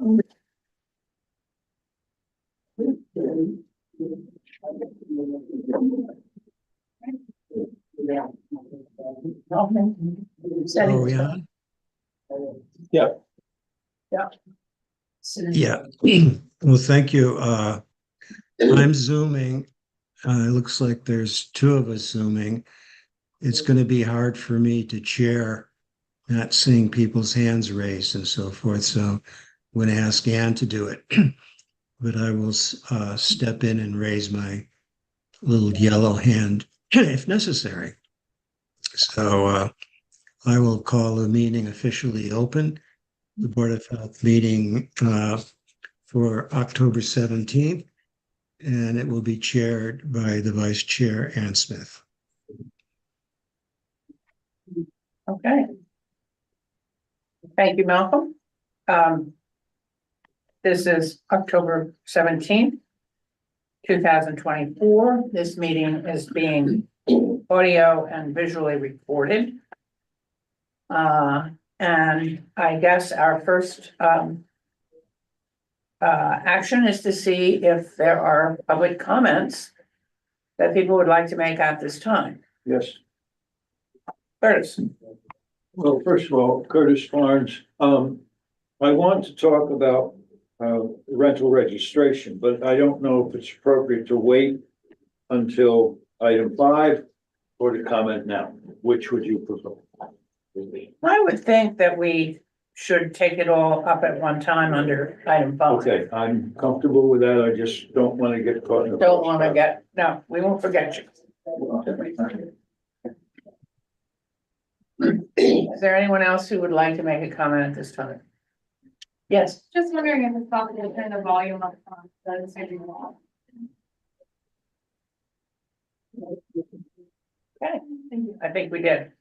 Are we on? Yeah. Yeah. Well, thank you. I'm Zooming. It looks like there's two of us Zooming. It's going to be hard for me to chair, not seeing people's hands raised and so forth. So I'm going to ask Ann to do it. But I will step in and raise my little yellow hand if necessary. So I will call the meeting officially open. The Board of Health meeting for October 17th, and it will be chaired by the Vice Chair, Ann Smith. Okay. Thank you, Malcolm. This is October 17th, 2024. This meeting is being audio and visually recorded. And I guess our first action is to see if there are public comments that people would like to make at this time. Yes. Curtis. Well, first of all, Curtis Barnes, I want to talk about rental registration, but I don't know if it's appropriate to wait until item 5 or to comment now. Which would you prefer? I would think that we should take it all up at one time under item 5. Okay, I'm comfortable with that. I just don't want to get caught in the. Don't want to get, no, we won't forget you. Is there anyone else who would like to make a comment at this time? Yes. Just wondering if it's possible to turn the volume up on the schedule wall. Okay, I think we did.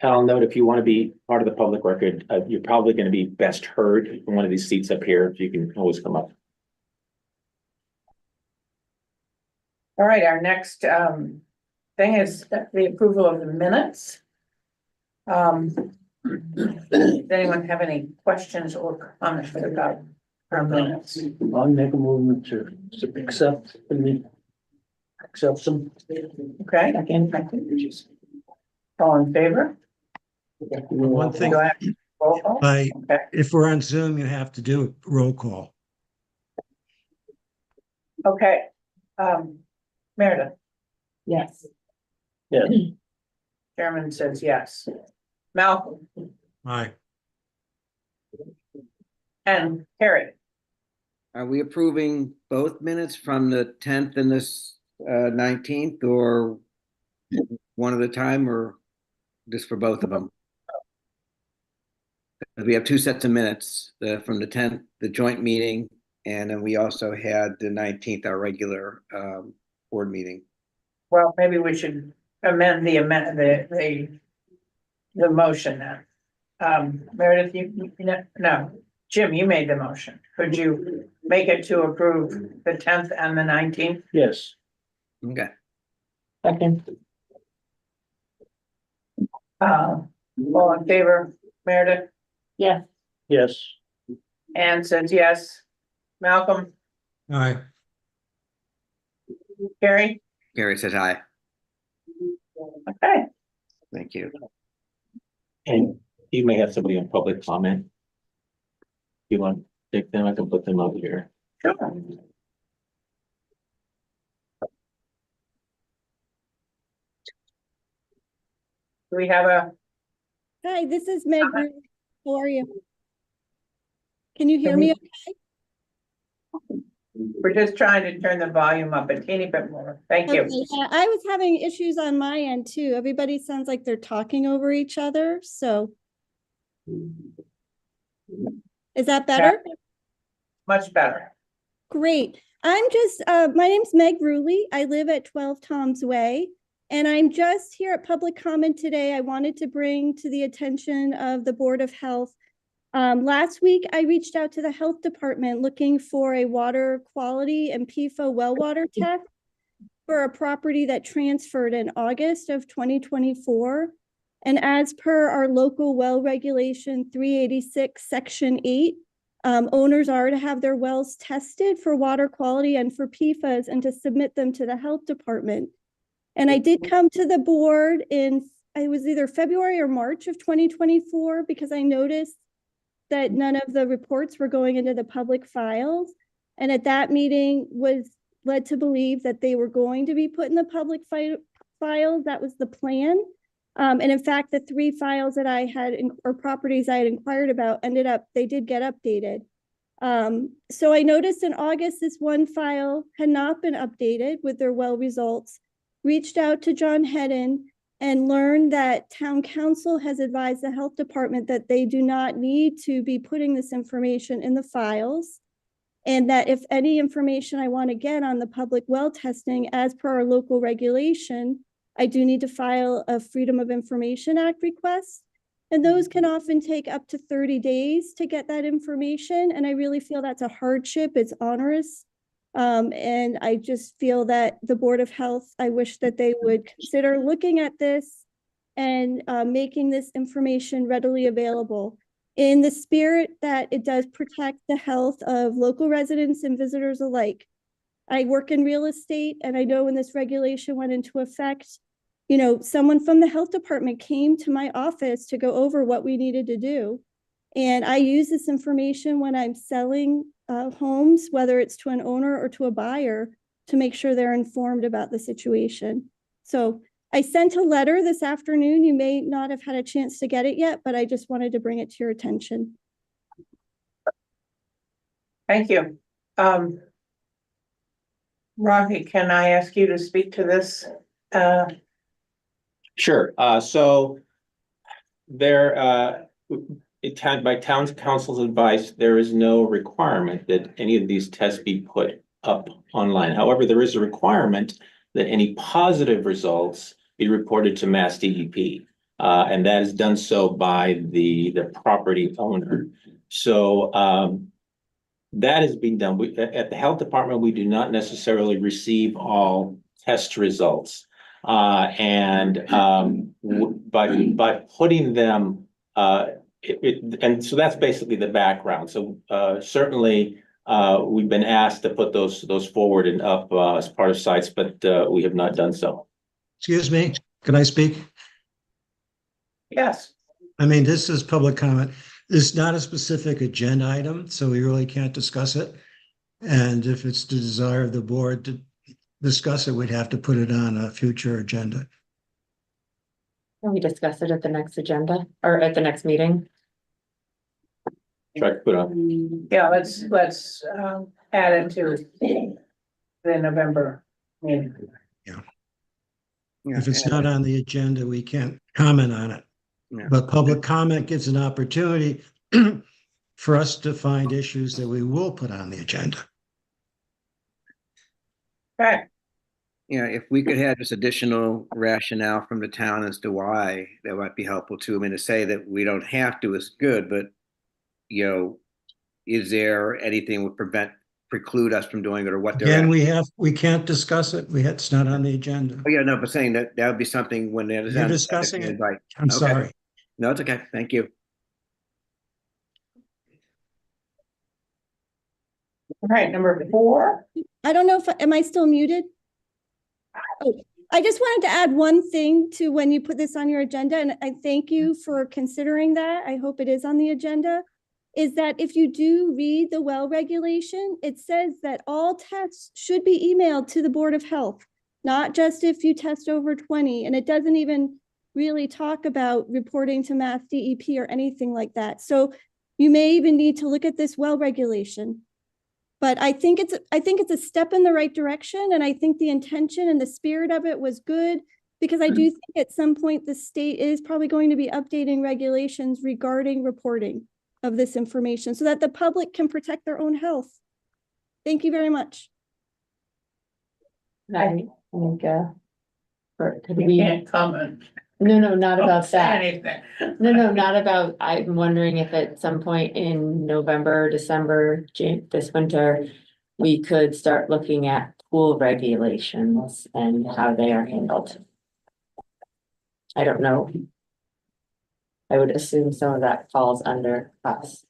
I'll note, if you want to be part of the public record, you're probably going to be best heard in one of these seats up here. If you can always come up. All right, our next thing is the approval of the minutes. Does anyone have any questions or comments about our minutes? I'll make a movement to accept them. Okay. All in favor? One thing, Do I have to roll call? Okay. if we're on Zoom, you have to do a roll call. Okay. Meredith? Yes. Yes. Chairman says yes. Malcolm? Aye. And Harry? Are we approving both minutes from the 10th and this 19th, or one at a time, or just for both of them? We have two sets of minutes, from the 10th, the joint meeting, and then we also had the 19th, our regular board meeting. Well, maybe we should amend the motion then. Meredith, no, Jim, you made the motion. Could you make it to approve the 10th and the 19th? Yes. Okay. Second. All in favor, Meredith? Yes. Yes. Ann says yes. Malcolm? Aye. Carrie? Gary says aye. Okay. Thank you. And you may have somebody on public comment. If you want to take them, I can put them up here. Sure. Do we have a? Hi, this is Meg. How are you? Can you hear me okay? We're just trying to turn the volume up a teeny bit more. Thank you. Okay, yeah, I was having issues on my end too. Everybody sounds like they're talking over each other. So is that better? Much better. Great. I'm just, my name's Meg Ruley. I live at 12 Tom's Way, and I'm just here at public comment today. I wanted to bring to the attention of the Board of Health. Last week, I reached out to the health department looking for a water quality and PFOA well water test for a property that transferred in August of 2024. And as per our local well regulation 386 section 8, Owners are to have their wells tested for water quality and for PFAS and to submit them to the health department. And I did come to the board it was either February or March of 2024 because I noticed that none of the reports were going into the public files. And at that meeting was led to believe that they were going to be put in the public files. That was the plan. And in fact, the 3 files that I had or properties I had inquired about they did get updated. So I noticed in August, this one file had not been updated with their well results, reached out to John Hedden and learned that town council has advised the health department that they do not need to be putting this information in the files. And that if any information I want to get on the public well testing as per our local regulation, I do need to file a Freedom of Information Act request. And those can often take up to 30 days to get that information. And I really feel that's a hardship. It's onerous. And I just feel that the Board of Health, I wish that they would consider looking at this and making this information readily available in the spirit that it does protect the health of local residents and visitors alike. I work in real estate, and I know when this regulation went into effect, someone from the health department came to my office to go over what we needed to do. And I use this information when I'm selling homes, whether it's to an owner or to a buyer, to make sure they're informed about the situation. So I sent a letter this afternoon. You may not have had a chance to get it yet, but I just wanted to bring it to your attention. Thank you. Rocky, can I ask you to speak to this? Sure. So there, by town council's advice, there is no requirement that any of these tests be put up online. However, there is a requirement that any positive results be reported to Mass DEP. And that is done so by the property owner. So that is being done. At the health department, we do not necessarily receive all test results. And by putting them, and so that's basically the background. So certainly we've been asked to put those forward and up as part of sites, but we have not done so. Excuse me, can I speak? Yes. I mean, this is public comment. It's not a specific agenda item, so we really can't discuss it. And if it's the desire of the board to discuss it, we'd have to put it on a future agenda. Can we discuss it at the next agenda or at the next meeting? Try to put on. Yeah, let's add it to the November meeting. If it's not on the agenda, we can't comment on it. Yeah. But public comment gives an opportunity for us to find issues that we will put on the agenda. Right. Yeah, if we could have this additional rationale from the town as to why, that might be helpful too. I mean, to say that we don't have to is good, but is there anything would preclude us from doing it, or what they're Again, we can't discuss it. It's not on the agenda. Oh yeah, no, but saying that would be something when it is. You're discussing it. Right. I'm Okay. sorry. No, it's okay. Thank you. All right, number 4. I don't know am I still muted? Oh, I just wanted to add one thing to when you put this on your agenda, and I thank you for considering that. I hope it is on the agenda. Is that if you do read the well regulation, it says that all tests should be emailed to the Board of Health, not just if you test over 20. And it doesn't even really talk about reporting to Mass DEP or anything like that. So you may even need to look at this well regulation. But I think it's a step in the right direction. And I think the intention and the spirit of it was good, because I do think at some point the state is probably going to be updating regulations regarding reporting of this information so that the public can protect their own health. Thank you very much. I think, could You we? can't comment. No, not Don't about say that. anything. No, not about, I'm wondering if at some point in November, December, this winter, we could start looking at pool regulations and how they are handled. I don't know. I would assume some of that falls under us.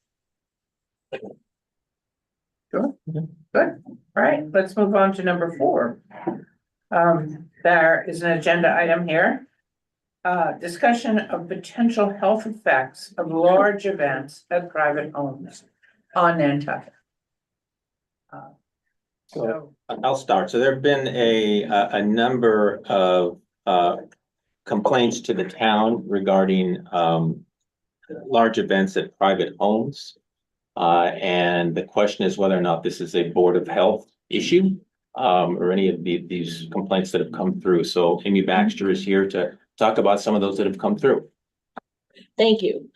Sure, good, all right, let's move on to number 4. There is an agenda item here. Discussion of potential health effects of large events at private homes on Nantucket. So, I'll start. So there have been a number of complaints to the town regarding large events at private homes. And the question is whether or not this is a Board of Health issue, or any of these complaints that have come through. So Amy Baxter is here to talk about some of those that have come through. Thank you.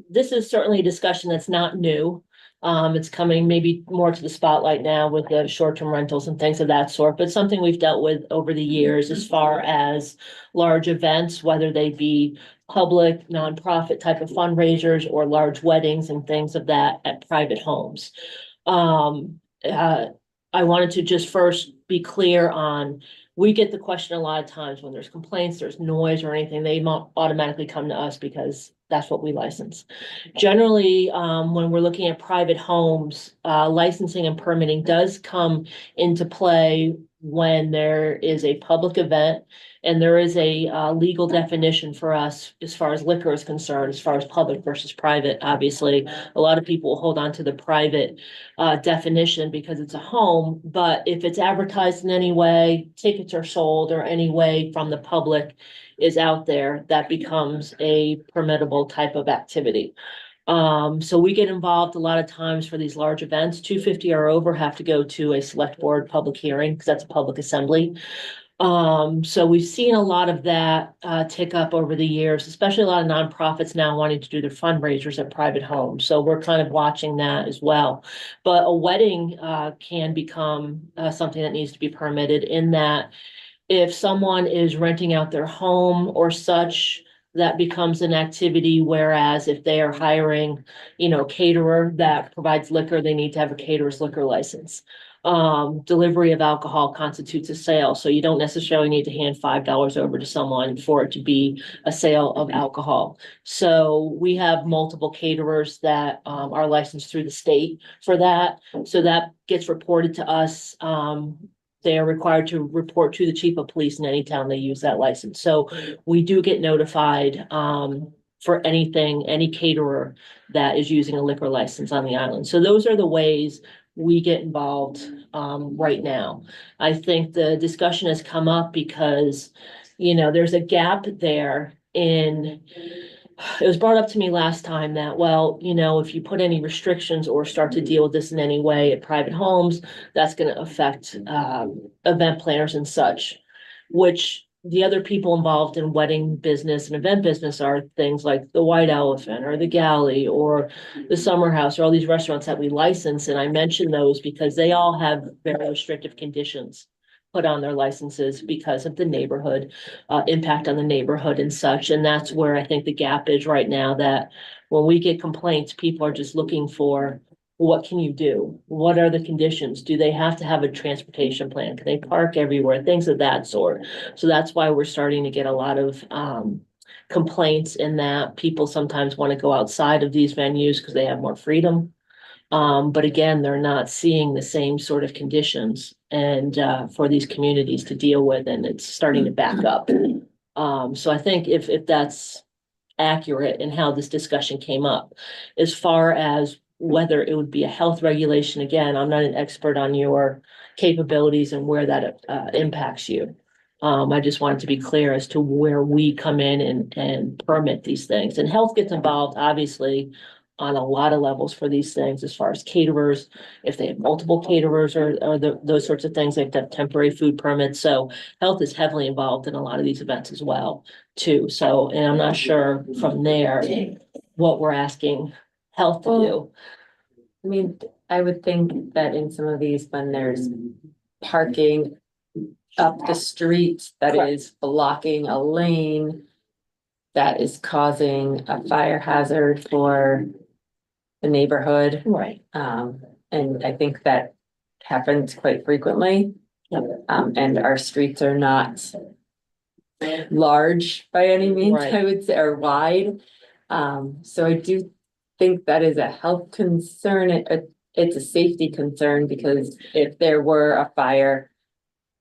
This is certainly a discussion that's not new. It's coming maybe more to the spotlight now with the short-term rentals and things of that sort, but something we've dealt with over the years as far as large events, whether they be public, nonprofit type of fundraisers or large weddings and things of that at private homes. I wanted to just first be clear on, we get the question a lot of times when there's complaints, there's noise or anything, they automatically come to us because that's what we license. Generally, when we're looking at private homes, licensing and permitting does come into play when there is a public event. And there is a legal definition for us as far as liquor is concerned, as far as public versus private. Obviously, a lot of people will hold on to the private definition because it's a home. But if it's advertised in any way, tickets are sold or any way from the public is out there, that becomes a permittable type of activity. So we get involved a lot of times for these large events. 250 or over have to go to a select board public hearing because that's a public assembly. So we've seen a lot of that tick up over the years, especially a lot of nonprofits now wanting to do their fundraisers at private homes. So we're kind of watching that as well. But a wedding can become something that needs to be permitted, in that if someone is renting out their home or such, that becomes an activity. Whereas if they are hiring, caterer that provides liquor, they need to have a caterer's liquor license. Delivery of alcohol constitutes a sale, so you don't necessarily need to hand $5 over to someone for it to be a sale of alcohol. So we have multiple caterers that are licensed through the state for that. So that gets reported to us. They are required to report to the chief of police in any town they use that license. So we do get notified for anything, any caterer that is using a liquor license on the island. So those are the ways we get involved right now. I think the discussion has come up because, there's a gap there in, it was brought up to me last time that, well, if you put any restrictions or start to deal with this in any way at private homes, that's going to affect event planners and such, which the other people involved in wedding business and event business are things like the White Elephant or the Galley or the Summer House, or all these restaurants that we license. And I mention those because they all have very restrictive conditions put on their licenses because of the neighborhood, impact on the neighborhood and such. And that's where I think the gap is right now, that when we get complaints, people are just looking for, what can you do? What are the conditions? Do they have to have a transportation plan? Can they park everywhere? Things of that sort. So that's why we're starting to get a lot of complaints in that people sometimes want to go outside of these venues because they have more freedom. But again, they're not seeing the same sort of conditions and for these communities to deal with, and it's starting to back up. So I think if that's accurate in how this discussion came up, as far as whether it would be a health regulation, again, I'm not an expert on your capabilities and where that impacts you. I just wanted to be clear as to where we come in and permit these things. And health gets involved, obviously, on a lot of levels for these things, as far as caterers, if they have multiple caterers or those sorts of things, they have to have temporary food permits. So health is heavily involved in a lot of these events as well, too. So, and I'm not sure from there what we're asking health to do. I mean, I would think that in some of these, when there's parking up the street that Correct. is blocking a lane, that is causing a fire hazard for the neighborhood. Right. And I think that happens quite frequently. And our streets are not large by any means, Right. I would say, or wide. So I do think that is a health concern. It's a safety concern because if there were a fire,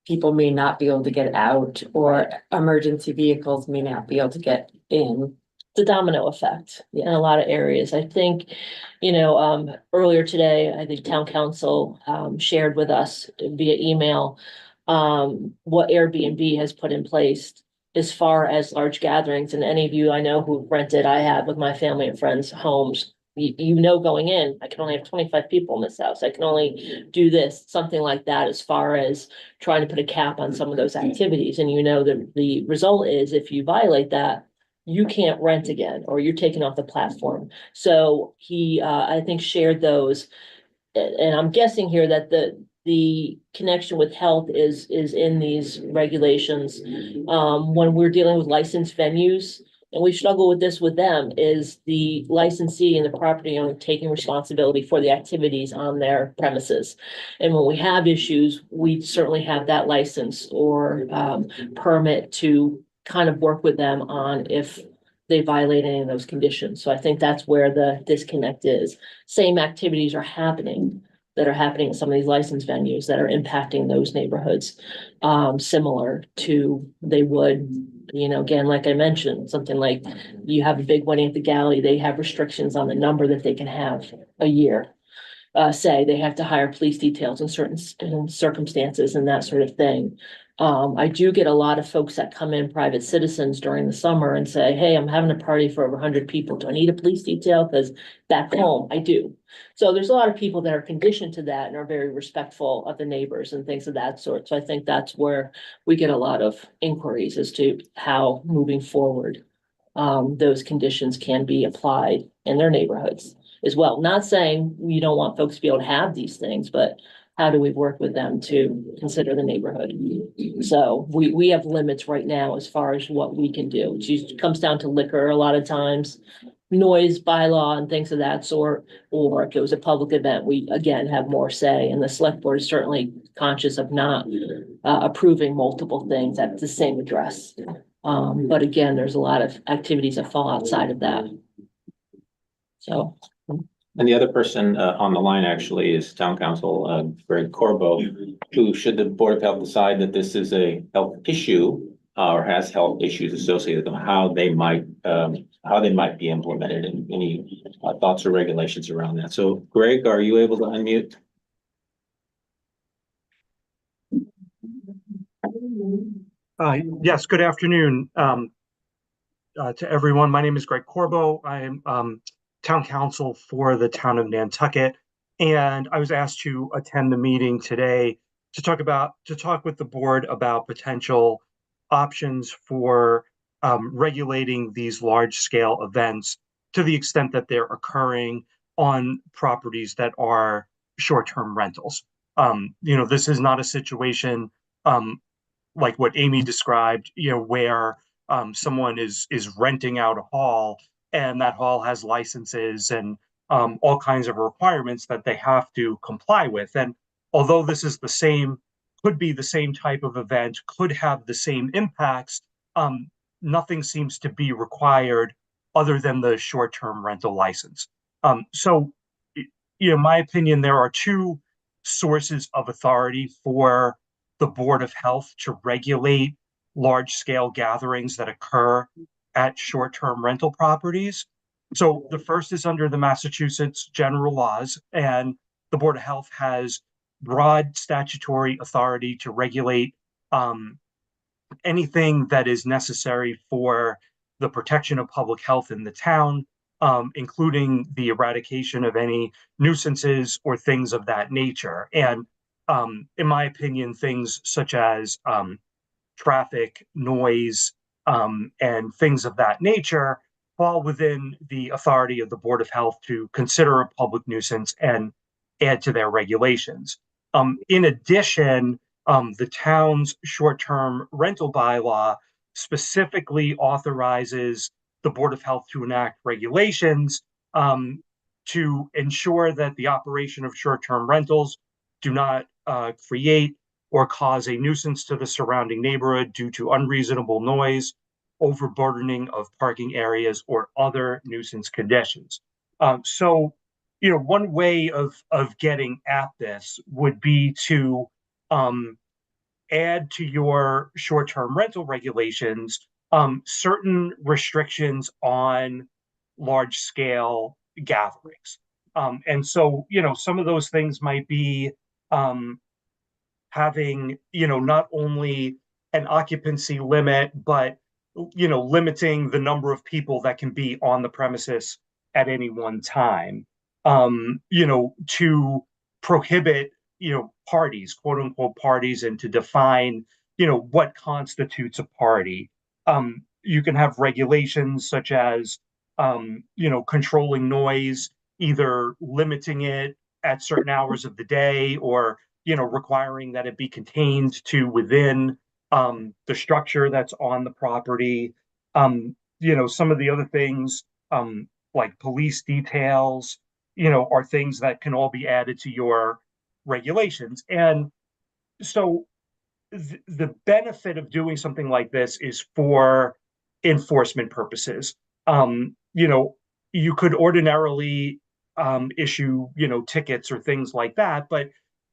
people may not be able to get out or emergency vehicles may not be able to get in. The domino effect in a lot of areas. I think, earlier today, I think town council shared with us via email what Airbnb has put in place as far as large gatherings. And any of you I know who rented, I have with my family and friends' homes. Going in, I can only have 25 people in this house. I can only do this, something like that, as far as trying to put a cap on some of those activities. And the result is if you violate that, you can't rent again, or you're taken off the platform. So he, I think, shared those. And I'm guessing here that the connection with health is in these regulations. When we're dealing with licensed venues, and we struggle with this with them, is the licensee and the property owner taking responsibility for the activities on their premises. And when we have issues, we certainly have that license or permit to kind of work with them on if they violate any of those conditions. So I think that's where the disconnect is. Same activities are happening in some of these licensed venues that are impacting those neighborhoods. Similar to they would, again, like I mentioned, something like you have a big wedding at the galley, they have restrictions on the number that they can have a year. Say they have to hire police details in certain circumstances and that sort of thing. I do get a lot of folks that come in, private citizens during the summer and say, hey, I'm having a party for over 100 people. Do I need a police detail? Because back home I do. So there's a lot of people that are conditioned to that and are very respectful of the neighbors and things of that sort. So I think that's where we get a lot of inquiries as to how moving forward, those conditions can be applied in their neighborhoods as well. Not saying we don't want folks to be able to have these things, but how do we work with them to consider the neighborhood? So we have limits right now as far as what we can do. It usually comes down to liquor a lot of times, noise bylaw and things of that sort, or if it was a public event, we again have more say. And the select board is certainly conscious of not approving multiple things at the same address. But again, there's a lot of activities that fall outside of that. So. And the other person on the line actually is Town Council Greg Corbo, who, should the Board of Health decide that this is a health issue or has health issues associated with them, how they might be implemented, and any thoughts or regulations around that. So Greg, are you able to unmute? Yes, good afternoon to everyone. My name is Greg Corbo. I am town council for the town of Nantucket, and I was asked to attend the meeting today to talk with the board about potential options for regulating these large scale events to the extent that they're occurring on properties that are short-term rentals. This is not a situation like what Amy described, where someone is renting out a hall, and that hall has licenses and all kinds of requirements that they have to comply with. And although this is could be the same type of event, could have the same impacts, nothing seems to be required other than the short-term rental license. So, in my opinion, there are two sources of authority for the Board of Health to regulate large-scale gatherings that occur at short-term rental properties. So the first is under the Massachusetts general laws, and the Board of Health has broad statutory authority to regulate anything that is necessary for the protection of public health in the town, including the eradication of any nuisances or things of that nature. And in my opinion, things such as traffic, noise, and things of that nature fall within the authority of the Board of Health to consider a public nuisance and add to their regulations. In addition, the town's short-term rental bylaw specifically authorizes the Board of Health to enact regulations to ensure that the operation of short-term rentals do not create or cause a nuisance to the surrounding neighborhood due to unreasonable noise, overburdening of parking areas, or other nuisance conditions. So, one way of getting at this would be to um, add to your short-term rental regulations certain restrictions on large-scale gatherings. And so, some of those things might be um, having, not only an occupancy limit, but, limiting the number of people that can be on the premises at any one time. To prohibit, parties, quote unquote parties, and to define, what constitutes a party. You can have regulations such as, controlling noise, either limiting it at certain hours of the day or requiring that it be contained to within the structure that's on the property. Some of the other things, like police details, are things that can all be added to your regulations. And so the benefit of doing something like this is for enforcement purposes. You could ordinarily issue, tickets or things like that, but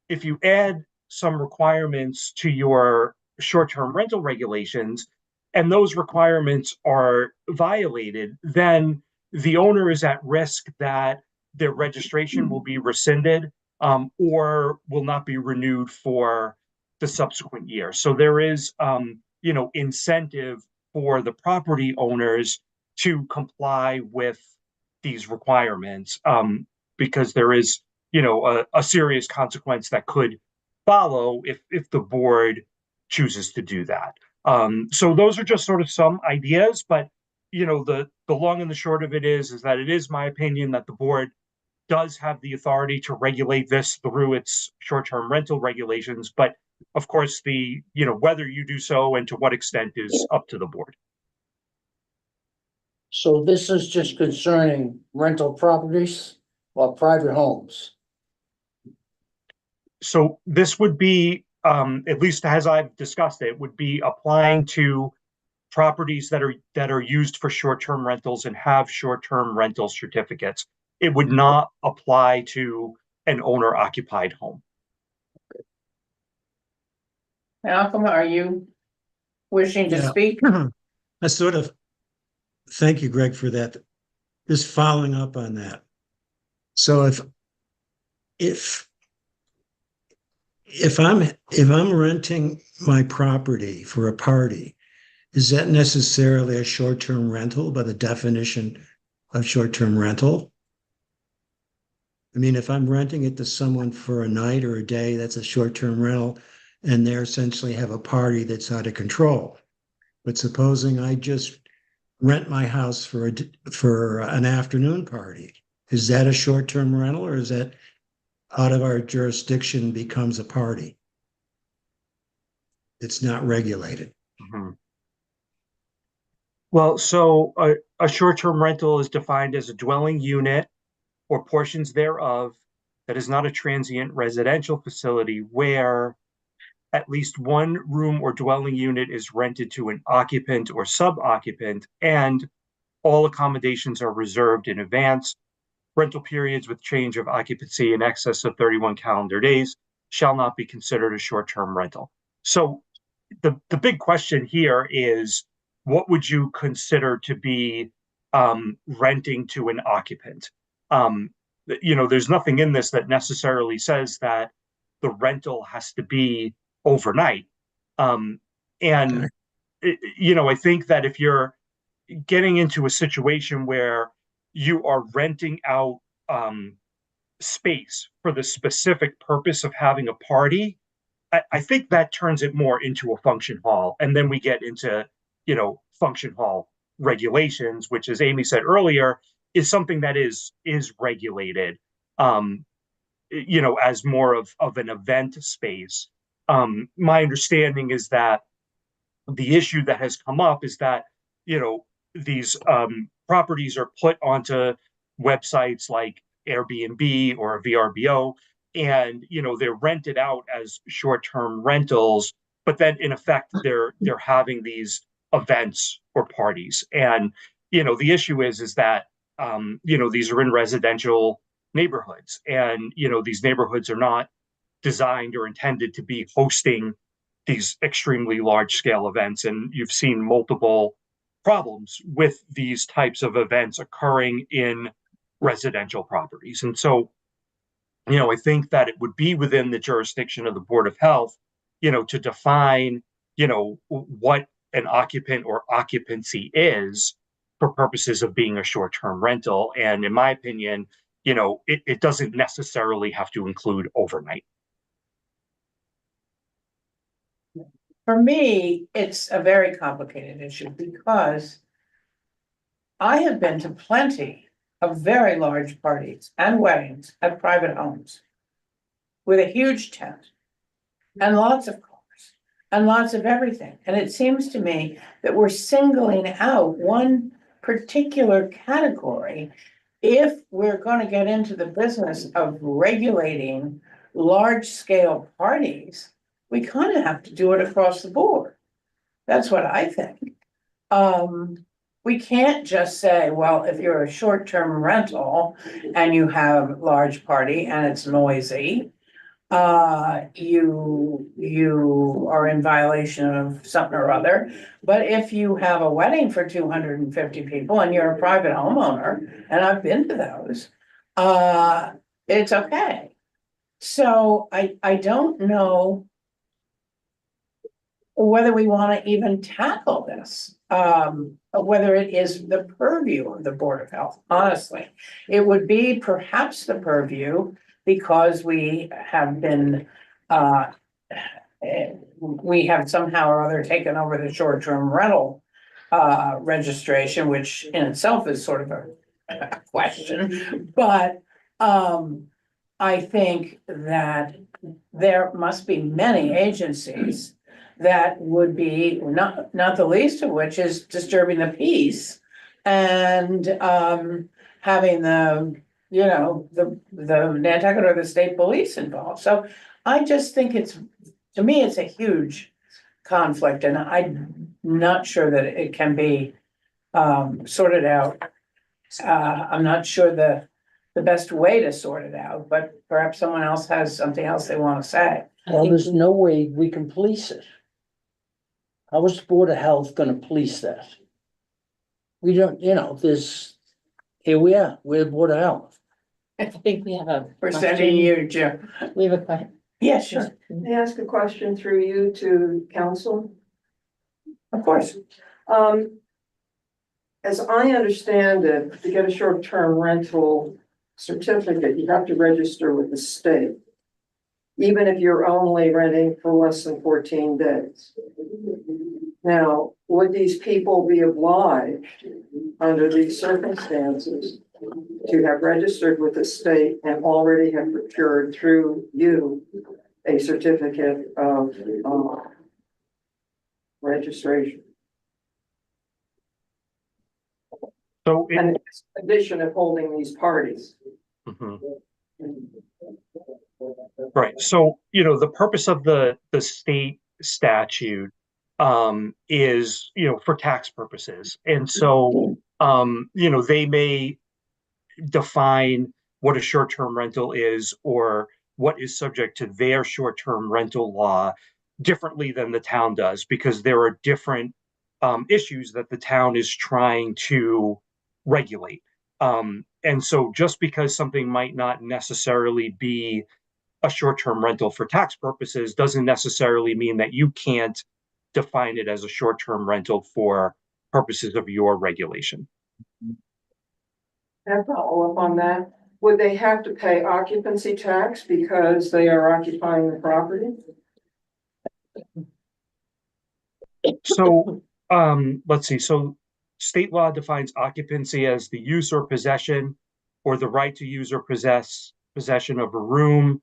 if you add some requirements to your short-term rental regulations and those requirements are violated, then the owner is at risk that their registration will be rescinded or will not be renewed for the subsequent year. So there is, incentive for the property owners to comply with these requirements because there is, a serious consequence that could follow if the board chooses to do that. So those are just sort of some ideas, but the long and the short of it is that it is my opinion that the board does have the authority to regulate this through its short-term rental regulations, but of course, whether you do so and to what extent is up to the board. So this is just concerning rental properties or private homes? So this would be, at least as I've discussed it, would be applying to properties that are used for short-term rentals and have short-term rental certificates. It would not apply to an owner-occupied home. Malcolm, are you wishing to Yeah. speak? I sort of, thank you, Greg, for that. Just following up on that. So if if I'm renting my property for a party, is that necessarily a short-term rental by the definition of short-term rental? I mean, if I'm renting it to someone for a night or a day, that's a short-term rental, and they essentially have a party that's out of control. But supposing I just rent my house for an afternoon party, is that a short-term rental, or is that out of our jurisdiction becomes a party? It's not regulated. Mhm. Well, so a short-term rental is defined as a dwelling unit or portions thereof that is not a transient residential facility where at least one room or dwelling unit is rented to an occupant or sub-occupant, and all accommodations are reserved in advance. Rental periods with change of occupancy in excess of 31 calendar days shall not be considered a short-term rental. So the big question here is, what would you consider to be renting to an occupant? There's nothing in this that necessarily says that the rental has to be overnight. And I think that if you're getting into a situation where you are renting out space for the specific purpose of having a party, I think that turns it more into a function hall. And then we get into, function hall regulations, which, as Amy said earlier, is something that is regulated, as more of an event space. My understanding is that the issue that has come up is that, these properties are put onto websites like Airbnb or VRBO, and they're rented out as short-term rentals, but then in effect they're having these events or parties. And the issue is that these are in residential neighborhoods, and these neighborhoods are not designed or intended to be hosting these extremely large scale events. And you've seen multiple problems with these types of events occurring in residential properties. And so, I think that it would be within the jurisdiction of the Board of Health, to define, what an occupant or occupancy is for purposes of being a short-term rental. And in my opinion, it doesn't necessarily have to include overnight. For me, it's a very complicated issue because I have been to plenty of very large parties and weddings at private homes with a huge tent and lots of cars and lots of everything. And it seems to me that we're singling out one particular category if we're going to get into the business of regulating large-scale parties. We kind of have to do it across the board. That's what I think. We can't just say, well, if you're a short-term rental and you have large party and it's noisy, you are in violation of something or other. But if you have a wedding for 250 people and you're a private homeowner, and I've been to those, it's okay. So I don't know whether we want to even tackle this, whether it is the purview of the Board of Health. Honestly, it would be perhaps the purview because we have been, we have somehow or other taken over the short-term rental registration, which in itself is sort of a question. But I think that there must be many agencies that would be, not the least of which is disturbing the peace and having the Nantucket or the state police involved. So I just think to me, it's a huge conflict, and I'm not sure that it can be sorted out. I'm not sure the best way to sort it out, but perhaps someone else has something else they want to say. Well, there's no way we can police it. How is the Board of Health gonna police that? We don't, here we are, we're the Board of Health. I think we have a. We're sending you, Jim. We have a question. Yeah, sure, May I ask a question through you to council? of course. As I understand it, to get a short-term rental certificate, you have to register with the state, even if you're only renting for less than 14 days. Now, would these people be obliged under these circumstances to have registered with the state and already have procured through you a certificate of registration? So And condition of holding these parties. Mhm. Right. So, the purpose of the state statute is, for tax purposes. And so, they may define what a short-term rental is or what is subject to their short-term rental law differently than the town does, because there are different issues that the town is trying to regulate. And so just because something might not necessarily be a short-term rental for tax purposes doesn't necessarily mean that you can't define it as a short-term rental for purposes of your regulation. And follow up on that, would they have to pay occupancy tax because they are occupying the property? So, let's see. So state law defines occupancy as the use or possession or the right to use or possession of a room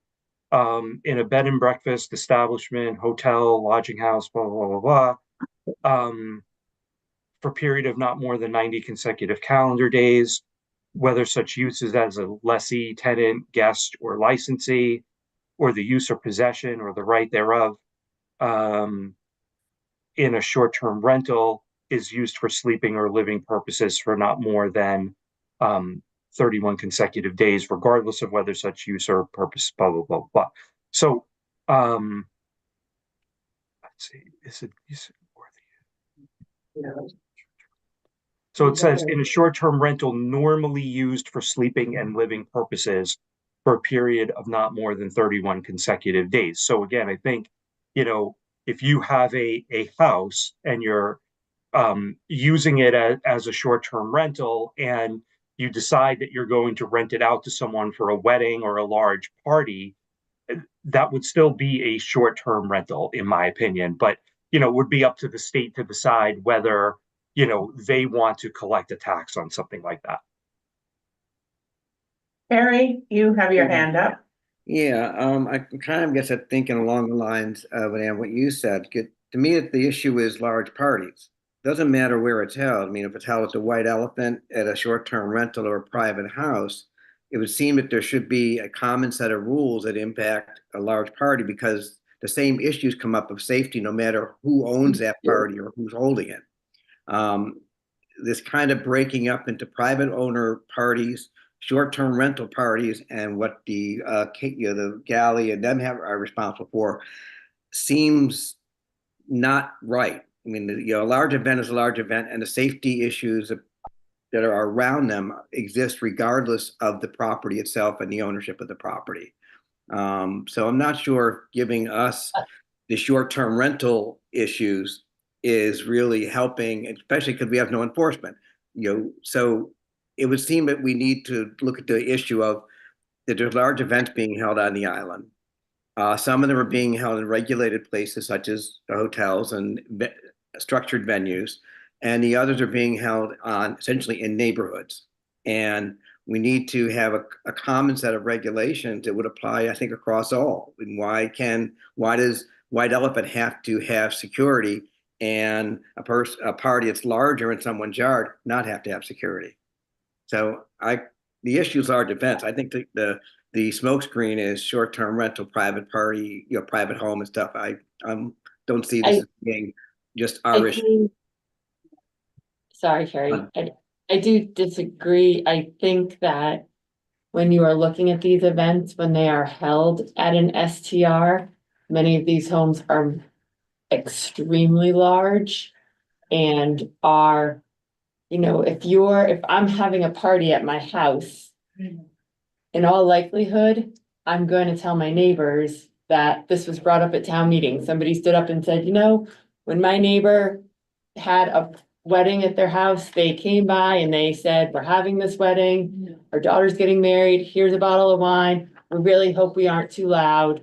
in a bed and breakfast establishment, hotel, lodging house, blah, blah, blah, blah, for a period of not more than 90 consecutive calendar days, whether such use is as a lessee, tenant, guest, or licensee, or the use or possession or the right thereof in a short-term rental is used for sleeping or living purposes for not more than um, 31 consecutive days, regardless of whether such use or purpose, blah, blah, blah, blah. So, let's see, is it worthy? So it says in a short-term rental normally used for sleeping and living purposes for a period of not more than 31 consecutive days. So again, I think, if you have a house and you're using it as a short-term rental and you decide that you're going to rent it out to someone for a wedding or a large party, that would still be a short-term rental, in my opinion. But, it would be up to the state to decide whether, they want to collect a tax on something like that. Harry, you have your hand up. Yeah, I'm kind of guess I'm thinking along the lines of what you said. To me, the issue is large parties. Doesn't matter where it's held. I mean, if it's held at the White Elephant, at a short-term rental or a private house, it would seem that there should be a common set of rules that impact a large party, because the same issues come up of safety no matter who owns that party or who's holding it. This kind of breaking up into private owner parties, short-term rental parties, and what the the galley and them are responsible for seems not right. I mean, a large event is a large event, and the safety issues that are around them exist regardless of the property itself and the ownership of the property. So I'm not sure giving us the short-term rental issues is really helping, especially because we have no enforcement. So it would seem that we need to look at the issue of that there's large events being held on the island. Some of them are being held in regulated places such as hotels and structured venues, and the others are being held on essentially in neighborhoods. And we need to have a common set of regulations that would apply, I think, across all. And why does White Elephant have to have security, and a party that's larger in someone's yard not have to have security? So the issue is large events. I think the smokescreen is short-term rental, private party, private home and stuff. I don't see this as being just our issue. Sorry, Carrie. I do disagree. I think that when you are looking at these events, when they are held at an STR, many of these homes are extremely large and are, if I'm having a party at my house, in all likelihood, I'm going to tell my neighbors that this was brought up at town meeting. Somebody stood up and said, when my neighbor had a wedding at their house, they came by and they said, we're having this wedding, our daughter's getting married, here's a bottle of wine, we really hope we aren't too loud,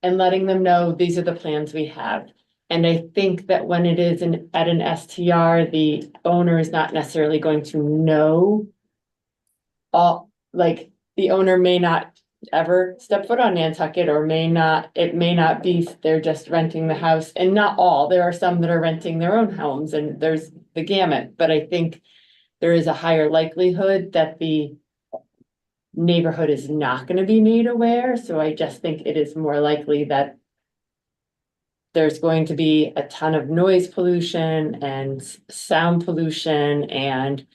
and letting them know these are the plans we have. And I think that when it is at an STR, the owner is not necessarily going to know the owner may not ever step foot on Nantucket, or it may not be, they're just renting the house. And not all, there are some that are renting their own homes, and there's the gamut, but I think there is a higher likelihood that the neighborhood is not going to be made aware. So I just think it is more likely that there's going to be a ton of noise pollution and sound pollution and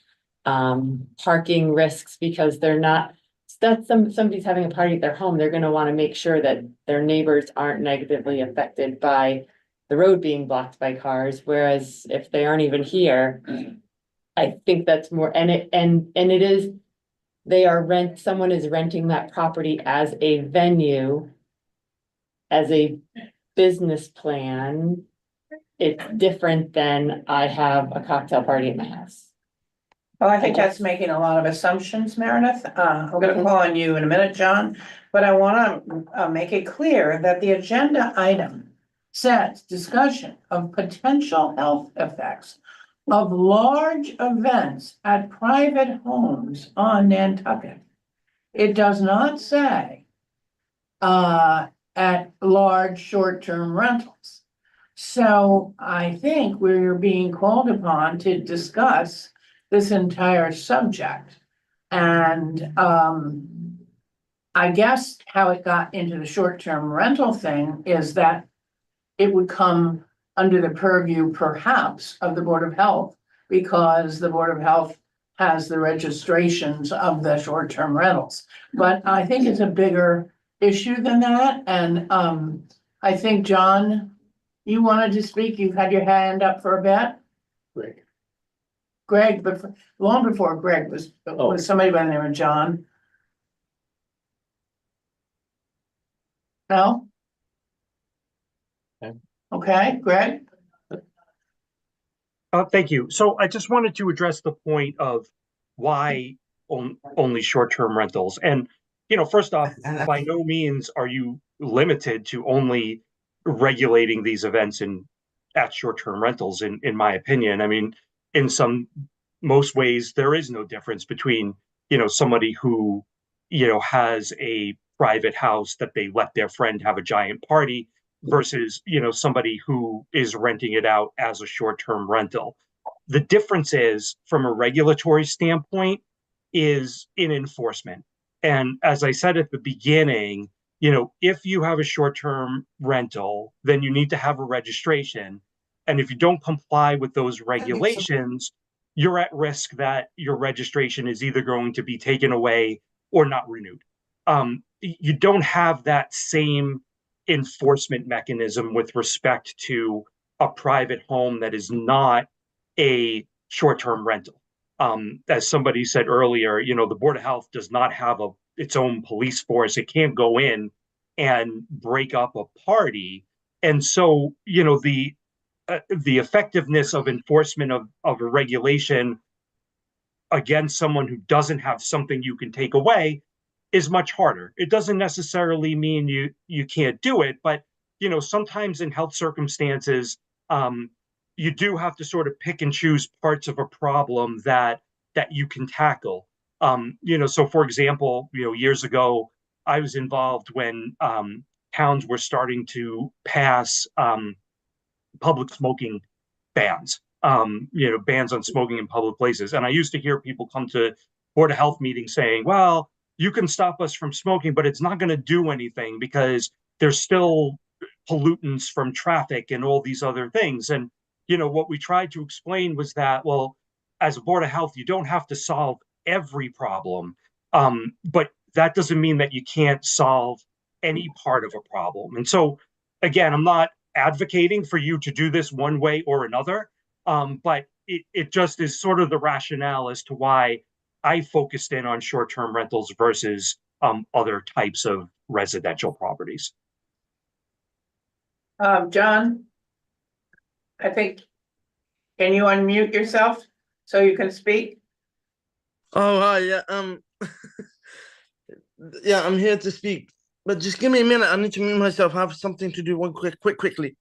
parking risks, because somebody's having a party at their home. They're going to want to make sure that their neighbors aren't negatively affected by the road being blocked by cars. Whereas if they aren't even here, I think that's more, someone is renting that property as a venue, as a business plan. It's different than I have a cocktail party at my house. Well, I think that's making a lot of assumptions, Meredith. I'm gonna call on you in a minute, John, but I wanna make it clear that the agenda item says discussion of potential health effects of large events at private homes on Nantucket. It does not say at large short-term rentals. So I think we're being called upon to discuss this entire subject. And I guess how it got into the short-term rental thing is that it would come under the purview perhaps of the Board of Health, because the Board of Health has the registrations of the short-term rentals. But I think it's a bigger issue than that, and, I think, John, you wanted to speak, you've had your hand up for a bit? Greg, but long before Greg was somebody by the name of John. No? Okay. Okay, Greg? Thank you. So I just wanted to address the point of why only short-term rentals. And, first off, by no means are you limited to only regulating these events at short-term rentals, in my opinion. I mean, in most ways, there is no difference between, somebody who, has a private house that they let their friend have a giant party versus, somebody who is renting it out as a short-term rental. The difference is, from a regulatory standpoint, is in enforcement. And as I said at the beginning, if you have a short-term rental, then you need to have a registration. And if you don't comply with those regulations, you're at risk that your registration is either going to be taken away or not renewed. You don't have that same enforcement mechanism with respect to a private home that is not a short-term rental. As somebody said earlier, the Board of Health does not have its own police force. It can't go in and break up a party. And so, the effectiveness of enforcement of a regulation against someone who doesn't have something you can take away is much harder. It doesn't necessarily mean you can't do it, but sometimes in health circumstances, you do have to sort of pick and choose parts of a problem that you can tackle. So for example, years ago, I was involved when towns were starting to pass public smoking bans, bans on smoking in public places. And I used to hear people come to Board of Health meetings saying, well, you can stop us from smoking, but it's not going to do anything because there's still pollutants from traffic and all these other things. And, what we tried to explain was that, well, as a Board of Health, you don't have to solve every problem. But that doesn't mean that you can't solve any part of a problem. And so, again, I'm not advocating for you to do this one way or another, but it just is sort of the rationale as to why I focused in on short-term rentals versus other types of residential properties. John? I think, can you unmute yourself so you can speak? Oh, hi, yeah, yeah, I'm here to speak, but just give me a minute. I need to mute myself. I have something to do quickly.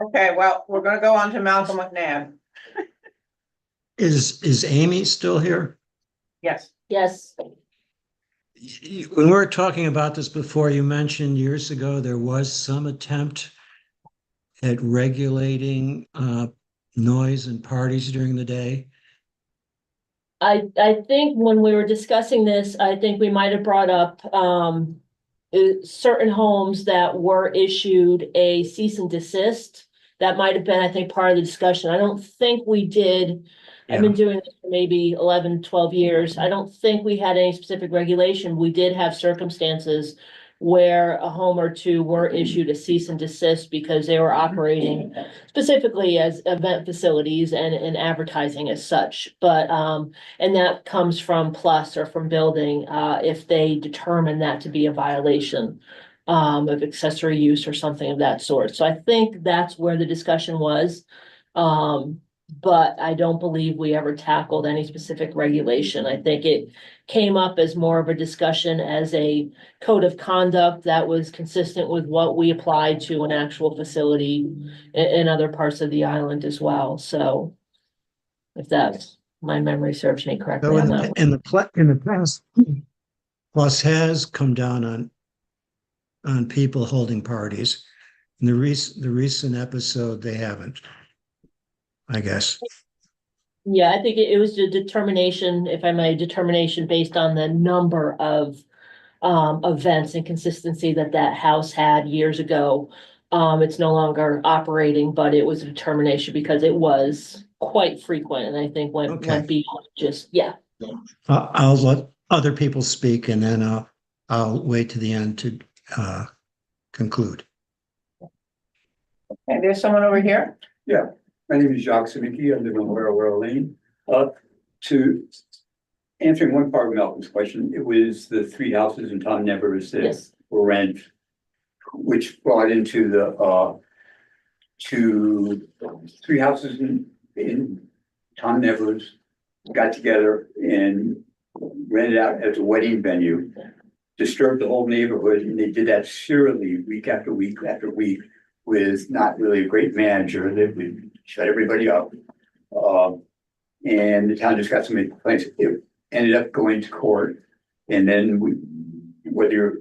Okay, well, we're gonna go on to Malcolm McNabb. Is Amy still here? Yes. Yes, When we were talking about this before, you mentioned years ago there was some attempt at regulating noise and parties during the day. I think when we were discussing this, I think we might have brought up, certain homes that were issued a cease and desist. That might have been, I think, part of the discussion. I don't think we did. I've been doing this for maybe 11, 12 years. I don't think we had any specific regulation. We did have circumstances where a home or two were issued a cease and desist because they were operating specifically as event facilities and advertising as such. But, and that comes from Plus or from building, if they determine that to be a violation of accessory use or something of that sort. So I think that's where the discussion was. But I don't believe we ever tackled any specific regulation. I think it came up as more of a discussion as a code of conduct that was consistent with what we applied to an actual facility in other parts of the island as well. So if that's my memory serves me correctly So on that. in the past, Plus has come down on people holding parties. In the recent episode, they haven't, I guess. Yeah, I think it was a determination, if I may, determination based on the number of events and consistency that house had years ago. It's no longer operating, but it was a determination because it was quite frequent, and I think went Okay. beyond just, yeah. I'll let other people speak and then I'll wait to the end to conclude. And there's someone over here. My name is Jacques Sabiki. I live on Wara Lane. To answering one part of Malcolm's question, it was the three houses in Tom Nevers that Yes. were rent, which brought into the to three houses in Tom Nevers got together and rented out as a wedding venue, disturbed the whole neighborhood, and they did that serially week after week after week with not really a great manager that would shut everybody up. And the town just got so many complaints. It ended up going to court. And then whether your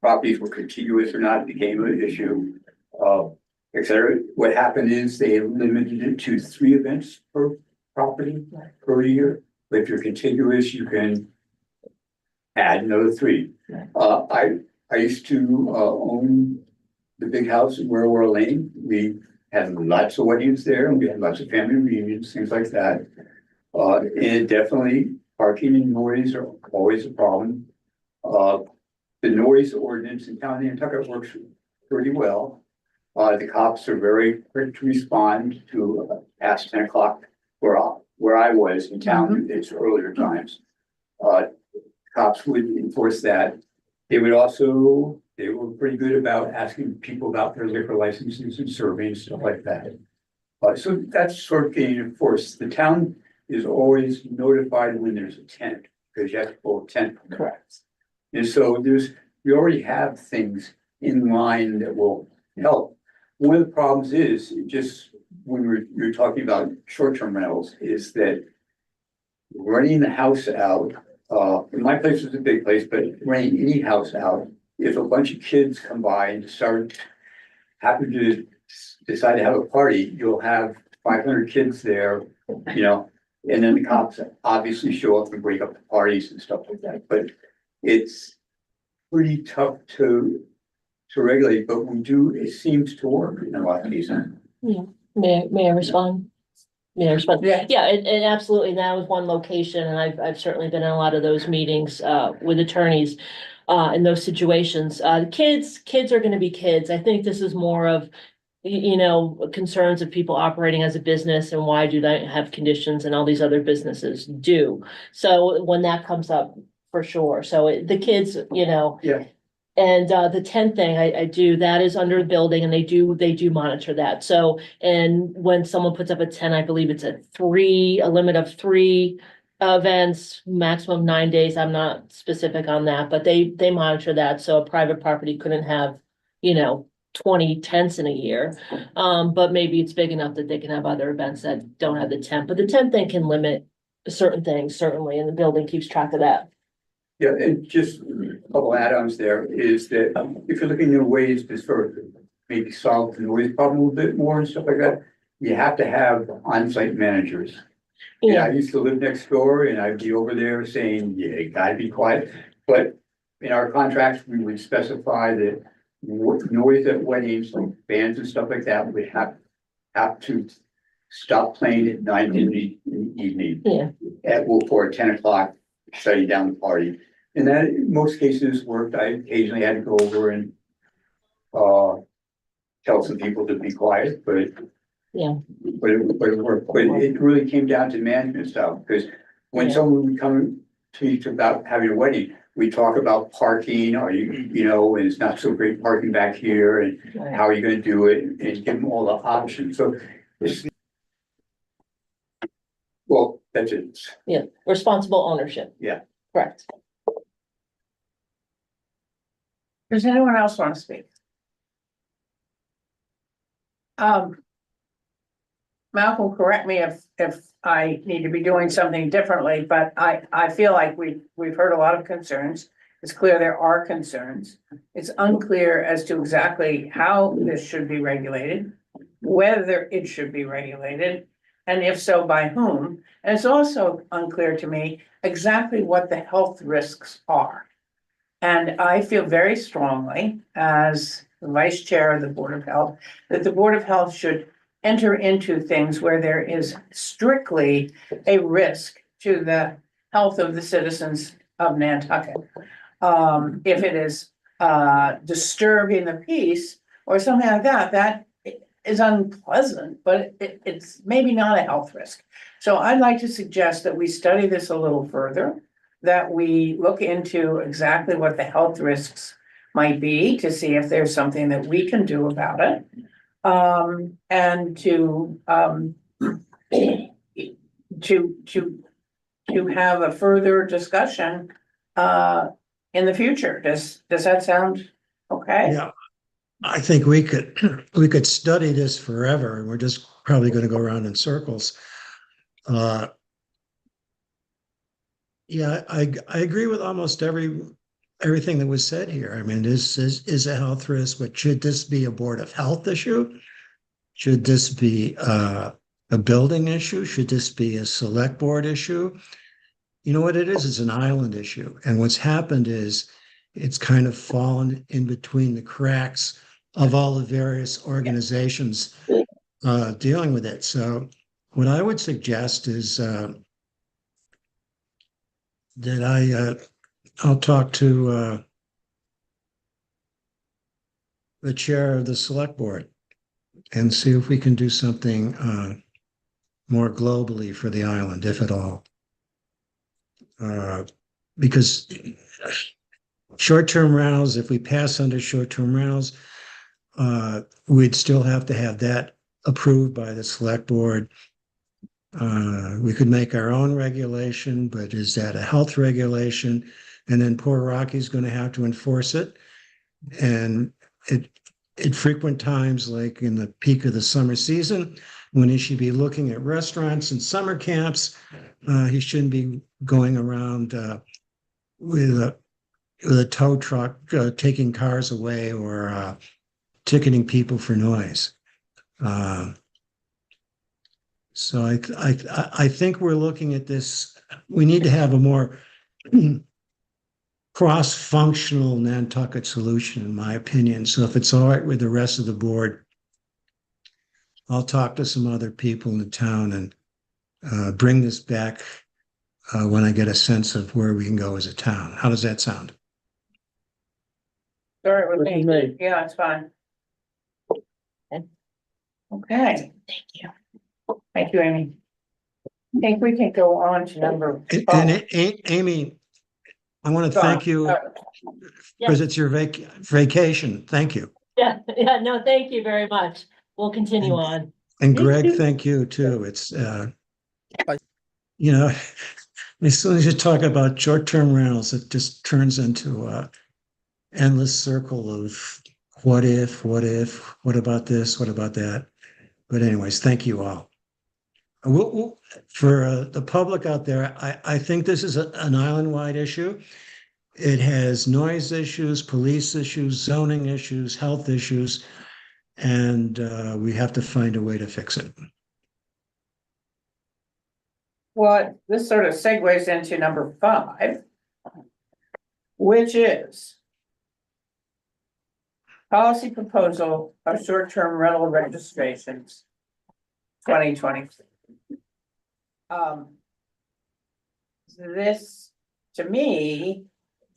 properties were contiguous or not became an issue, et cetera. What happened is they limited it to 3 events per property per year. But if you're contiguous, you can add another 3. I used to own the big house in Wara Lane. We had lots of weddings there, and we had lots of family reunions, things like that. And definitely parking and noise are always a problem. The noise ordinance in town of Nantucket works pretty well. The cops are very quick to respond to past 10 o'clock where I was in town. It's earlier times. Cops would enforce that. They were pretty good about asking people about their liquor licenses and surveying, stuff like that. So that's sort of getting enforced. The town is always notified when there's a tent, because you have to pull a tent. Correct. And so we already have things in line that will help. One of the problems is just when you're talking about short-term rentals is that renting the house out, my place is a big place, but renting any house out, if a bunch of kids come by and happen to decide to have a party, you'll have 500 kids there, and then the cops obviously show up and break up the parties and stuff like that. But it's pretty tough to regulate, but it seems to work in a lot of cases. Yeah, may I respond? May I respond? Yeah. Yeah, and absolutely, that was one location, and I've certainly been in a lot of those meetings with attorneys in those situations. Kids are gonna be kids. I think this is more of concerns of people operating as a business and why do they have conditions and all these other businesses do. So when that comes up, for sure. So the kids, Yeah. And the tent thing, I do, that is under the building and they do monitor that. So, and when someone puts up a tent, I believe it's a limit of 3 events, maximum 9 days. I'm not specific on that, but they monitor that. So a private property couldn't have, 20 tents in a year. But maybe it's big enough that they can have other events that don't have the tent, but the tent thing can limit certain things, certainly, and the building keeps track of that. Yeah, and just a couple add-ons there is that if you're looking at ways to sort of maybe solve the noise problem a little bit more and stuff like that, you have to have on-site managers. Yeah, I used to live next door and I'd be over there saying, yeah, you gotta be quiet. But in our contracts, we would specify that noise at weddings, like bands and stuff like that, would have to stop playing at 9 in the evening. Yeah. For 10 o'clock, shutting down the party. And that in most cases worked. I occasionally had to go over and tell some people to be quiet, but it worked. But it really came down to management stuff, because when someone would come to me about having a wedding, we talk about parking, and it's not so great parking back here, and how are you gonna do it, and give them all the options. So that's it. Yeah, responsible ownership. Yeah. Correct. Does anyone else want to speak? Malcolm, correct me if I need to be doing something differently, but I feel like we've heard a lot of concerns. It's clear there are concerns. It's unclear as to exactly how this should be regulated, whether it should be regulated, and if so, by whom. And it's also unclear to me exactly what the health risks are. And I feel very strongly, as the vice chair of the Board of Health, that the Board of Health should enter into things where there is strictly a risk to the health of the citizens of Nantucket. If it is disturbing the peace or something like that, that is unpleasant, but it's maybe not a health risk. So I'd like to suggest that we study this a little further, that we look into exactly what the health risks might be to see if there's something that we can do about it. And to have a further discussion in the future. Does that sound okay? Yeah, I think we could study this forever, and we're just probably going to go around in circles. Yeah, I agree with almost everything that was said here. I mean, this is a health risk, but should this be a Board of Health issue? Should this be a building issue? Should this be a select board issue? You know what it is? It's an island issue. And what's happened is it's kind of fallen in between the cracks of all the various organizations dealing with it. So what I would suggest is that I'll talk to the chair of the select board and see if we can do something more globally for the island, if at all. Because short-term rentals, if we pass under short-term rentals, we'd still have to have that approved by the select board. We could make our own regulation, but is that a health regulation? And then poor Rocky's going to have to enforce it. And at frequent times, like in the peak of the summer season, when he should be looking at restaurants and summer camps, he shouldn't be going around with a tow truck taking cars away or ticketing people for noise. So I think we're looking at this. We need to have a more cross-functional Nantucket solution, in my opinion. So if it's all right with the rest of the board, I'll talk to some other people in the town and bring this back when I get a sense of where we can go as a town. How does that sound? Sorry, with With me. me. Yeah, it's fine. Okay. Thank you. Thank you, Amy. I think we can go on to number And five. Amy, I want to Go on. thank you because it's your vacation. Thank you. Yeah, yeah, no, thank you very much. We'll continue on. And Greg, thank you too. It's, you know, as soon as you talk about short-term rentals, it just turns into a endless circle of what if, what about this, what about that? But anyways, thank you all. For the public out there, I think this is an island-wide issue. It has noise issues, police issues, zoning issues, health issues, and we have to find a way to fix it. Well, this sort of segues into number 5, which is policy proposal of short-term rental registrations, 2020. This, to me,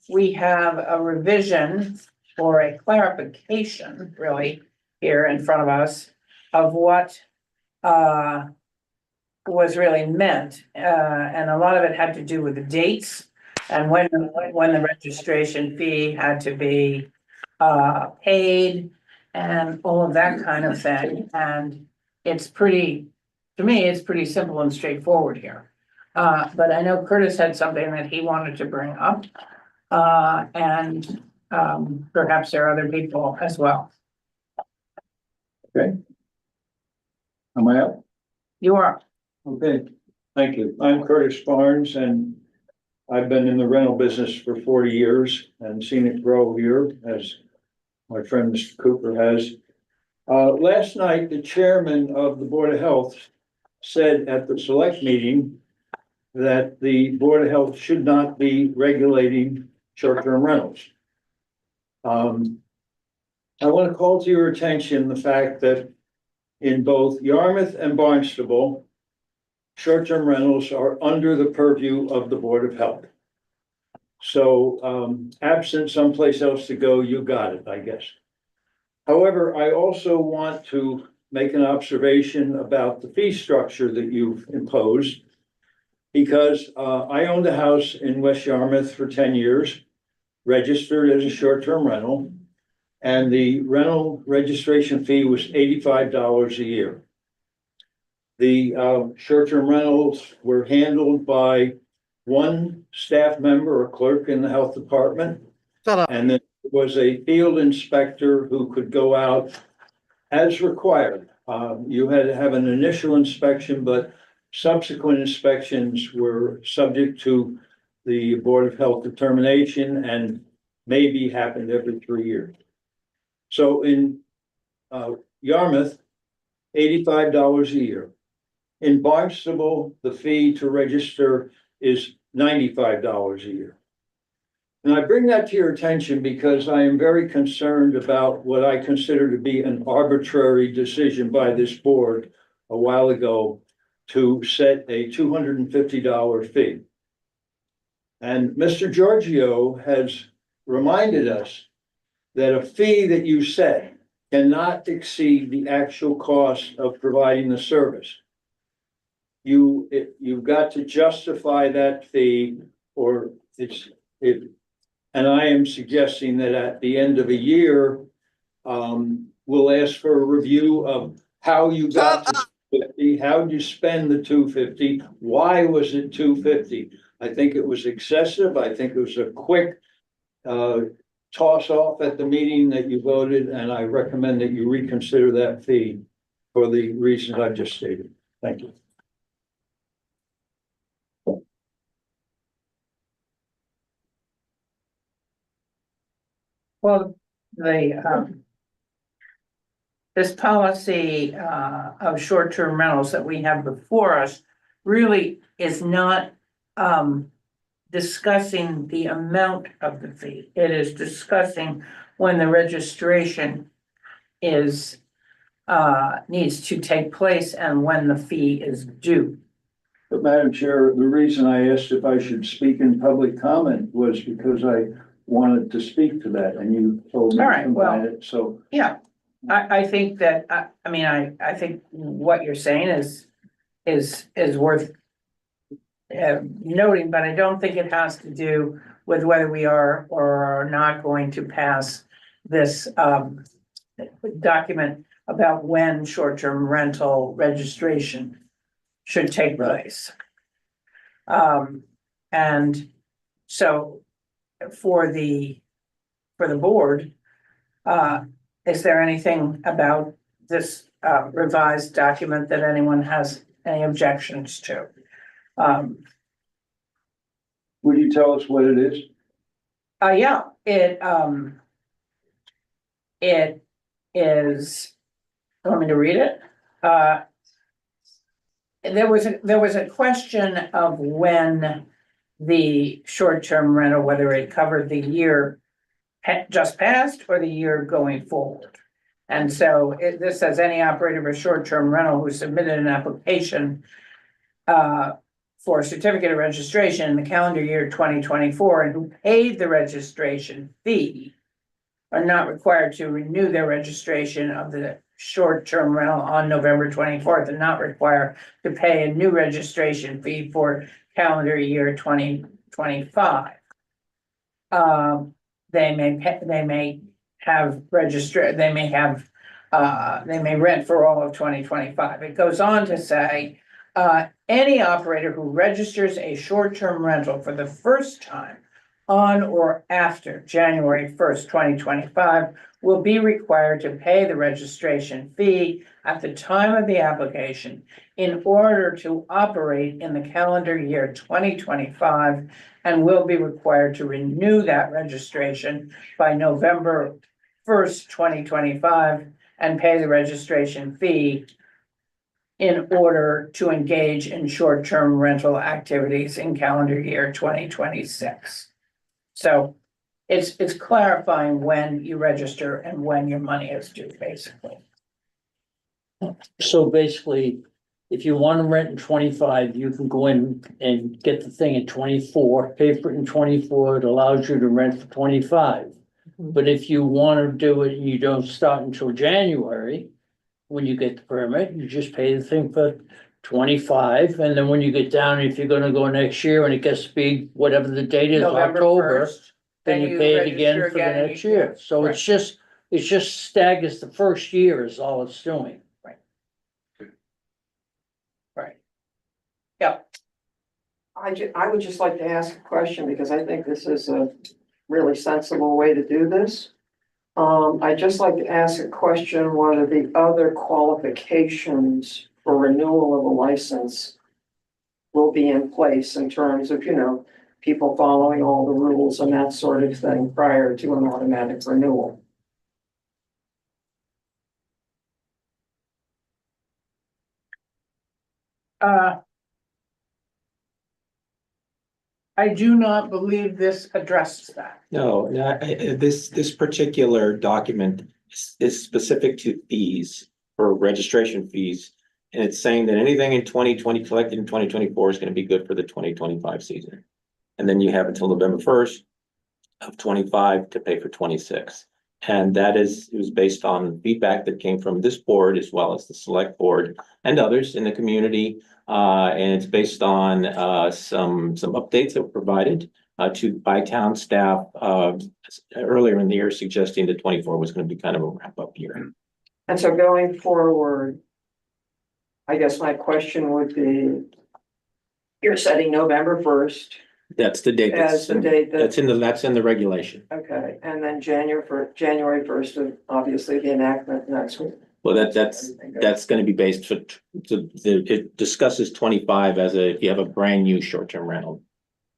we have a revision or a clarification, really, here in front of us of what was really meant, and a lot of it had to do with the dates and when the registration fee had to be paid and all of that kind of thing. And it's pretty, to me, it's pretty simple and straightforward here. But I know Curtis had something that he wanted to bring up, and perhaps there are other people as well. Okay. Am I up? You are. Okay, thank you. I'm Curtis Barnes, and I've been in the rental business for 40 years and seen it grow here, as my friend Mr. Cooper has. Last night, the chairman of the Board of Health said at the select meeting that the Board of Health should not be regulating short-term rentals. I want to call to your attention the fact that in both Yarmouth and Barnstable, short-term rentals are under the purview of the Board of Health. So absent someplace else to go, you got it, I guess. However, I also want to make an observation about the fee structure that you've imposed. Because I owned a house in West Yarmouth for 10 years, registered as a short-term rental. And the rental registration fee was $85 a year. The short-term rentals were handled by one staff member or clerk in the health department. And then there was a field inspector who could go out as required. You had to have an initial inspection, but subsequent inspections were subject to the Board of Health determination and maybe happened every 3 years. So in Yarmouth, $85 a year. In Barnstable, the fee to register is $95 a year. And I bring that to your attention because I am very concerned about what I consider to be an arbitrary decision by this board a while ago to set a $250 fee. And Mr. Giorgio has reminded us that a fee that you set cannot exceed the actual cost of providing the service. You've got to justify that fee, or and I am suggesting that at the end of a year, we'll ask for a review of how you got to 50, how did you spend the 250? Why was it 250? I think it was excessive. I think it was a quick toss off at the meeting that you voted, and I recommend that you reconsider that fee for the reasons I've just stated. Thank you. Well, this policy of short-term rentals that we have before us really is not discussing the amount of the fee. It is discussing when the registration is needs to take place and when the fee is due. But Madam Chair, the reason I asked if I should speak in public comment was because I wanted to speak to that, and you told me to combine it, so. Yeah, I think that, I think what you're saying is worth noting, but I don't think it has to do with whether we are or are not going to pass this document about when short-term rental registration should take place. And so for the board, is there anything about this revised document that anyone has any objections to? Would you tell us what it is? Yeah, it is, want me to read it? There was a question of when the short-term rental, whether it covered the year just passed or the year going forward. And so this says any operator of a short-term rental who submitted an application for a certificate of registration in the calendar year 2024 and who paid the registration fee are not required to renew their registration of the short-term rental on November 24th and not required to pay a new registration fee for calendar year 2025. They may rent for all of 2025. It goes on to say, any operator who registers a short-term rental for the first time on or after January 1st, 2025 will be required to pay the registration fee at the time of the application in order to operate in the calendar year 2025 and will be required to renew that registration by November 1st, 2025 and pay the registration fee in order to engage in short-term rental activities in calendar year 2026. So it's clarifying when you register and when your money is due, basically. So basically, if you want to rent in 25, you can go in and get the thing in 24, pay for it in 24, it allows you to rent for 25. But if you want to do it and you don't start until January, when you get the permit, you just pay the thing for 25. And then when you get down, if you're gonna go next year and it gets to be whatever the date is, November October, 1st, then you pay it again register for the again and next you- year. So Right. it's just staggers the first year is all it's doing. Right. Yep, I would just like to ask a question because I think this is a really sensible way to do this. I'd just like to ask a question, whether the other qualifications for renewal of a license will be in place in terms of, people following all the rules and that sort of thing prior to an automatic renewal. I do not believe this addresses that. No, this particular document is specific to fees for registration fees. And it's saying that anything in 2020 collected in 2024 is going to be good for the 2025 season. And then you have until November 1st of 25 to pay for 26. And it was based on feedback that came from this board as well as the select board and others in the community. And it's based on some updates that were provided by town staff earlier in the year, suggesting that 24 was going to be kind of a wrap up year. And so going forward, I guess my question would be, you're setting November 1st. That's the date. As the date that's in the regulation. Okay, and then January 1st of obviously the enactment next week. Well, that's going to be based it discusses 25 as if you have a brand new short-term rental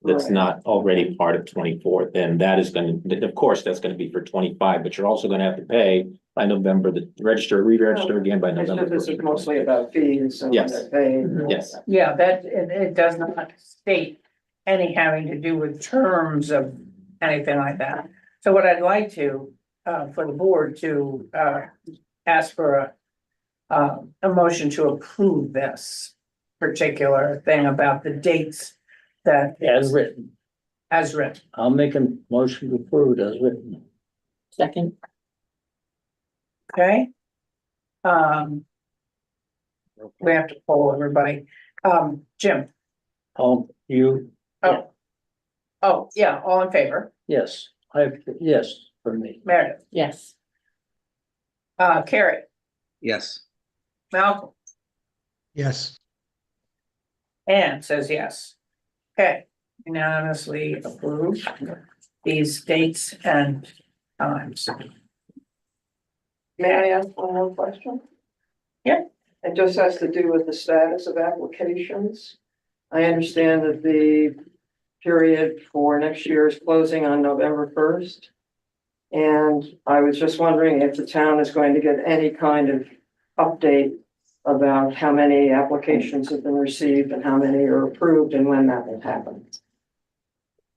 that's Right. not already part of 24, then that is going to, of course, that's going to be for 25, but you're also going to have to pay by November, re-register again by I November. said this is 1st. mostly about fees and Yes. they're paid. Yes. Yeah, it does not state any having to do with terms of anything like that. So what I'd like to, for the board to, ask for a motion to approve this particular thing about the dates that. As written, As written. I'll make a motion to approve it as written. Second, Okay. We have to poll everybody. Jim, You, oh, yeah, all in favor. yes, yes, for me. Meredith, yes. Carrie, Yes. Malcolm, Yes, Ann says yes. Okay, unanimously approved these dates and times. May I ask one more question? Yeah. It just has to do with the status of applications. I understand that the period for next year is closing on November 1st. And I was just wondering if the town is going to get any kind of update about how many applications have been received and how many are approved and when that will happen.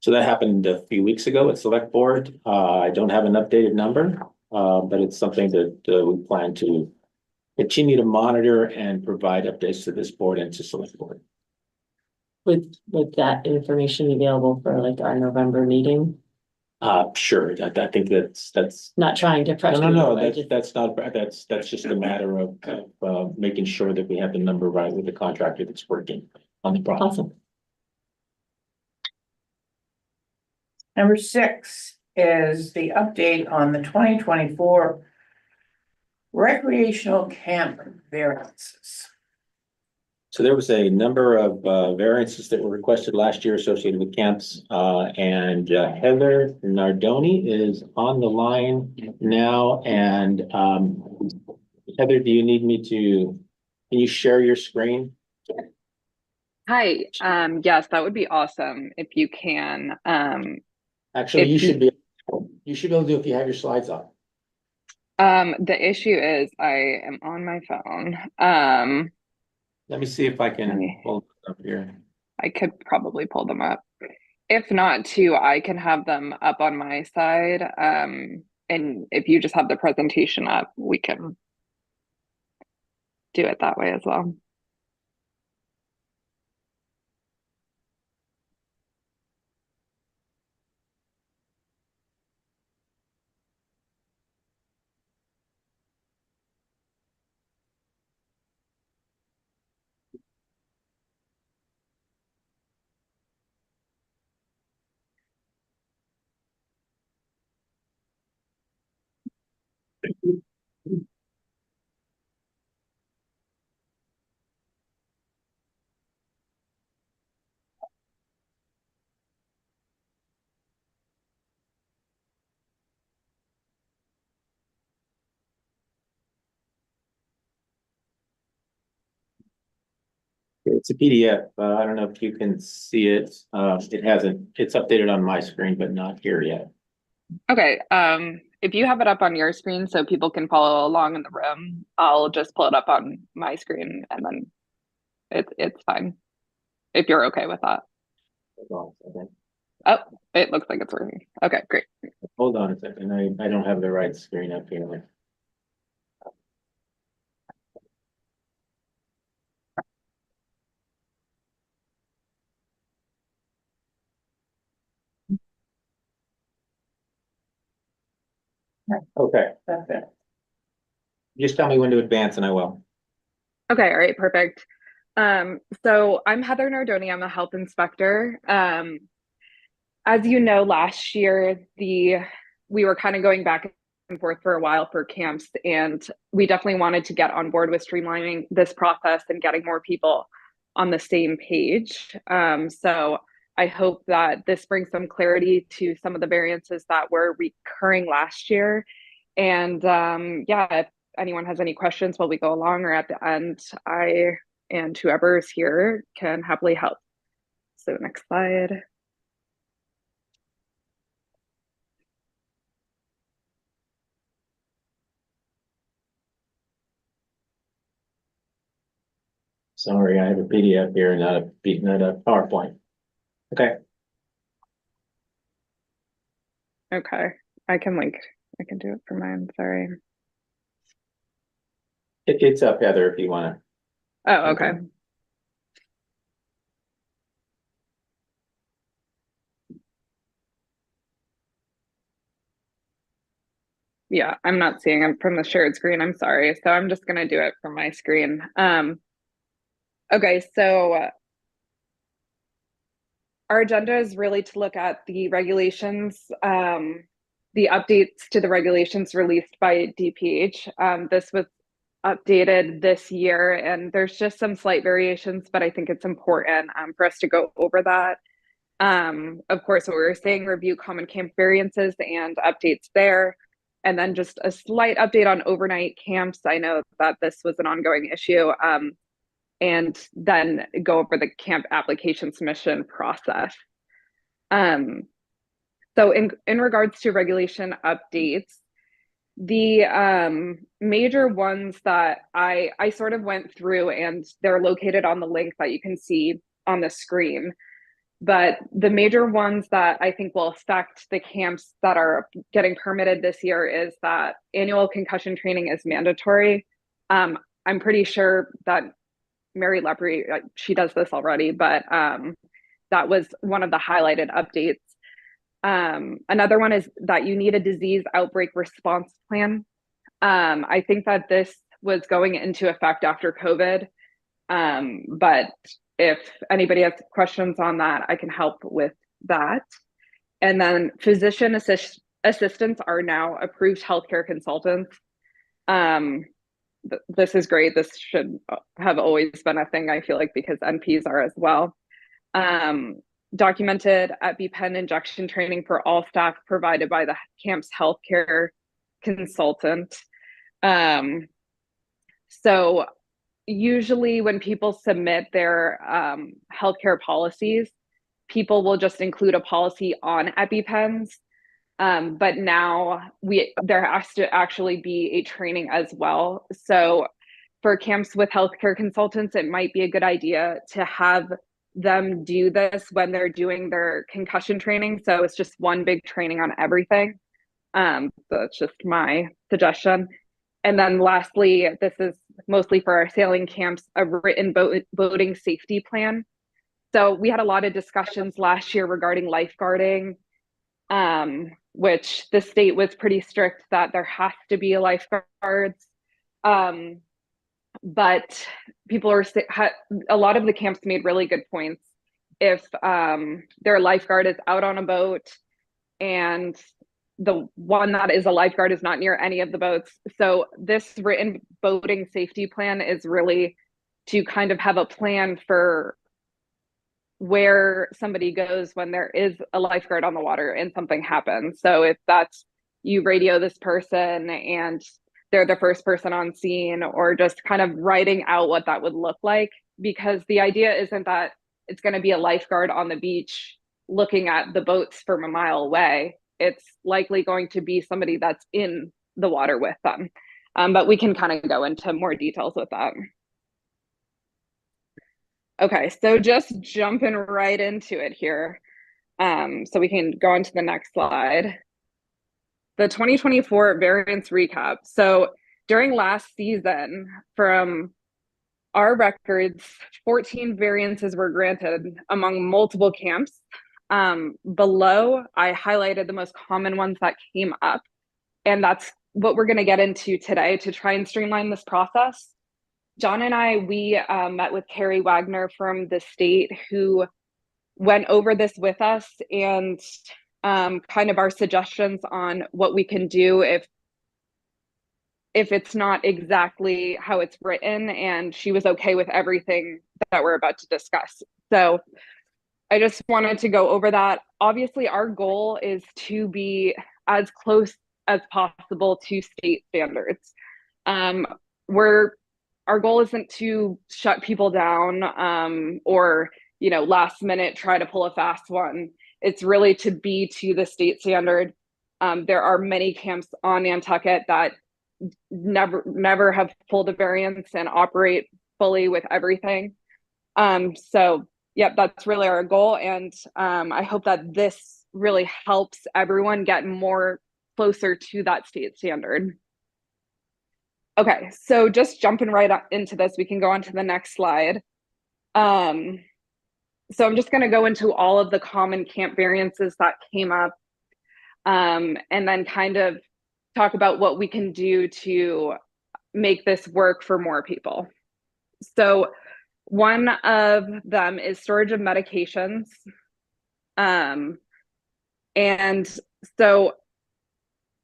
So that happened a few weeks ago at select board. I don't have an updated number, but it's something that we plan to continue to monitor and provide updates to this board and to select board. Would that information be available for like our November meeting? Sure. I think that's Not trying to pressure. no, you, I just- that's just a matter of making sure that we have the number right with the contractor that's working on the project. Awesome. Number 6 is the update on the 2024 recreational camp variances. So there was a number of variances that were requested last year associated with camps, and Heather Nardoni is on the line now. And Heather, do you need me to? Can you share your screen? Hi, yes, that would be awesome if you can. Actually, if you should be able to do if you have your slides up. The issue is I am on my phone. Let me see if I can pull it up here. I could probably pull them up. If not, too, I can have them up on my side. And if you just have the presentation up, we can. do it that way as well. It's a PDF. I don't know if you can see it. It's updated on my screen, but not here yet. Okay, if you have it up on your screen so people can follow along in the room, I'll just pull it up on my screen and then it's fine. If you're okay with that. Oh, it looks like it's working. Okay, great. Hold on a second. I don't have the right screen up here. Okay, That's it. just tell me when to advance and I will. Okay, all right, perfect. So I'm Heather Nardoni, I'm a health inspector. As you know, last year we were kind of going back and forth for a while for camps, and we definitely wanted to get on board with streamlining this process and getting more people on the same page. So I hope that this brings some clarity to some of the variances that were recurring last year. And yeah, if anyone has any questions while we go along or at the end, I and whoever is here can happily help. So next slide. Sorry, I have a PDF here, not a PowerPoint. Okay. Okay, I can do it for mine, sorry. It's up, Heather, if you want to. Oh, okay. Yeah, I'm not seeing it from the shared screen. I'm sorry. So I'm just going to do it from my screen. Okay, so our agenda is really to look at the regulations, the updates to the regulations released by DPH. This was updated this year, and there's just some slight variations, but I think it's important for us to go over that. Of course, what we were saying, review common camp variances and updates there. And then just a slight update on overnight camps. I know that this was an ongoing issue. And then go over the camp application submission process. So in regards to regulation updates, the major ones that I sort of went through, and they're located on the link that you can see on the screen. But the major ones that I think will affect the camps that are getting permitted this year is that annual concussion training is mandatory. I'm pretty sure that Mary Lepre, she does this already, but that was one of the highlighted updates. Another one is that you need a disease outbreak response plan. I think that this was going into effect after COVID, but if anybody has questions on that, I can help with that. And then physician assistants are now approved healthcare consultants. This is great. This should have always been a thing, I feel like, because NPs are as well. Documented EpiPen injection training for all staff provided by the camp's healthcare consultant. So usually when people submit their healthcare policies, people will just include a policy on EpiPens. But now there has to actually be a training as well. So for camps with healthcare consultants, it might be a good idea to have them do this when they're doing their concussion training. So it's just one big training on everything. So it's just my suggestion. And then lastly, this is mostly for our sailing camps, a written boating safety plan. So we had a lot of discussions last year regarding lifeguarding, which the state was pretty strict that there has to be a lifeguards. But people are a lot of the camps made really good points. If their lifeguard is out on a boat and the one that is a lifeguard is not near any of the boats. So this written boating safety plan is really to kind of have a plan for where somebody goes when there is a lifeguard on the water and something happens. So if that's you radio this person and they're the first person on scene, or just kind of writing out what that would look like, because the idea isn't that it's going to be a lifeguard on the beach looking at the boats from a mile away. It's likely going to be somebody that's in the water with them. But we can kind of go into more details with that. Okay, so just jumping right into it here. So we can go on to the next slide. The 2024 variance recap. So during last season, from our records, 14 variances were granted among multiple camps. Below, I highlighted the most common ones that came up, and that's what we're going to get into today to try and streamline this process. John and I, we met with Carrie Wagner from the state, who went over this with us and kind of our suggestions on what we can do if it's not exactly how it's written, and she was okay with everything that we're about to discuss. So I just wanted to go over that. Obviously, our goal is to be as close as possible to state standards. Our goal isn't to shut people down or last minute try to pull a fast one. It's really to be to the state standard. There are many camps on Nantucket that never have pulled a variance and operate fully with everything. So yep, that's really our goal. And I hope that this really helps everyone get more closer to that state standard. Okay, so just jumping right into this, we can go on to the next slide. So I'm just going to go into all of the common camp variances that came up, and then kind of talk about what we can do to make this work for more people. So one of them is storage of medications. And so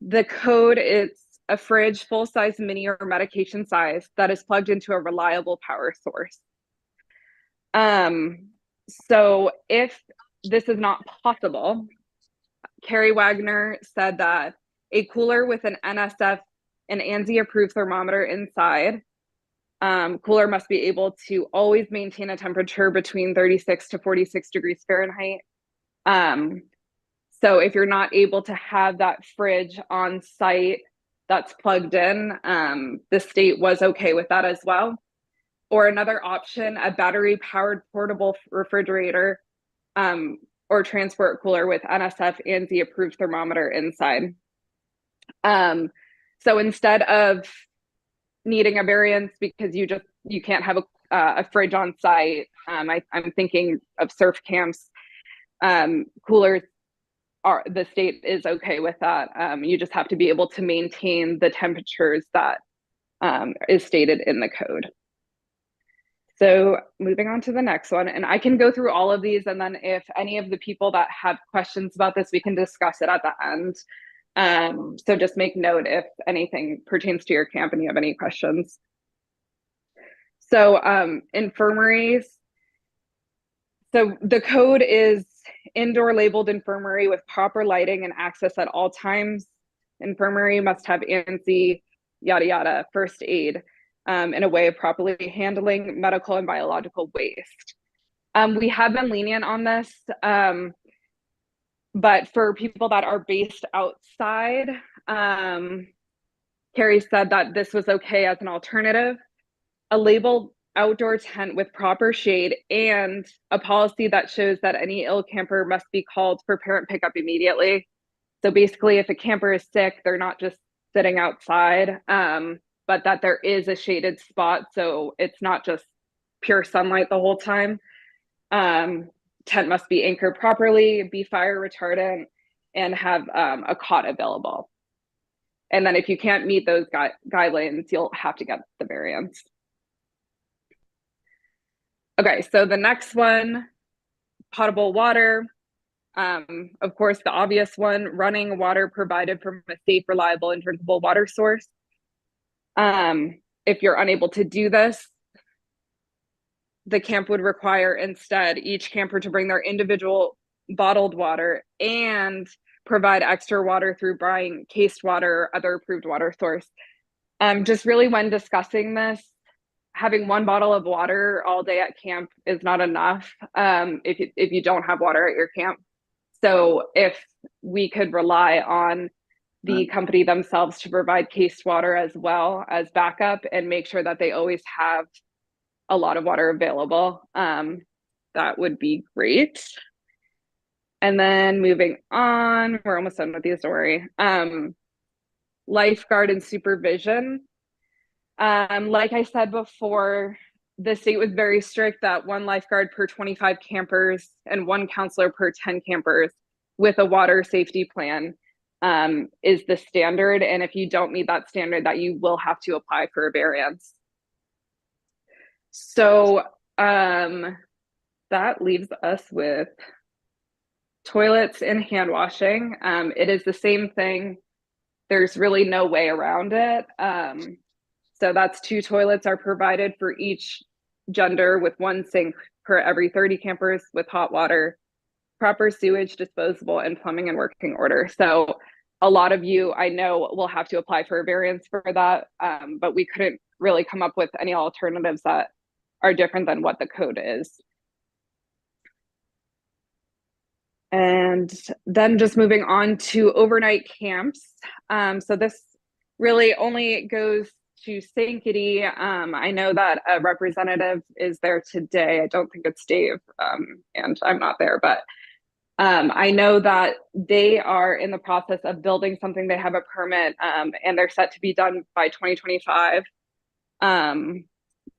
the code is a fridge, full-size mini or medication size, that is plugged into a reliable power source. So if this is not possible, Carrie Wagner said that a cooler with an NSF and ANSI approved thermometer inside, cooler must be able to always maintain a temperature between 36 to 46 degrees Fahrenheit. So if you're not able to have that fridge on site that's plugged in, the state was okay with that as well. Or another option, a battery powered portable refrigerator or transport cooler with NSF ANSI approved thermometer inside. So instead of needing a variance because you can't have a fridge on site, I'm thinking of surf camps, coolers the state is okay with that. You just have to be able to maintain the temperatures that is stated in the code. So moving on to the next one, and I can go through all of these, and then if any of the people that have questions about this, we can discuss it at the end. So just make note if anything pertains to your camp and you have any questions. So infirmaries. So the code is indoor labeled infirmary with proper lighting and access at all times. Infirmary must have ANSI, yada, yada, first aid in a way of properly handling medical and biological waste. We have been lenient on this, but for people that are based outside, Carrie said that this was okay as an alternative. A labeled outdoor tent with proper shade and a policy that shows that any ill camper must be called for parent pickup immediately. So basically, if a camper is sick, they're not just sitting outside. but that there is a shaded spot, so it's not just pure sunlight the whole time. Tent must be anchored properly, be fire retardant, and have a cot available. And then if you can't meet those guidelines, you'll have to get the variance. Okay, so the next one, potable water. Of course, the obvious one, running water provided from a safe, reliable, and drinkable water source. If you're unable to do this, the camp would require instead each camper to bring their individual bottled water and provide extra water through buying cased water or other approved water source. Just really when discussing this, having one bottle of water all day at camp is not enough if you don't have water at your camp. So if we could rely on the company themselves to provide cased water as well as backup and make sure that they always have a lot of water available, that would be great. And then moving on, we're almost done with the story. Lifeguard and supervision. Like I said before, the state was very strict that one lifeguard per 25 campers and one counselor per 10 campers with a water safety plan is the standard. And if you don't meet that standard, that you will have to apply for a variance. So that leaves us with toilets and hand washing. It is the same thing. There's really no way around it. So that's 2 toilets are provided for each gender with 1 sink per every 30 campers with hot water, proper sewage disposable, and plumbing in working order. So a lot of you I know will have to apply for a variance for that, but we couldn't really come up with any alternatives that are different than what the code is. And then just moving on to overnight camps. So this really only goes to St. Kitty. I know that a representative is there today. I don't think it's Dave, and I'm not there, but I know that they are in the process of building something. They have a permit, and they're set to be done by 2025.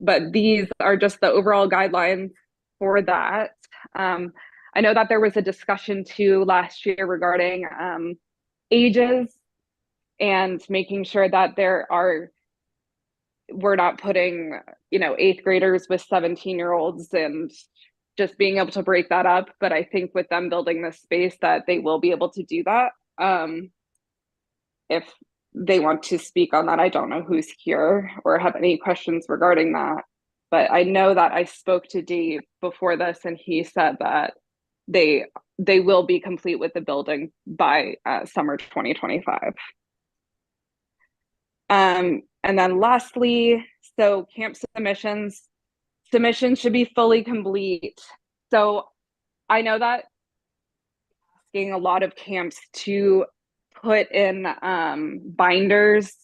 But these are just the overall guidelines for that. I know that there was a discussion too last year regarding ages and making sure that we're not putting, 8th graders with 17-year-olds and just being able to break that up. But I think with them building this space that they will be able to do that. If they want to speak on that, I don't know who's here or have any questions regarding that. But I know that I spoke to Dave before this and he said that they will be complete with the building by summer 2025. And then lastly, so camp submissions should be fully complete. So I know that asking a lot of camps to put in binders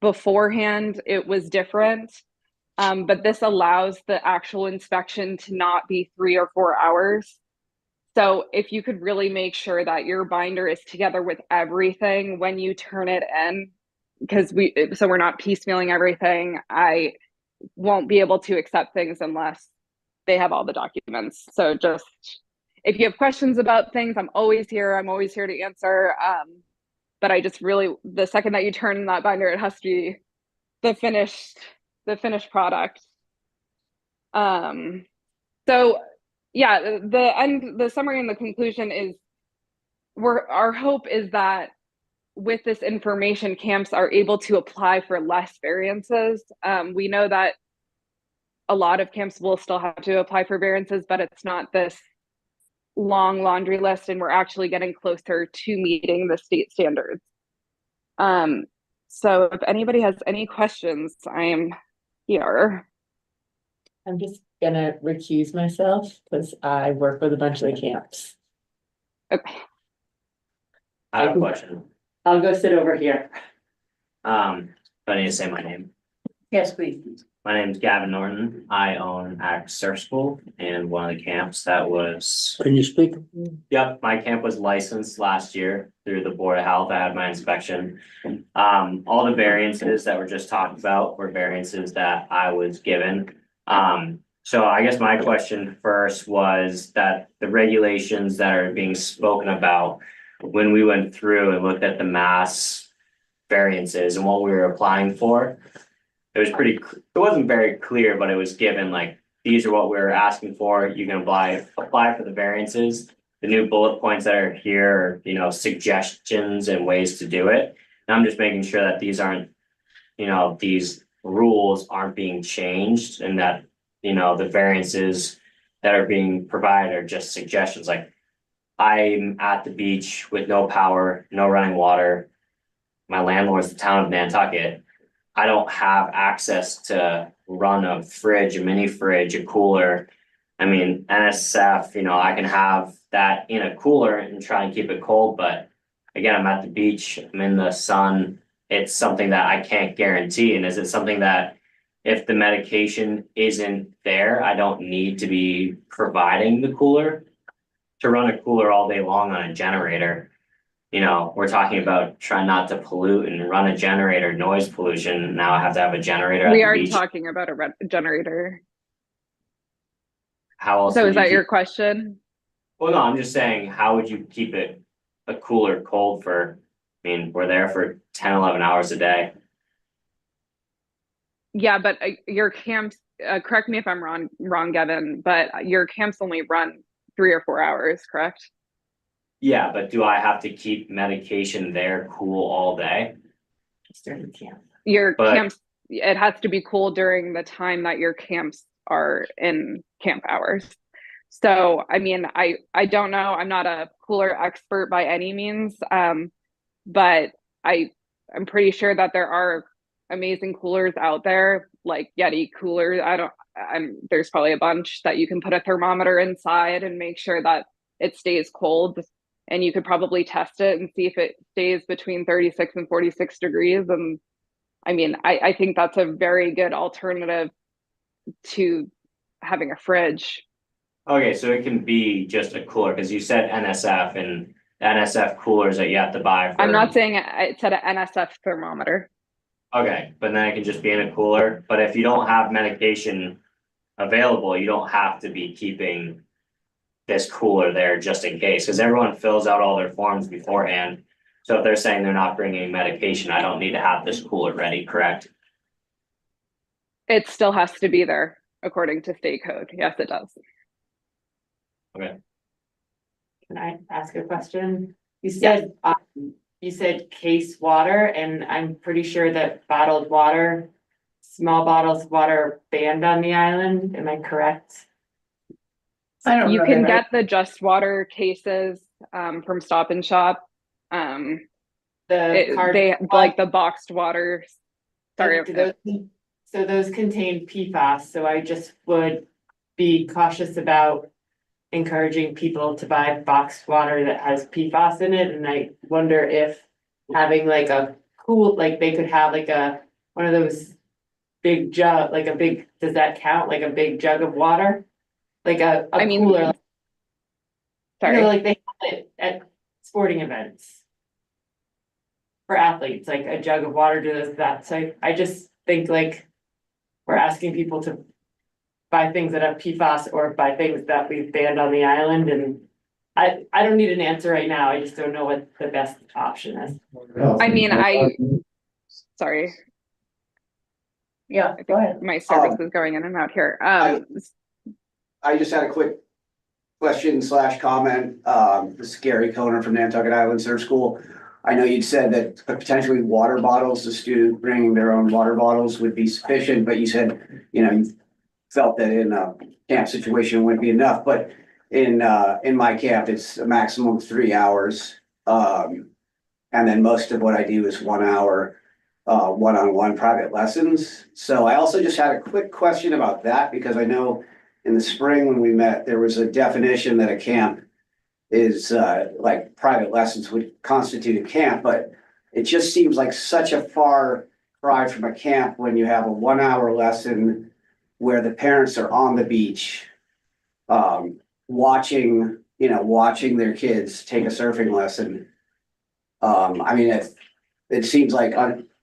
beforehand, it was different. But this allows the actual inspection to not be 3 or 4 hours. So if you could really make sure that your binder is together with everything when you turn it in, because we're not piecemealing everything, I won't be able to accept things unless they have all the documents. So just, if you have questions about things, I'm always here to answer. But I just really, the second that you turn in that binder, it has to be the finished product. So yeah, the summary and the conclusion is our hope is that with this information, camps are able to apply for less variances. We know that a lot of camps will still have to apply for variances, but it's not this long laundry list, and we're actually getting closer to meeting the state standards. So if anybody has any questions, I am here. I'm just gonna recuse myself because I work with a bunch of the camps. Okay. I have a question. I'll go sit over here. Do I need to say my name? Yes, please. My name's Gavin Norton. I own Axe Surf School and one of the camps that was, Can you speak? yep, my camp was licensed last year through the Board of Health. I had my inspection. All the variances that were just talked about were variances that I was given. So I guess my question first was that the regulations that are being spoken about, when we went through and looked at the mass variances and what we were applying for, it was it wasn't very clear, but it was given like, these are what we were asking for, you can apply for the variances. The new bullet points that are here, are, you know, suggestions and ways to do it. And I'm just making sure that these aren't, you know, these rules aren't being changed and that, you know, the variances that are being provided are just suggestions. Like, I'm at the beach with no power, no running water. My landlord's the town of Nantucket. I don't have access to run a fridge, a mini fridge, a cooler. I mean, NSF, you know, I can have that in a cooler and try and keep it cold, but again, I'm at the beach, I'm in the sun. It's something that I can't guarantee. And is it something that if the medication isn't there, I don't need to be providing the cooler? To run a cooler all day long on a generator, you know, we're talking about trying not to pollute and run a generator, noise pollution. Now I have to have a generator at We the are beach. talking about a generator. How else So would is you that your keep? question? Well, no, I'm just saying, how would you keep it a cooler cold for? I mean, we're there for 10, 11 hours a day. Yeah, but your camps, correct me if I'm wrong, Gavin, but your camps only run 3 or 4 hours, correct? Yeah, but do I have to keep medication there cool all day? Just during the camp. Your But- camps, it has to be cool during the time that your camps are in camp hours. So, I mean, I don't know. I'm not a cooler expert by any means. But I'm pretty sure that there are amazing coolers out there, like Yeti coolers. There's probably a bunch that you can put a thermometer inside and make sure that it stays cold. And you could probably test it and see if it stays between 36 and 46 degrees. And I mean, I think that's a very good alternative to having a fridge. Okay, so it can be just a cooler, because you said NSF and NSF coolers that you have to buy for. I'm not saying it said an NSF thermometer. Okay, but then it can just be in a cooler, but if you don't have medication available, you don't have to be keeping this cooler there just in case, because everyone fills out all their forms beforehand. So if they're saying they're not bringing medication, I don't need to have this cooler ready, correct? It still has to be there according to state code. Yes, it does. Okay. Can I ask a question? You said case water, and I'm pretty sure that bottled water, small bottles of water are banned on the island. Am I correct? I don't You know can that I- get the just water cases from Stop and Shop. They like the boxed water. Sorry. So those contain PFAS, so I just would be cautious about encouraging people to buy boxed water that has PFAS in it, and I wonder if having like a cool, like they could have like one of those big jug, like a big, does that count, like a big jug of water? Like a cooler. Sorry. You know, like they have it at sporting events. For athletes, like a jug of water does that, so I just think like we're asking people to buy things that have PFAS or buy things that we've banned on the island, and I don't need an answer right now, I just don't know what the best option is. I mean, sorry. Yeah, go ahead. My service is going in and out here. I just had a quick question / comment. This is Gary Coner from Nantucket Island Surf School. I know you'd said that potentially water bottles, the student bringing their own water bottles would be sufficient, but you said, you know, you felt that in a camp situation wouldn't be enough, but in my camp, it's a maximum of 3 hours. And then most of what I do is 1 hour, one-on-one private lessons. So I also just had a quick question about that, because I know in the spring when we met, there was a definition that a camp is like private lessons would constitute a camp, but it just seems like such a far fried from a camp when you have a 1 hour lesson where the parents are on the beach, watching their kids take a surfing lesson. I mean, it seems like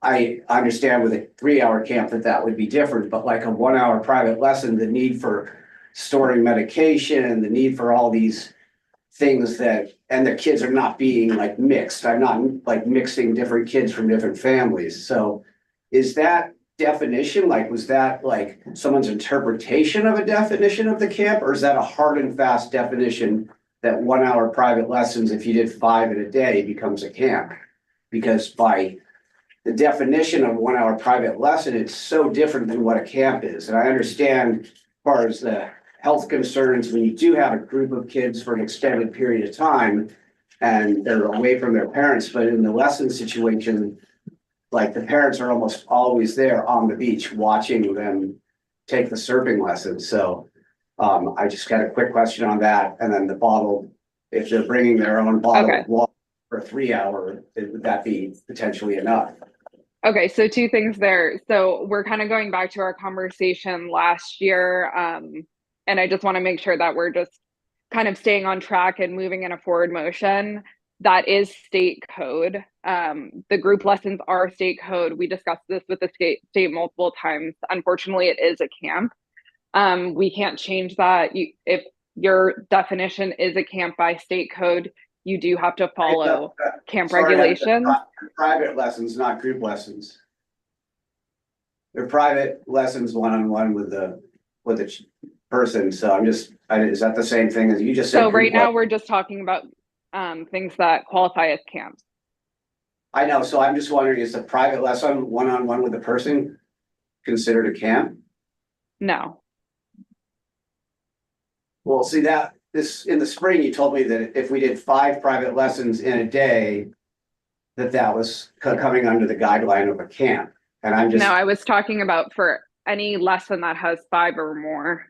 I understand with a 3 hour camp that would be different, but like a 1 hour private lesson, the need for storing medication, the need for all these things and the kids are not being like mixed. I'm not like mixing different kids from different families. So is that definition, like, was that like someone's interpretation of a definition of the camp, or is that a hard and fast definition that 1 hour private lessons, if you did 5 in a day, becomes a camp? Because by the definition of 1 hour private lesson, it's so different than what a camp is. And I understand as far as the health concerns, when you do have a group of kids for an extended period of time and they're away from their parents, but in the lesson situation, like the parents are almost always there on the beach watching them take the surfing lessons. So I just got a quick question on that. And then the bottle, if they're bringing their own bottle of water for 3 hours, would that be potentially enough? Okay, so two things there. So we're kind of going back to our conversation last year. And I just want to make sure that we're just kind of staying on track and moving in a forward motion. That is state code. The group lessons are state code. We discussed this with the state multiple times. Unfortunately, it is a camp. We can't change that. If your definition is a camp by state code, you do have to follow camp regulations. Private lessons, not group lessons. They're private lessons one-on-one with the person. So is that the same thing as you just said? So right now we're just talking about things that qualify as camps. I know. So I'm just wondering, is a private lesson one-on-one with a person considered a camp? No. Well, see this in the spring, you told me that if we did 5 private lessons in a day, that was coming under the guideline of a camp. And I'm just. No, I was talking about for any lesson that has 5 or more.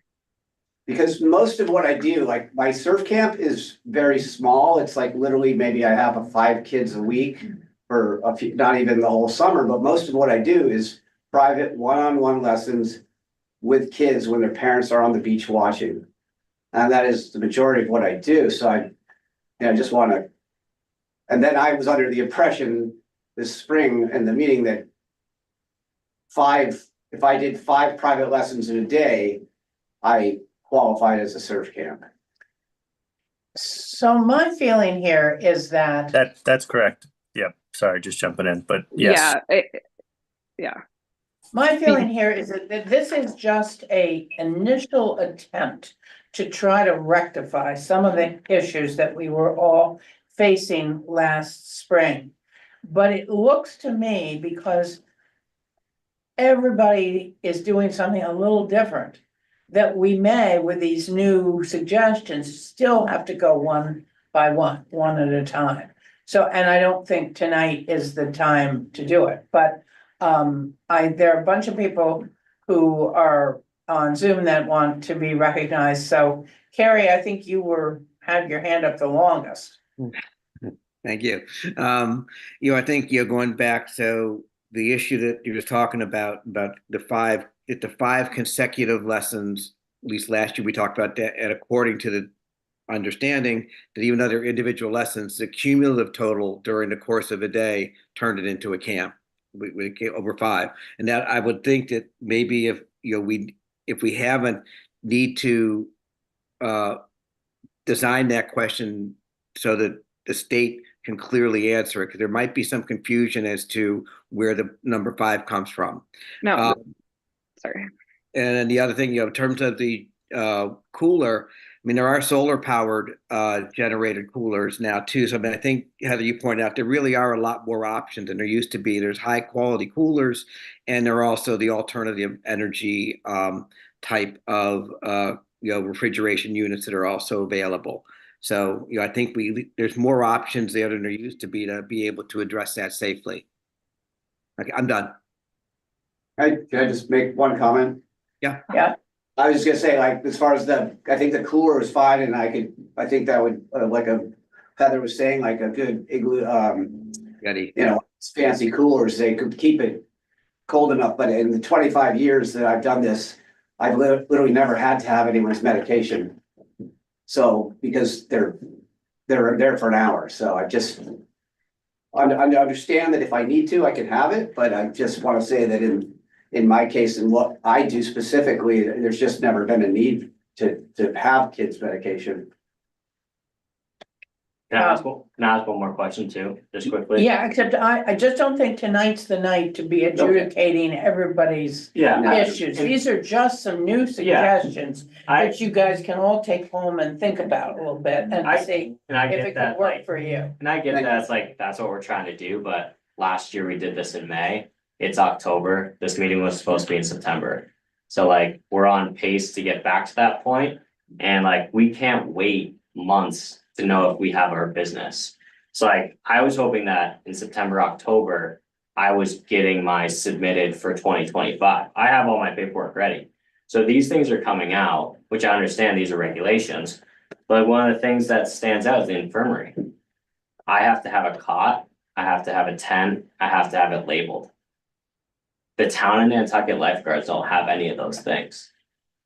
Because most of what I do, like my surf camp is very small. It's like literally maybe I have 5 kids a week for a few, not even the whole summer, but most of what I do is private one-on-one lessons with kids when their parents are on the beach watching. And that is the majority of what I do. So I just want to, and then I was under the impression this spring in the meeting that if I did 5 private lessons in a day, I qualified as a surf camp. So my feeling here is that. That's correct. Yep. Sorry, just jumping in, but yes. Yeah. My feeling here is that this is just a initial attempt to try to rectify some of the issues that we were all facing last spring. But it looks to me, because everybody is doing something a little different, that we may, with these new suggestions, still have to go one by one at a time. So, and I don't think tonight is the time to do it, but there are a bunch of people who are on Zoom that want to be recognized. So Carrie, I think you had your hand up the longest. Thank you. I think going back, so the issue that you were talking about the 5 consecutive lessons, at least last year we talked about that, and according to the understanding that even other individual lessons, the cumulative total during the course of a day turned it into a camp. We came over 5, and that I would think that maybe if we haven't need to design that question so that the state can clearly answer it, because there might be some confusion as to where the number 5 comes from. No, sorry. And then the other thing, in terms of the cooler, I mean, there are solar powered generated coolers now too. So I think, Heather, you pointed out there really are a lot more options than there used to be. There's high quality coolers, and there are also the alternative energy type of refrigeration units that are also available. So I think there's more options there than there used to be able to address that safely. Okay, I'm done. Can I just make one comment? Yeah. I was just gonna say, like, as far as I think the cooler is fine, and I think that would, like Heather was saying, like a good igloo, fancy coolers, they could keep it cold enough, but in the 25 years that I've done this, I've literally never had to have anyone's medication. So, because they're there for an hour, so I just, I understand that if I need to, I can have it, but I just want to say that in my case and what I do specifically, there's just never been a need to have kids' medication. Can I ask one more question too, just quickly? Yeah, except I just don't think tonight's the night to be adjudicating everybody's Yeah. issues. These are just some new suggestions that you guys can all take home and think about a little bit and see And I if get it that, could work like, for you. and I get that's like, that's what we're trying to do, but last year we did this in May. It's October. This meeting was supposed to be in September. So like, we're on pace to get back to that point, and like, we can't wait months to know if we have our business. So like, I was hoping that in September, October, I was getting my submitted for 2025. I have all my paperwork ready. So these things are coming out, which I understand these are regulations. But one of the things that stands out is the infirmary. I have to have a cot, I have to have a tent, I have to have it labeled. The town of Nantucket lifeguards don't have any of those things.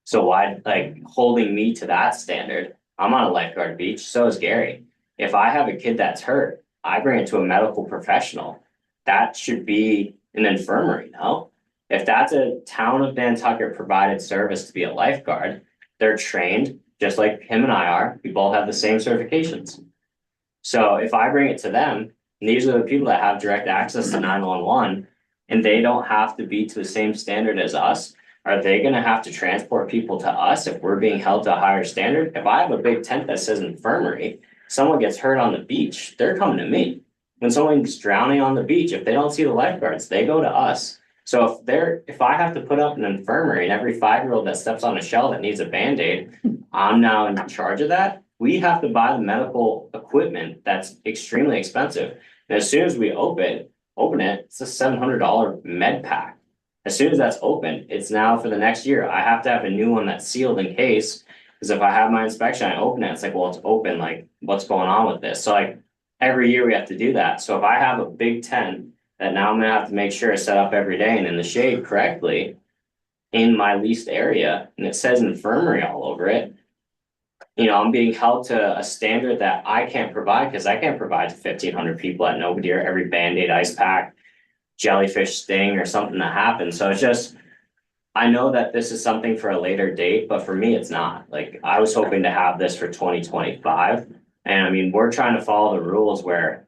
So why, like, holding me to that standard? I'm on a lifeguard beach, so is Gary. If I have a kid that's hurt, I bring it to a medical professional. That should be an infirmary, no? If that's a town of Nantucket provided service to be a lifeguard, they're trained, just like him and I are, we both have the same certifications. So if I bring it to them, and these are the people that have direct access to 911, and they don't have to be to the same standard as us, are they gonna have to transport people to us if we're being held to a higher standard? If I have a big tent that says infirmary, someone gets hurt on the beach, they're coming to me. When someone's drowning on the beach, if they don't see the lifeguards, they go to us. So if I have to put up an infirmary and every 5-year-old that steps on a shell that needs a Band-Aid, I'm now in charge of that. We have to buy the medical equipment that's extremely expensive. And as soon as we open it, it's a $700 med pack. As soon as that's open, it's now for the next year. I have to have a new one that's sealed in case, because if I have my inspection, I open it, it's like, well, it's open, like, what's going on with this? So like, every year we have to do that. So if I have a big tent that now I'm gonna have to make sure it's set up every day and in the shade correctly in my leased area, and it says infirmary all over it, you know, I'm being held to a standard that I can't provide, because I can't provide to 1,500 people at No Deer every Band-Aid ice pack, jellyfish sting or something that happens. So it's just, I know that this is something for a later date, but for me, it's not. Like, I was hoping to have this for 2025. And I mean, we're trying to follow the rules where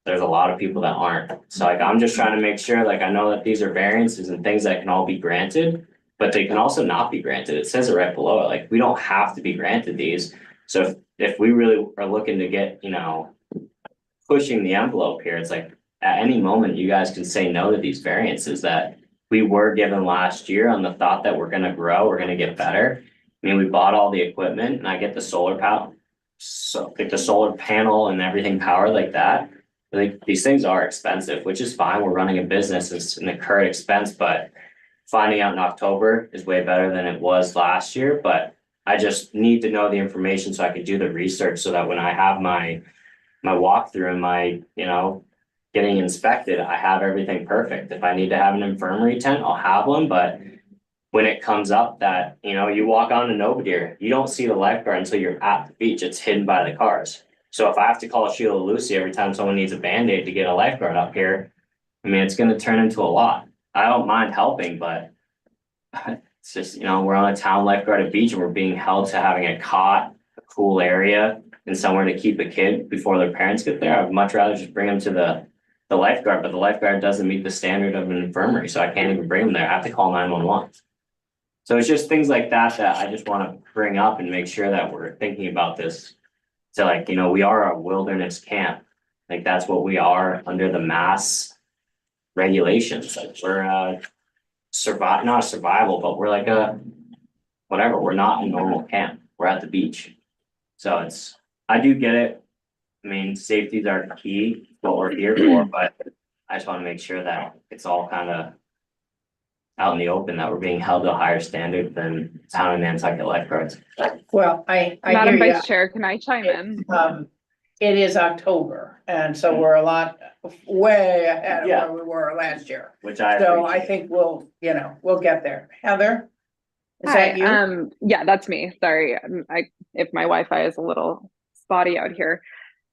there's a lot of people that aren't. So like, I'm just trying to make sure, like, I know that these are variances and things that can all be granted, but they can also not be granted. It says it right below it, like, we don't have to be granted these. So if we really are looking to get, you know, pushing the envelope here, it's like, at any moment, you guys can say no to these variances that we were given last year on the thought that we're gonna grow, we're gonna get better. I mean, we bought all the equipment and I get the solar power, so like the solar panel and everything powered like that. Like, these things are expensive, which is fine. We're running a business, it's an incurred expense, but finding out in October is way better than it was last year. But I just need to know the information so I can do the research so that when I have my walkthrough and my, you know, getting inspected, I have everything perfect. If I need to have an infirmary tent, I'll have one, but when it comes up that, you know, you walk on to Novadeer, you don't see the lifeguard until you're at the beach. It's hidden by the cars. So if I have to call Sheila Lucy every time someone needs a Band-Aid to get a lifeguard up here, I mean, it's gonna turn into a lot. I don't mind helping, but it's just, you know, we're on a town lifeguarded beach and we're being held to having a cot, a cool area, and somewhere to keep a kid before their parents get there. I'd much rather just bring them to the lifeguard, but the lifeguard doesn't meet the standard of an infirmary, so I can't even bring them there. I have to call 911. So it's just things like that that I just want to bring up and make sure that we're thinking about this. So like, you know, we are a wilderness camp. Like, that's what we are under the mass regulations. Like, we're not a survival, but we're like a whatever. We're not a normal camp. We're at the beach. So I do get it. I mean, safety is our key, what we're here for, but I just want to make sure that it's all kind of out in the open, that we're being held to a higher standard than town and Nantucket lifeguards. Well, I hear Madam you. Vice Chair, can I chime in? it is October, and so we're a lot way ahead of Yeah. where we were last year. Which I So I appreciate. think we'll get there. Heather? Is Hi, that you? yeah, that's me. Sorry, if my Wi-Fi is a little spotty out here.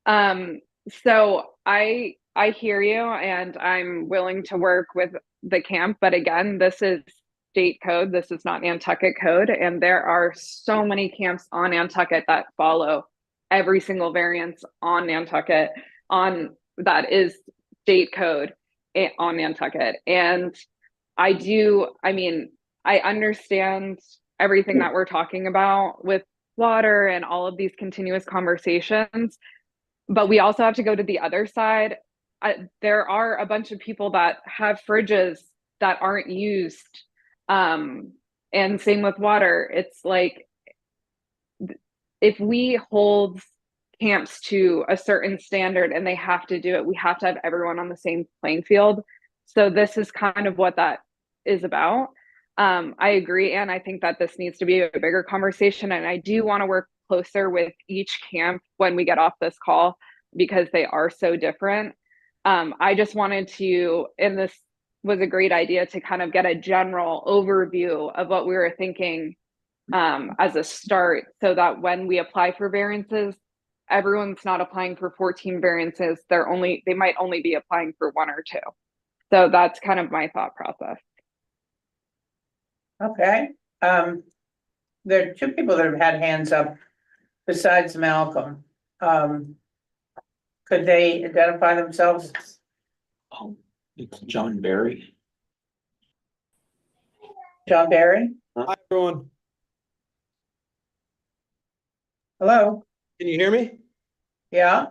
So I hear you, and I'm willing to work with the camp, but again, this is state code. This is not Nantucket code, and there are so many camps on Nantucket that follow every single variance on Nantucket on that is state code on Nantucket. And I mean, I understand everything that we're talking about with water and all of these continuous conversations, but we also have to go to the other side. There are a bunch of people that have fridges that aren't used. And same with water. It's like, if we hold camps to a certain standard and they have to do it, we have to have everyone on the same playing field. So this is kind of what that is about. I agree, and I think that this needs to be a bigger conversation, and I do want to work closer with each camp when we get off this call because they are so different. I just wanted to, and this was a great idea, to kind of get a general overview of what we were thinking as a start, so that when we apply for variances, everyone's not applying for 14 variances. They might only be applying for 1 or 2. So that's kind of my thought process. Okay, there are 2 people that have had hands up besides Malcolm. Could they identify themselves? Oh, it's John Barry. John Barry? Hi, everyone. Hello? Can you hear me? Yeah?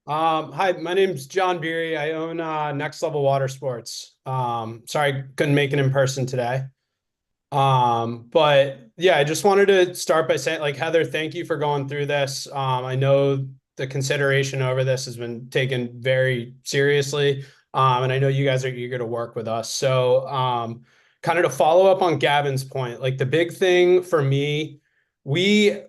Hi, my name's John Beery. I own Next Level Water Sports. Sorry, couldn't make it in person today. But yeah, I just wanted to start by saying, like, Heather, thank you for going through this. I know the consideration over this has been taken very seriously. And I know you guys are eager to work with us. So kind of to follow up on Gavin's point, like the big thing for me, we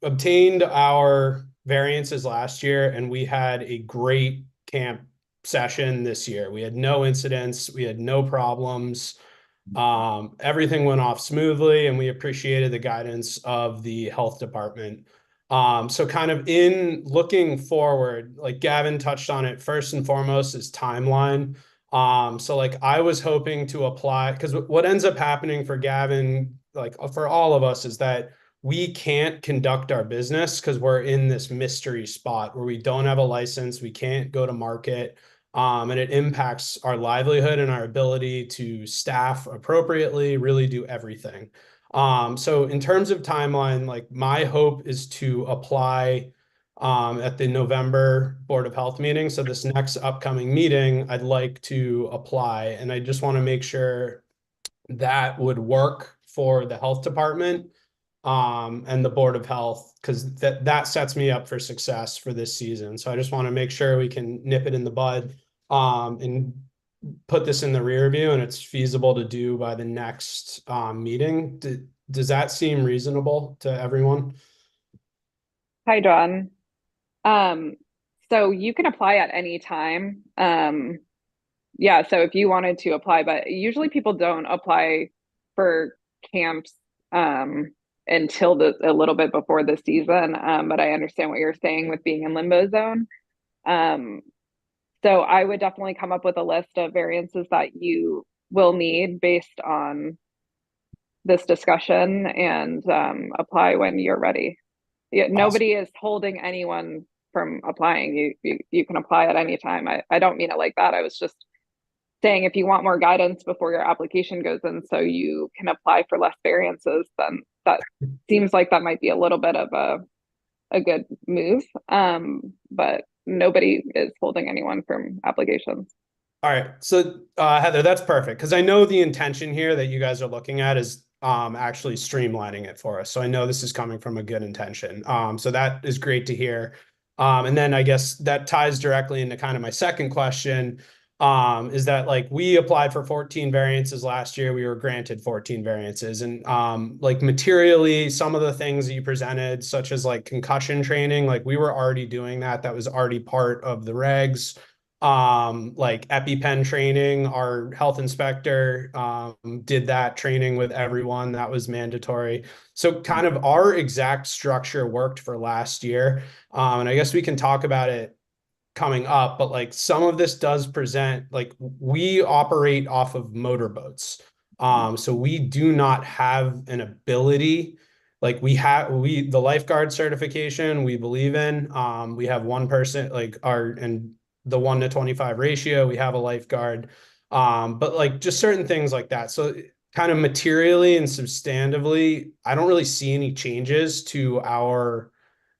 obtained our variances last year, and we had a great camp session this year. We had no incidents, we had no problems. Everything went off smoothly, and we appreciated the guidance of the health department. So kind of in looking forward, like Gavin touched on it, first and foremost is timeline. So like I was hoping to apply, because what ends up happening for Gavin, like for all of us, is that we can't conduct our business because we're in this mystery spot where we don't have a license, we can't go to market. And it impacts our livelihood and our ability to staff appropriately, really do everything. So in terms of timeline, like my hope is to apply at the November Board of Health meeting. So this next upcoming meeting, I'd like to apply, and I just want to make sure that would work for the health department and the Board of Health, because that sets me up for success for this season. So I just want to make sure we can nip it in the bud and put this in the rear view, and it's feasible to do by the next meeting. Does that seem reasonable to everyone? Hi, John. So you can apply at any time. Yeah, so if you wanted to apply, but usually people don't apply for camps until a little bit before the season. But I understand what you're saying with being in limbo zone. So I would definitely come up with a list of variances that you will need based on this discussion and apply when you're ready. Yeah, nobody is holding anyone from applying. You can apply at any time. I don't mean it like that. I was just saying, if you want more guidance before your application goes in so you can apply for less variances, then that seems like that might be a little bit of a good move. But nobody is holding anyone from applications. All right. So Heather, that's perfect, because I know the intention here that you guys are looking at is actually streamlining it for us. So I know this is coming from a good intention. So that is great to hear. And then I guess that ties directly into kind of my second question. is that like we applied for 14 variances last year. We were granted 14 variances, and like materially, some of the things that you presented, such as like concussion training, like we were already doing that. That was already part of the regs. Like EpiPen training, our health inspector did that training with everyone. That was mandatory. So kind of our exact structure worked for last year. And I guess we can talk about it coming up, but like some of this does present, like we operate off of motorboats. So we do not have an ability, like the lifeguard certification we believe in. We have one person, like and the 1 to 25 ratio, we have a lifeguard. But like just certain things like that. So kind of materially and substantively, I don't really see any changes to our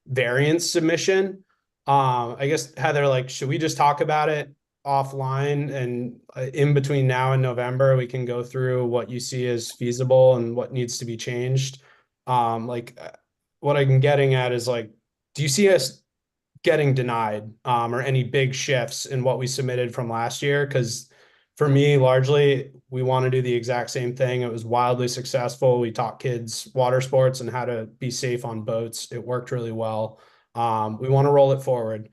variance submission. I guess Heather, like, should we just talk about it offline, and in between now and November, we can go through what you see as feasible and what needs to be changed? What I'm getting at is like, do you see us getting denied, or any big shifts in what we submitted from last year? Because for me, largely, we want to do the exact same thing. It was wildly successful. We taught kids water sports and how to be safe on boats. It worked really well. We want to roll it forward.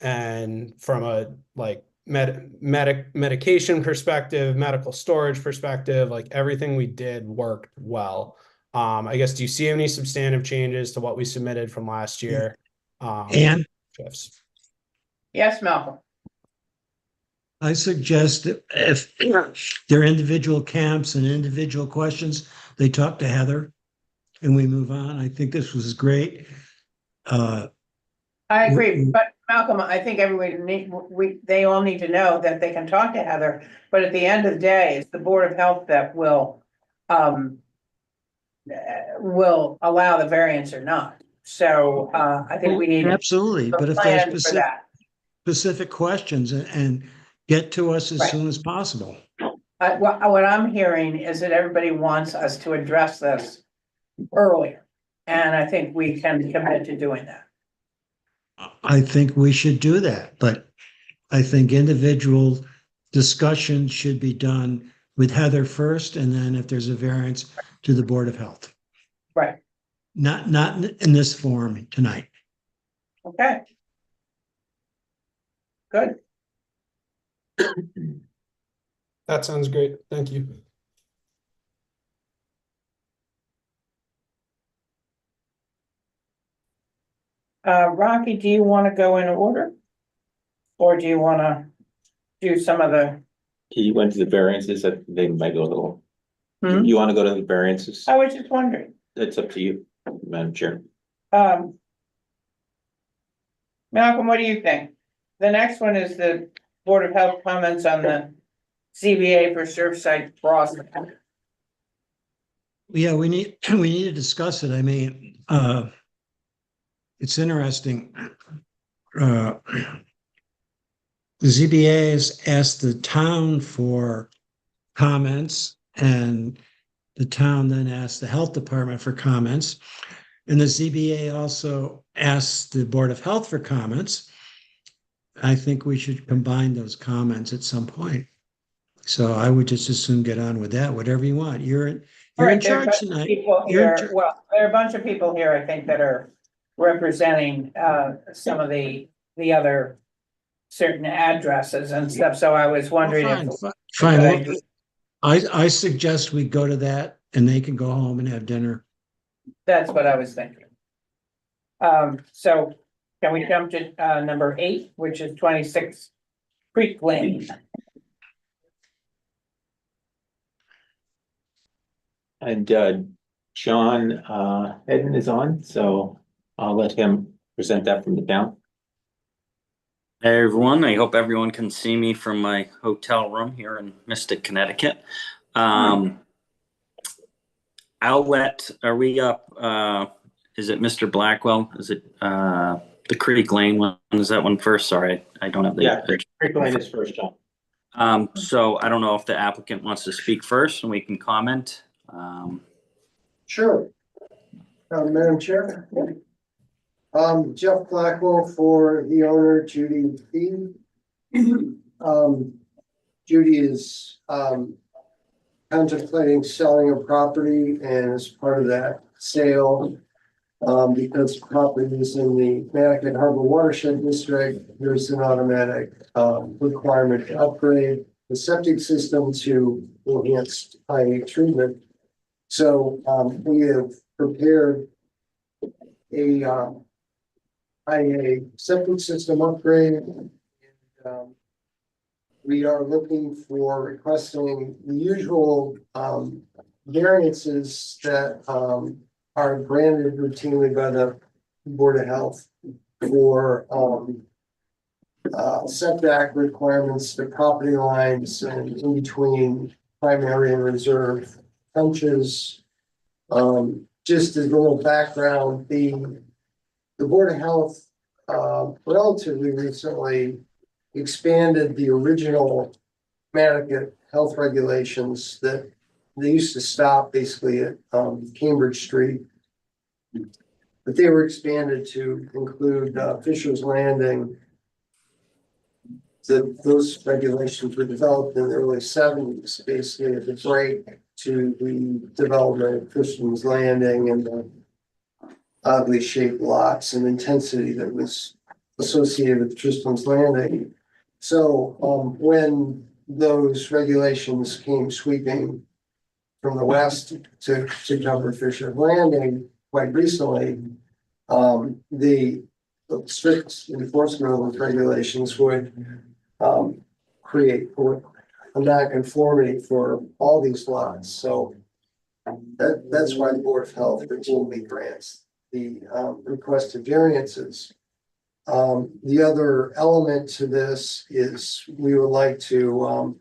And from a like medication perspective, medical storage perspective, like everything we did worked well. I guess, do you see any substantive changes to what we submitted from last year? And Shifts. Yes, Malcolm. I suggest that if there are individual camps and individual questions, they talk to Heather and we move on. I think this was great. I agree, but Malcolm, I think they all need to know that they can talk to Heather, but at the end of the day, it's the Board of Health that will allow the variance or not. So I think we need absolutely, but if there's for that. specific questions and get to us as soon as possible. What I'm hearing is that everybody wants us to address this earlier, and I think we can commit to doing that. I think we should do that, but I think individual discussion should be done with Heather first, and then if there's a variance, to the Board of Health. Right. Not in this forum tonight. Okay. Good. That sounds great. Thank you. Rocky, do you want to go in order? Or do you want to do some of the? He went to the variances. I think they might go a little. Hmm? You want to go to the variances? I was just wondering. It's up to you, Madam Chair. Malcolm, what do you think? The next one is the Board of Health comments on the CBA for Surfside Crossing. Yeah, we need to discuss it. I mean, it's interesting. The ZBA has asked the town for comments, and the town then asked the health department for comments. And the ZBA also asked the Board of Health for comments. I think we should combine those comments at some point. So I would just as soon get on with that, whatever you want. You're in charge tonight. There are a bunch of people here, I think, that are representing some of the other certain addresses and stuff. So I was wondering. Fine. I suggest we go to that and they can go home and have dinner. That's what I was thinking. So can we jump to number 8, which is 26 Creek Lane? And John Eden is on, so I'll let him present that from the town. Hey everyone, I hope everyone can see me from my hotel room here in Mystic, Connecticut. Outlet, are we up? Is it Mr. Blackwell? Is it the Creek Lane one? Is that one first? Sorry, I don't have the. Yeah, Creek Lane is first, John. So I don't know if the applicant wants to speak first and we can comment. Sure. Madam Chair. Jeff Blackwell for the owner, Judy B. Judy is contemplating selling a property, and as part of that sale, because property is in the Nantucket Harbor Watershed District, there's an automatic requirement to upgrade the septic system to enhanced IA treatment. So we have prepared a IA septic system upgrade. And, we are looking for requesting the usual variances that are granted routinely by the Board of Health for setback requirements to property lines and in between primary and reserve trenches. Just as a little background, the Board of Health relatively recently expanded the original Nantucket health regulations that they used to stop basically at Cambridge Street. But they were expanded to include Fisher's Landing. Those regulations were developed in the early 70s, basically as a break to the development of Fisher's Landing and the oddly shaped lots and intensity that was associated with Tristram's Landing. So when those regulations came sweeping from the west to cover Fisher's Landing quite recently, the strict enforcement of those regulations would create a non-conformity for all these lots. So that's why the Board of Health routinely grants the requested variances. The other element to this is we would like to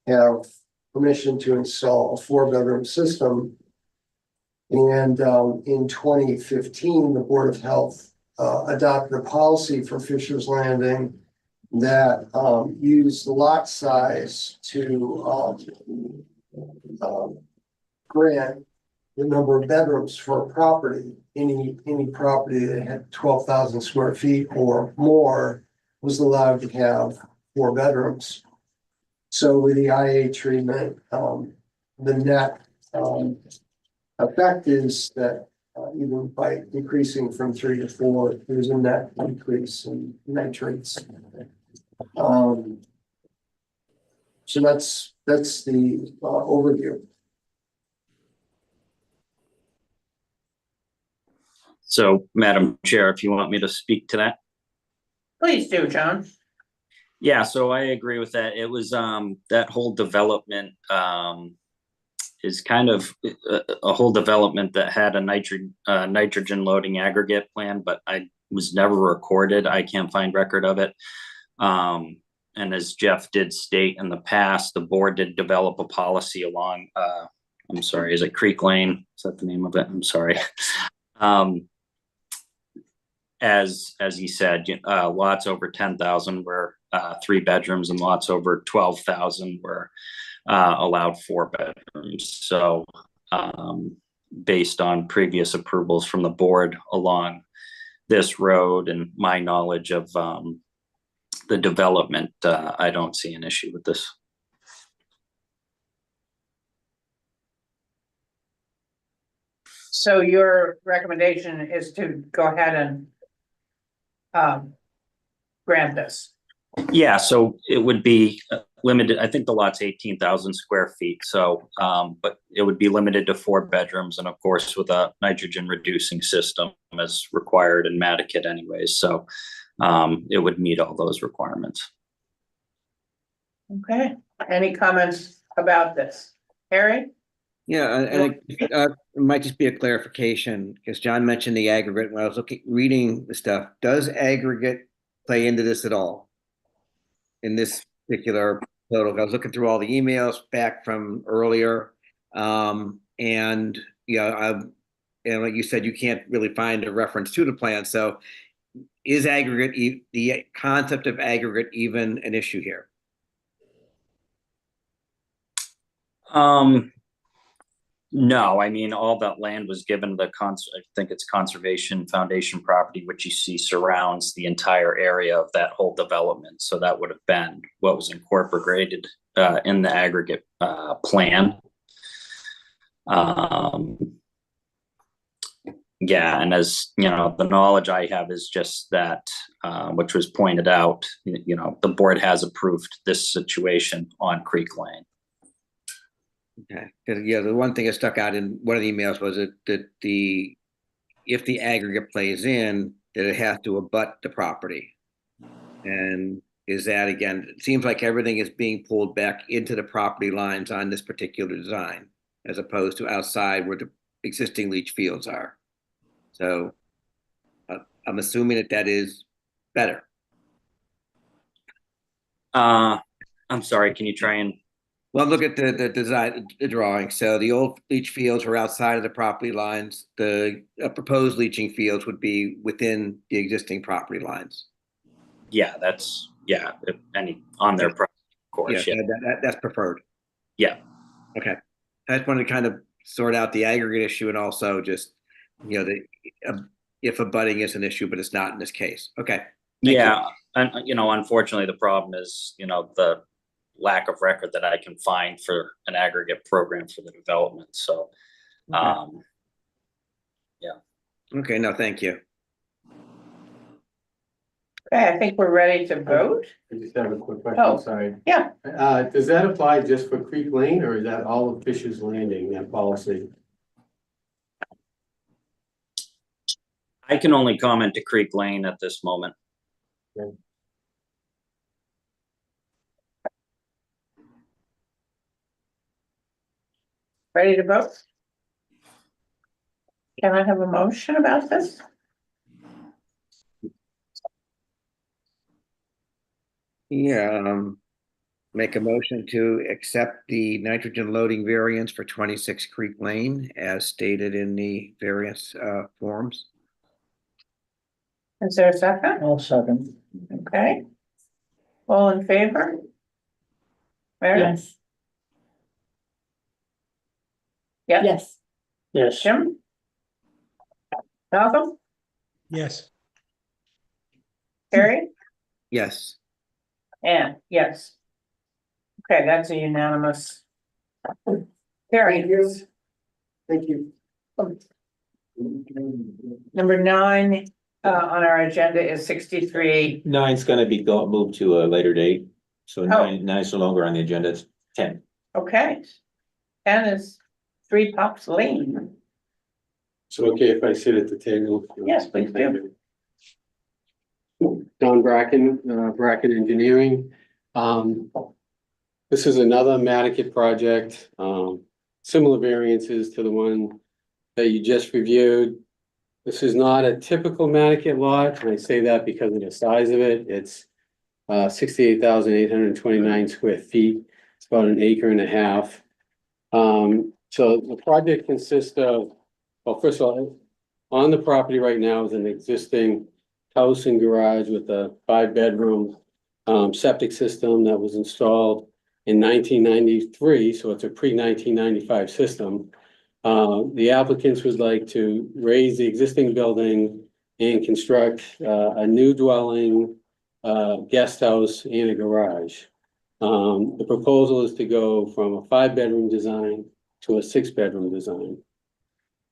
have permission to install a 4-bedroom system. And in 2015, the Board of Health adopted a policy for Fisher's Landing that used the lot size to grant the number of bedrooms for a property. Any property that had 12,000 square feet or more was allowed to have 4 bedrooms. So with the IA treatment, the net effect is that even by decreasing from 3 to 4, there's a net increase in nitrates. So that's the overview. So, Madam Chair, if you want me to speak to that. Please do, John. Yeah, so I agree with that. It was that whole development is kind of a whole development that had a nitrogen loading aggregate plan, but I was never recorded. I can't find record of it. And as Jeff did state in the past, the board did develop a policy along, I'm sorry, is it Creek Lane? Is that the name of it? I'm sorry. As he said, lots over 10,000 were 3 bedrooms, and lots over 12,000 were allowed 4 bedrooms. So based on previous approvals from the board along this road and my knowledge of the development, I don't see an issue with this. So your recommendation is to go ahead and grant this? Yeah, so it would be limited. I think the lot's 18,000 square feet. So, but it would be limited to 4 bedrooms, and of course with a nitrogen reducing system as required in Nantucket anyways. So it would meet all those requirements. Okay, any comments about this? Harry? Yeah, it might just be a clarification, because John mentioned the aggregate. When I was reading the stuff, does aggregate play into this at all? In this particular total, I was looking through all the emails back from earlier, and yeah, and like you said, you can't really find a reference to the plan. So, is aggregate the concept of aggregate even an issue here? No, I mean, all that land was given the I think it's Conservation Foundation property, which you see surrounds the entire area of that whole development. So that would have been what was incorporated in the aggregate plan. Yeah, and as you know, the knowledge I have is just that, which was pointed out, you know, the board has approved this situation on Creek Lane. Okay, because yeah, the one thing that stuck out in one of the emails was that if the aggregate plays in, that it has to abut the property. And is that, again, it seems like everything is being pulled back into the property lines on this particular design, as opposed to outside where the existing leach fields are. So I'm assuming that is better. I'm sorry, can you try and? Well, look at the design, the drawing. So the old leach fields were outside of the property lines. The proposed leaching fields would be within the existing property lines. Yeah, that's, yeah, if any on their property, of course. Yeah, Yeah, that's preferred. Yeah. Okay. I just wanted to kind of sort out the aggregate issue and also just, you know, if abutting is an issue, but it's not in this case. Okay. Yeah, and you know, unfortunately, the problem is, you know, the lack of record that I can find for an aggregate program for the development. So, yeah. Okay, no, thank you. Okay, I think we're ready to vote. I just have a quick question, Oh. sorry. Yeah. Does that apply just for Creek Lane or is that all of Fisher's Landing, that policy? I can only comment to Creek Lane at this moment. Okay. Ready to vote? Can I have a motion about this? Yeah, make a motion to accept the nitrogen loading variance for 26 Creek Lane as stated in the variance forms. Is there a second? I'll second. Okay. All in favor? Meredith? Yes. Yeah. Yes. Yes. Jim? Malcolm? Yes. Carrie? Yes. And yes. Okay, that's a unanimous. Carrie. Thank you. Number 9 on our agenda is 63. 9's gonna be moved to a later date, so Oh. 9's no longer on the agenda, it's 10. Okay. 10 is 3 Pops Lane. So okay if I sit at the table? Yes, please do. Don Bracken, Bracken Engineering. This is another Nantucket project, similar variances to the one that you just reviewed. This is not a typical Nantucket lot, and I say that because of the size of it. It's 68,829 square feet. It's about an acre and a half. So the project consists of, well, first of all, on the property right now is an existing house and garage with a 5-bedroom septic system that was installed in 1993, so it's a pre-1995 system. The applicants would like to raise the existing building and construct a new dwelling, guest house, and a garage. The proposal is to go from a 5-bedroom design to a 6-bedroom design.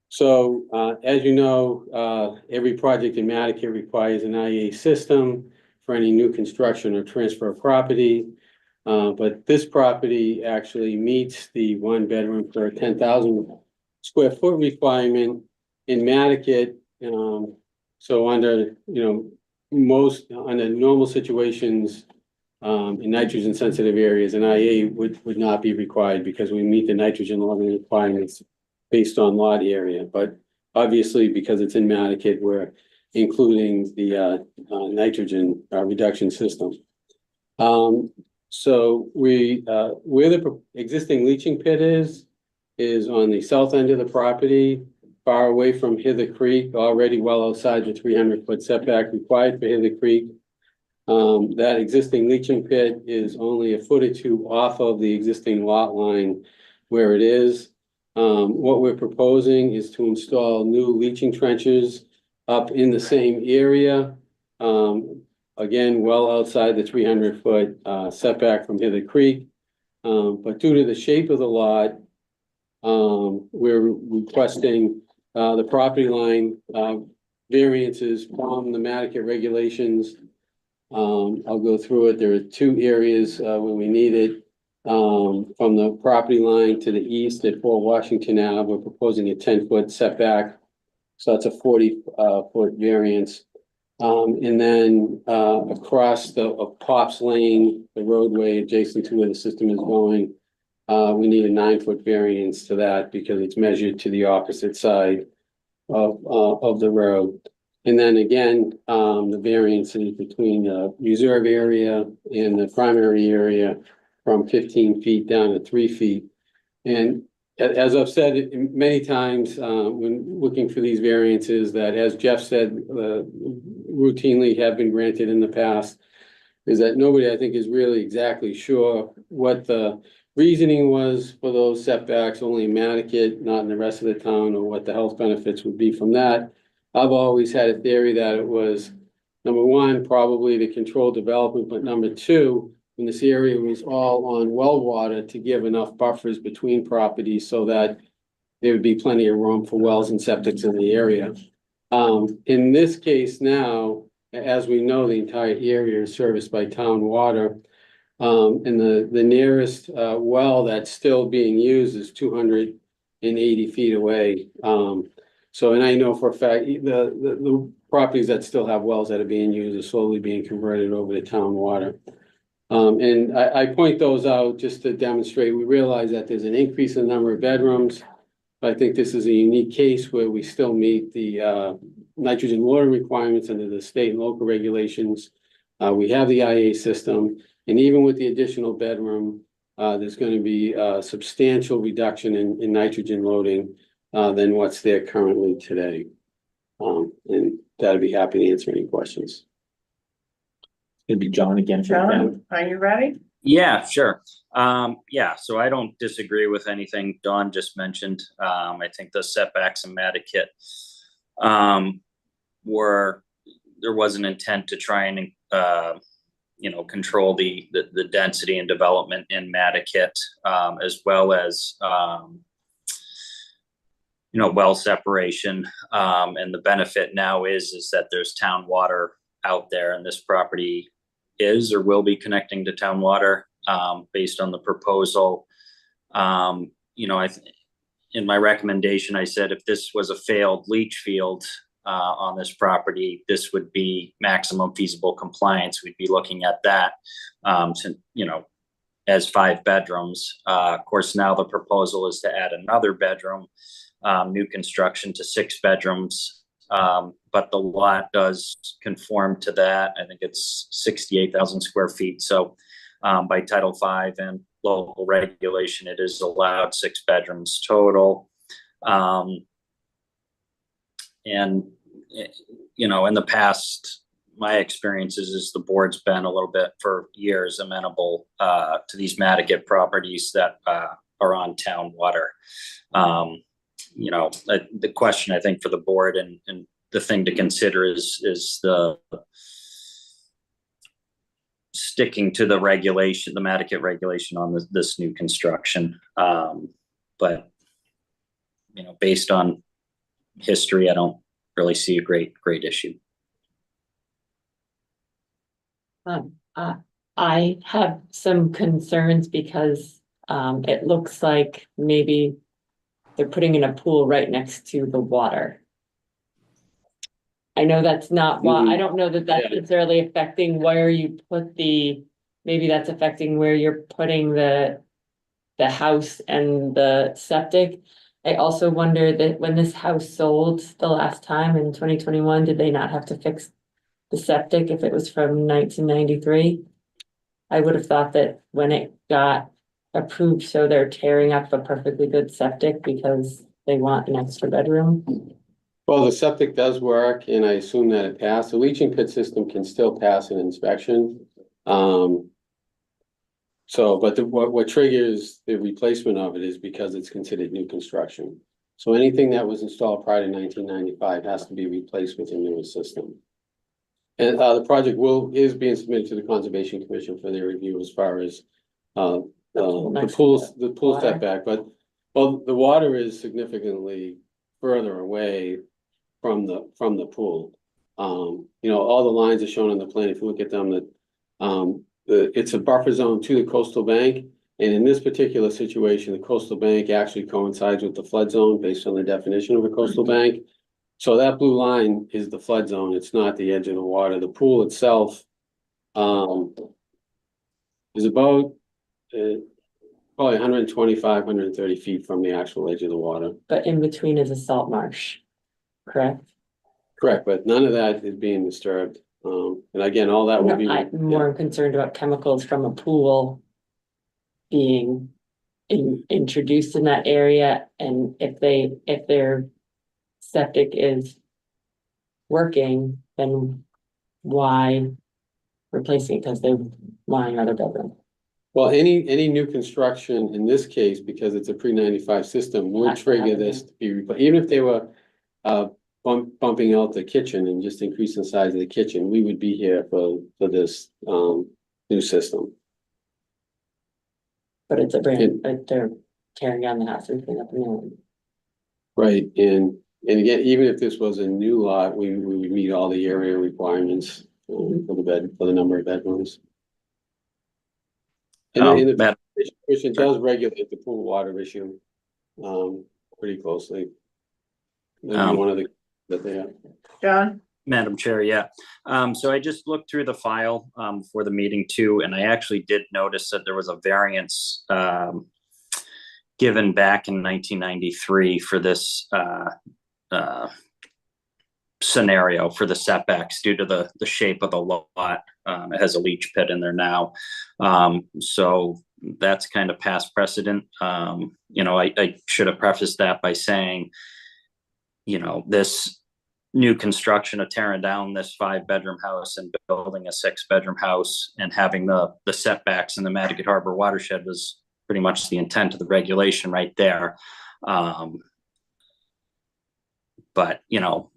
So, as you know, every project in Nantucket requires an IEA system for any new construction or transfer of property. But this property actually meets the 1-bedroom per 10,000 square foot requirement in Nantucket. So under, most, under normal situations, in nitrogen sensitive areas, an IEA would not be required because we meet the nitrogen loading requirements based on lot area, but obviously because it's in Nantucket, we're including the nitrogen reduction system. So where the existing leaching pit is on the south end of the property, far away from Hither Creek, already well outside the 300-foot setback required for Hither Creek. That existing leaching pit is only a foot or two off of the existing lot line where it is. What we're proposing is to install new leaching trenches up in the same area. Again, well outside the 300-foot setback from Hither Creek. but due to the shape of the lot, we're requesting, the property line, variances from the Nantucket regulations. I'll go through it. There are two areas, where we need it. From the property line to the east at Fort Washington Ave, we're proposing a 10-foot setback. So that's a 40-foot variance. And then, across the Pops Lane, the roadway adjacent to where the system is going, we need a 9-foot variance to that because it's measured to the opposite side of the road. And then again, the variances between the reserve area and the primary area from 15 feet down to 3 feet. And as I've said many times, when looking for these variances, that as Jeff said, routinely have been granted in the past, is that nobody, I think, is really exactly sure what the reasoning was for those setbacks, only in Nantucket, not in the rest of the town, or what the health benefits would be from that. I've always had a theory that it was, number one, probably to control development, but number two, when this area was all on well water, to give enough buffers between properties so that there would be plenty of room for wells and septics in the area. In this case now, as we know, the entire area is serviced by town water. And the nearest well that's still being used is 280 feet away. So, and I know for a fact, the properties that still have wells that are being used are slowly being converted over to town water. And I point those out just to demonstrate, we realize that there's an increase in the number of bedrooms. But I think this is a unique case where we still meet the nitrogen water requirements under the state and local regulations. We have the IA system, and even with the additional bedroom, there's going to be a substantial reduction in nitrogen loading than what's there currently today. And I'd be happy to answer any questions. It'd be John again. John, are you ready? Yeah, sure. Yeah, so I don't disagree with anything Dawn just mentioned. I think the setbacks in Nantucket there was an intent to try and control the density and development in Nantucket, as well as well separation. And the benefit now is that there's town water out there, and this property is or will be connecting to town water based on the proposal. In my recommendation, I said if this was a failed leach field on this property, this would be maximum feasible compliance. We'd be looking at that, as 5 bedrooms. Of course, now the proposal is to add another bedroom, new construction to 6 bedrooms. But the lot does conform to that. I think it's 68,000 square feet. So by Title V and local regulation, it is allowed 6 bedrooms total. And, in the past, my experiences is the board's been a little bit for years amenable to these Nantucket properties that are on town water. The question I think for the board and the thing to consider is the sticking to the regulation, the Nantucket regulation on this new construction. But based on history, I don't really see a great issue. I have some concerns because it looks like maybe they're putting in a pool right next to the water. I know that's not why, I don't know that that's necessarily affecting where you put maybe that's affecting where you're putting the house and the septic. I also wonder that when this house sold the last time in 2021, did they not have to fix the septic if it was from 1993? I would have thought that when it got approved, so they're tearing up a perfectly good septic because they want an extra bedroom. Well, the septic does work, and I assume that it passed. The leaching pit system can still pass an inspection. But what triggers the replacement of it is because it's considered new construction. So anything that was installed prior to 1995 has to be replaced with a newer system. And the project is being submitted to the Conservation Commission for their review as far as the pool water? setback, but, well, the water is significantly further away from the pool. You know, all the lines are shown on the plan, if you look at them, it's a buffer zone to the coastal bank. And in this particular situation, the coastal bank actually coincides with the flood zone based on the definition of a coastal bank. So that blue line is the flood zone, it's not the edge of the water. The pool itself, is about, probably 125, 130 feet from the actual edge of the water. But in between is a salt marsh, correct? Correct, but none of that is being disturbed. And again, all that will be. No, I'm more concerned about chemicals from a pool being introduced in that area, and if their septic is working, then why replacing it? Because they want another bedroom. Well, any new construction in this case, because it's a pre-95 system, would trigger this to be, even if they were bumping out the kitchen and just increasing the size of the kitchen, we would be here for this new system. But it's but they're tearing down the house and putting up a new one. Right, and again, even if this was a new lot, we would meet all the area requirements for the number of bedrooms. And the petition does regulate the pool water issue pretty closely. That'd be one of the that they have. John? Madam Chair, yeah. So I just looked through the file for the meeting too, and I actually did notice that there was a variance given back in 1993 for this scenario for the setbacks due to the shape of the lot. It has a leach pit in there now. So that's kind of past precedent. You know, I should have prefaced that by saying, you know, this new construction of tearing down this 5-bedroom house and building a 6-bedroom house and having the setbacks in the Nantucket Harbor watershed was pretty much the intent of the regulation right there. But, you know,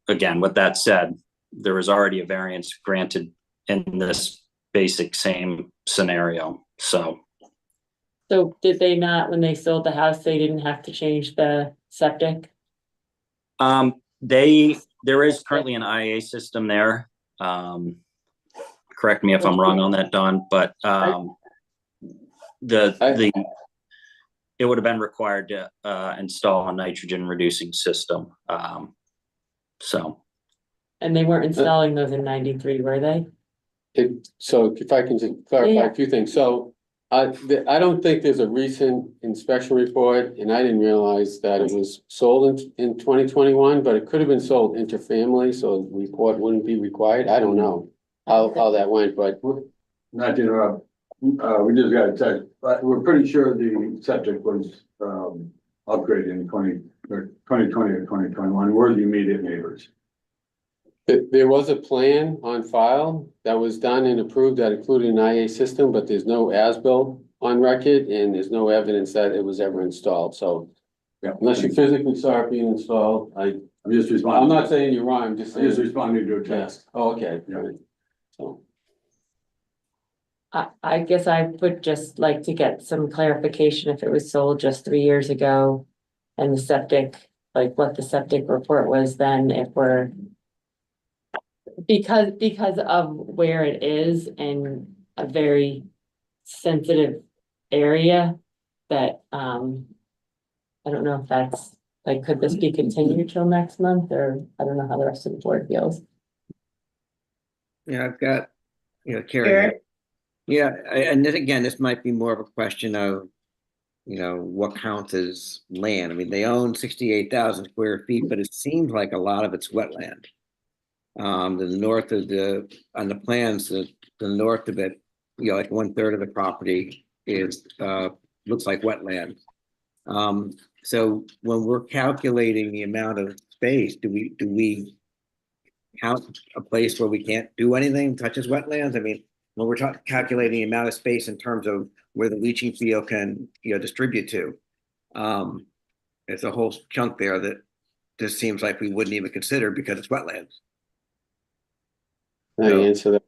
again, with that said, there was already a variance granted in this basic same scenario. So did they not, when they sold the house, they didn't have to change the septic? There is currently an IA system there. Correct me if I'm wrong on that, Don, but it would have been required to install a nitrogen reducing system. And they weren't installing those in 93, were they? So if I can just clarify a few things. So I don't think there's a recent inspection report, and I didn't realize that it was sold in 2021, but it could have been sold interfamily, so a report wouldn't be required. I don't know how that went, but. Not to interrupt, we just got a text, but we're pretty sure the septic was upgraded in 2020 or 2021. We're the immediate neighbors. There was a plan on file that was done and approved that included an IA system, but there's no as-built on record and there's no evidence that it was ever installed. So unless you physically saw it being installed, I'm just responding. I'm not saying you're wrong. I'm just saying. I'm just responding to a text. Oh, okay. Yeah. So. I guess I would just like to get some clarification if it was sold just 3 years ago and the septic, like what the septic report was then, if we're because of where it is in a very sensitive area that I don't know if that's like, could this be continued till next month, or I don't know how the rest of the board feels. Yeah, I've got, Carrie. Yeah, and then again, this might be more of a question of, what counts as land. I mean, they own 68,000 square feet, but it seems like a lot of it's wetland. The north of on the plans, the north of it, like 1/3 of the property is looks like wetland. So when we're calculating the amount of space, do we count a place where we can't do anything, touches wetlands? I mean, when we're calculating the amount of space in terms of where the leaching field can, distribute to, it's a whole chunk there that just seems like we wouldn't even consider because it's wetlands. Can I answer that?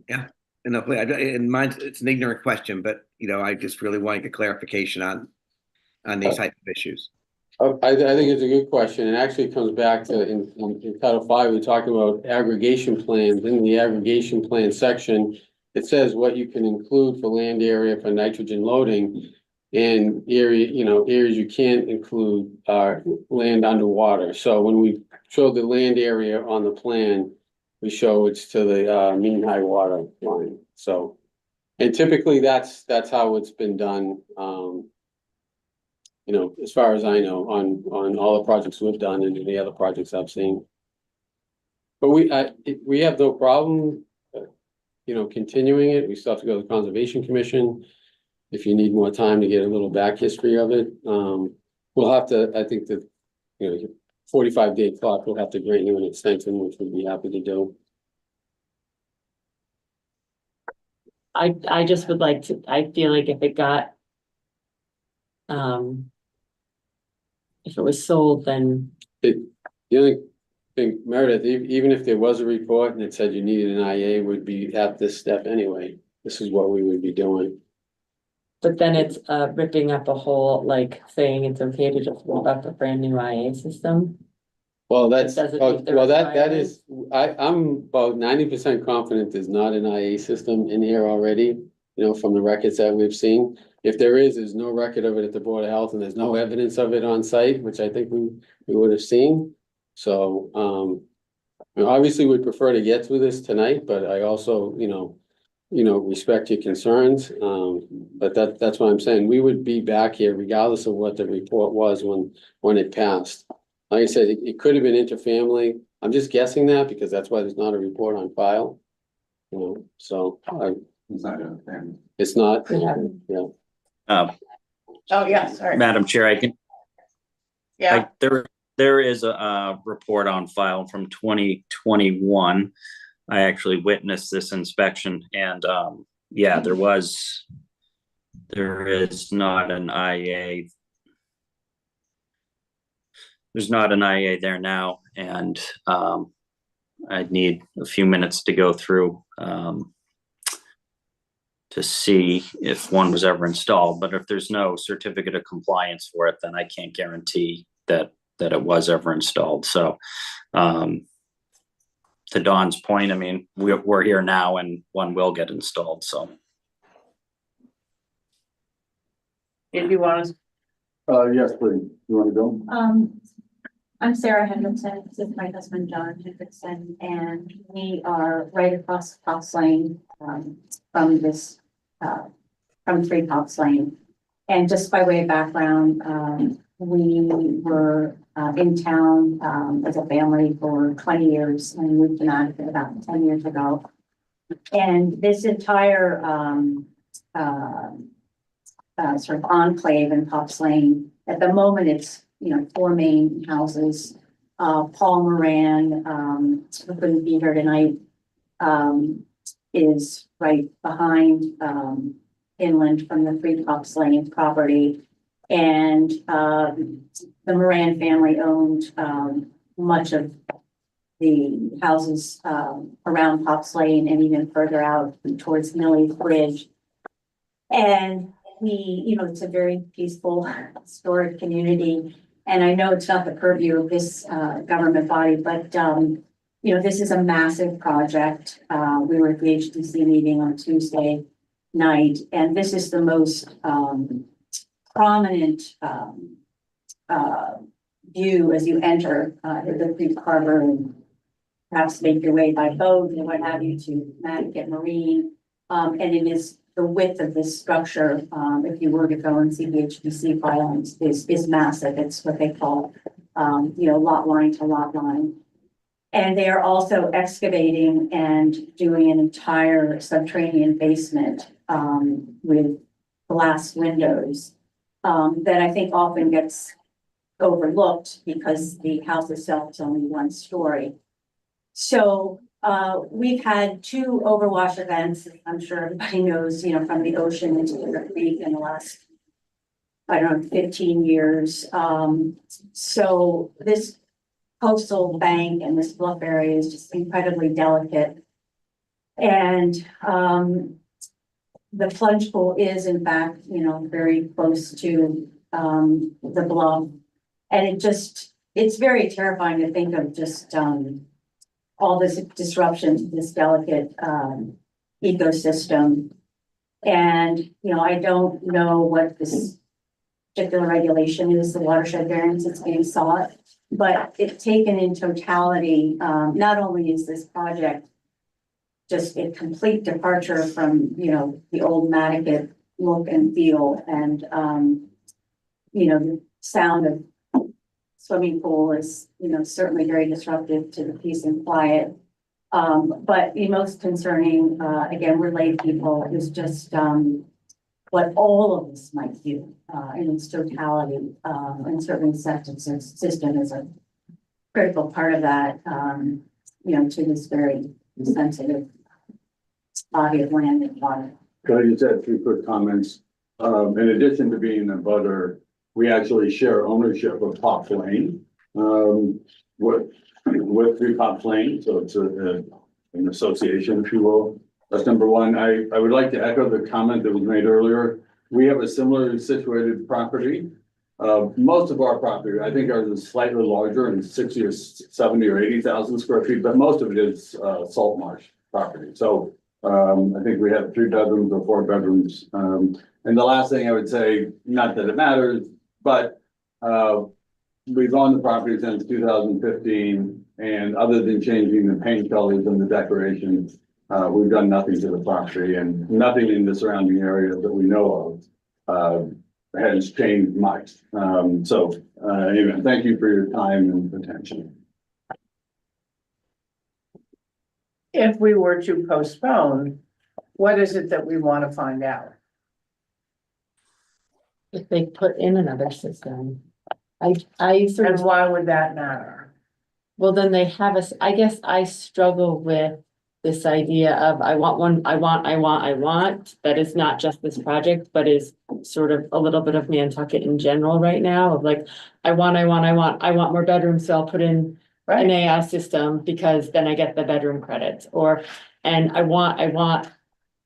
Yeah. And hopefully, in mine, it's an ignorant question, but I just really want to get clarification on these type of issues. I think it's a good question, and actually it comes back to in Title V, we're talking about aggregation plans. In the aggregation plan section, it says what you can include for land area for nitrogen loading. And areas you can't include are land underwater. So when we show the land area on the plan, we show it's to the mean high water line. So, and typically that's how it's been done. As far as I know, on all the projects we've done and the other projects I've seen. But we have no problem, continuing it. We still have to go to the Conservation Commission. If you need more time to get a little back history of it, we'll have to, I think that, 45-day clock, we'll have to grant you an extension, which we'd be happy to do. I just would like to, I feel like if it got, if it was sold, then. The only thing, Meredith, even if there was a report and it said you needed an IA, would be at this step anyway. This is what we would be doing. But then it's ripping up a whole, like saying it's okay to just roll up a brand new IA system. Well, that's, Doesn't well, meet the that is, I'm about 90% confident there's not an IA system in here already, from the records that we've seen. If there is, there's no record of it at the Board of Health and there's no evidence of it on site, which I think we would have seen. So, obviously we'd prefer to get through this tonight, but I also, respect your concerns. But that's what I'm saying. We would be back here regardless of what the report was when it passed. Like I said, it could have been interfamily. I'm just guessing that because that's why there's not a report on file. So It's not a family. it's not, yeah. Oh, yeah, sorry. Madam Chair, Yeah, there is a report on file from 2021. I actually witnessed this inspection and, yeah, there is not an IA. There's not an IA there now, and I'd need a few minutes to go through to see if one was ever installed. But if there's no certificate of compliance for it, then I can't guarantee that it was ever installed. So to Don's point, I mean, we're here now and one will get installed, so. if you want to. Yes, please. You want to go? I'm Sarah Hendrickson. This is my husband, John Hendrickson, and we are right across Pops Lane from this, from 3 Pops Lane. And just by way of background, we were in town as a family for 20 years and moved to Nantucket about 10 years ago. And this entire sort of enclave in Pops Lane, at the moment it's 4 main houses. Paul Moran, who couldn't be here tonight, is right behind inland from the 3 Pops Lane property. And the Moran family owned much of the houses around Pops Lane and even further out towards Millie's Bridge. And it's a very peaceful, historic community. And I know it's not the purview of this government body, but this is a massive project. We were at the HDC meeting on Tuesday night, and this is the most prominent view as you enter the Creek Harbor and perhaps make your way by boat and what have you to Nantucket Marine. And it is the width of this structure, if you were to go and see the HDC filings, is massive. It's what they call, lot line to lot line. And they are also excavating and doing an entire subterranean basement with glass windows that I think often gets overlooked because the house itself is only 1 story. So we've had 2 overwash events, I'm sure everybody knows, from the ocean into the creek in the last, 15 years. So this coastal bank and this bluff area is just incredibly delicate. And, the plunge pool is in fact, very close to, the bluff. And it's very terrifying to think of just, all this disruption to this delicate, ecosystem. And, I don't know what this particular regulation is, the watershed variance that's being sought. But if taken in totality, not only is this project just a complete departure from, the old Nantucket look and feel and, the sound of swimming pool is, certainly very disruptive to the peace and quiet. But the most concerning, again, we're lay people, is just, what all of this might do, in its totality, and certainly the septic system is a critical part of that, to this very sensitive body of land and water. Can I just add 3 quick comments? In addition to being a butter, we actually share ownership of Pop Lane, with 3 Pop Lane, so it's an association, if you will. That's number one. I would like to echo the comment that was made earlier. We have a similar situated property. Most of our property, I think ours is slightly larger and 60 or 70 or 80,000 square feet, but most of it is salt marsh property. So I think we have 3 bedrooms or 4 bedrooms. And the last thing I would say, not that it matters, but we've owned the property since 2015, and other than changing the paint colors and the decorations, we've done nothing to the property, and nothing in the surrounding area that we know of has changed much. Anyway, thank you for your time and attention. If we were to postpone, what is it that we want to find out? If they put in another system. I sort And of, why would that matter? well, then they have us, I guess I struggle with this idea of I want, that is not just this project, but is sort of a little bit of Nantucket in general right now of like, I want more bedrooms, so I'll put in an AI system because then I get the bedroom credits, and I want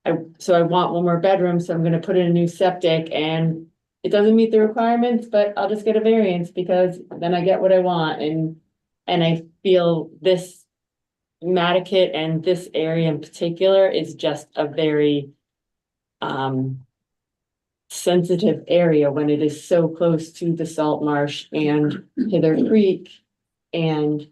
one more bedroom, so I'm gonna put in a new septic and it doesn't meet the requirements, but I'll just get a variance because then I get what I want, and I feel this Nantucket and this area in particular is just a very sensitive area when it is so close to the salt marsh and Hither Creek, and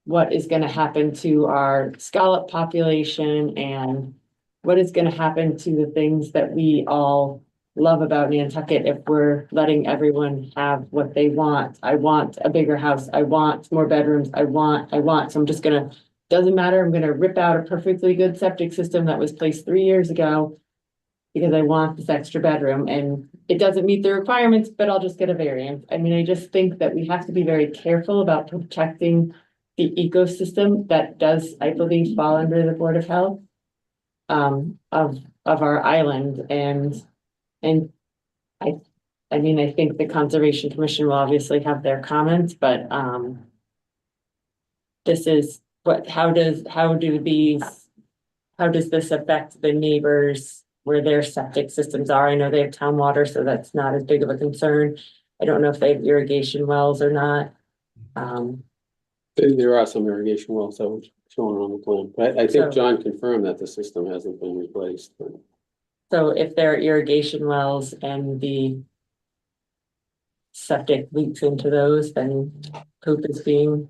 what is gonna happen to our scallop population and what is gonna happen to the things that we all love about Nantucket if we're letting everyone have what they want. I want a bigger house. I want more bedrooms. I want. So I'm just gonna, doesn't matter. I'm gonna rip out a perfectly good septic system that was placed 3 years ago because I want this extra bedroom, and it doesn't meet the requirements, but I'll just get a variance. I mean, I just think that we have to be very careful about protecting the ecosystem that does, I believe, fall under the Board of Health of our island. And I mean, I think the Conservation Commission will obviously have their comments, but this is how does this affect the neighbors where their septic systems are? I know they have town water, so that's not as big of a concern. I don't know if they have irrigation wells or not. There are some irrigation wells that were shown on the plan, but I think So- John confirmed that the system hasn't been replaced. But So if there are irrigation wells and the septic leaks into those, then poop is being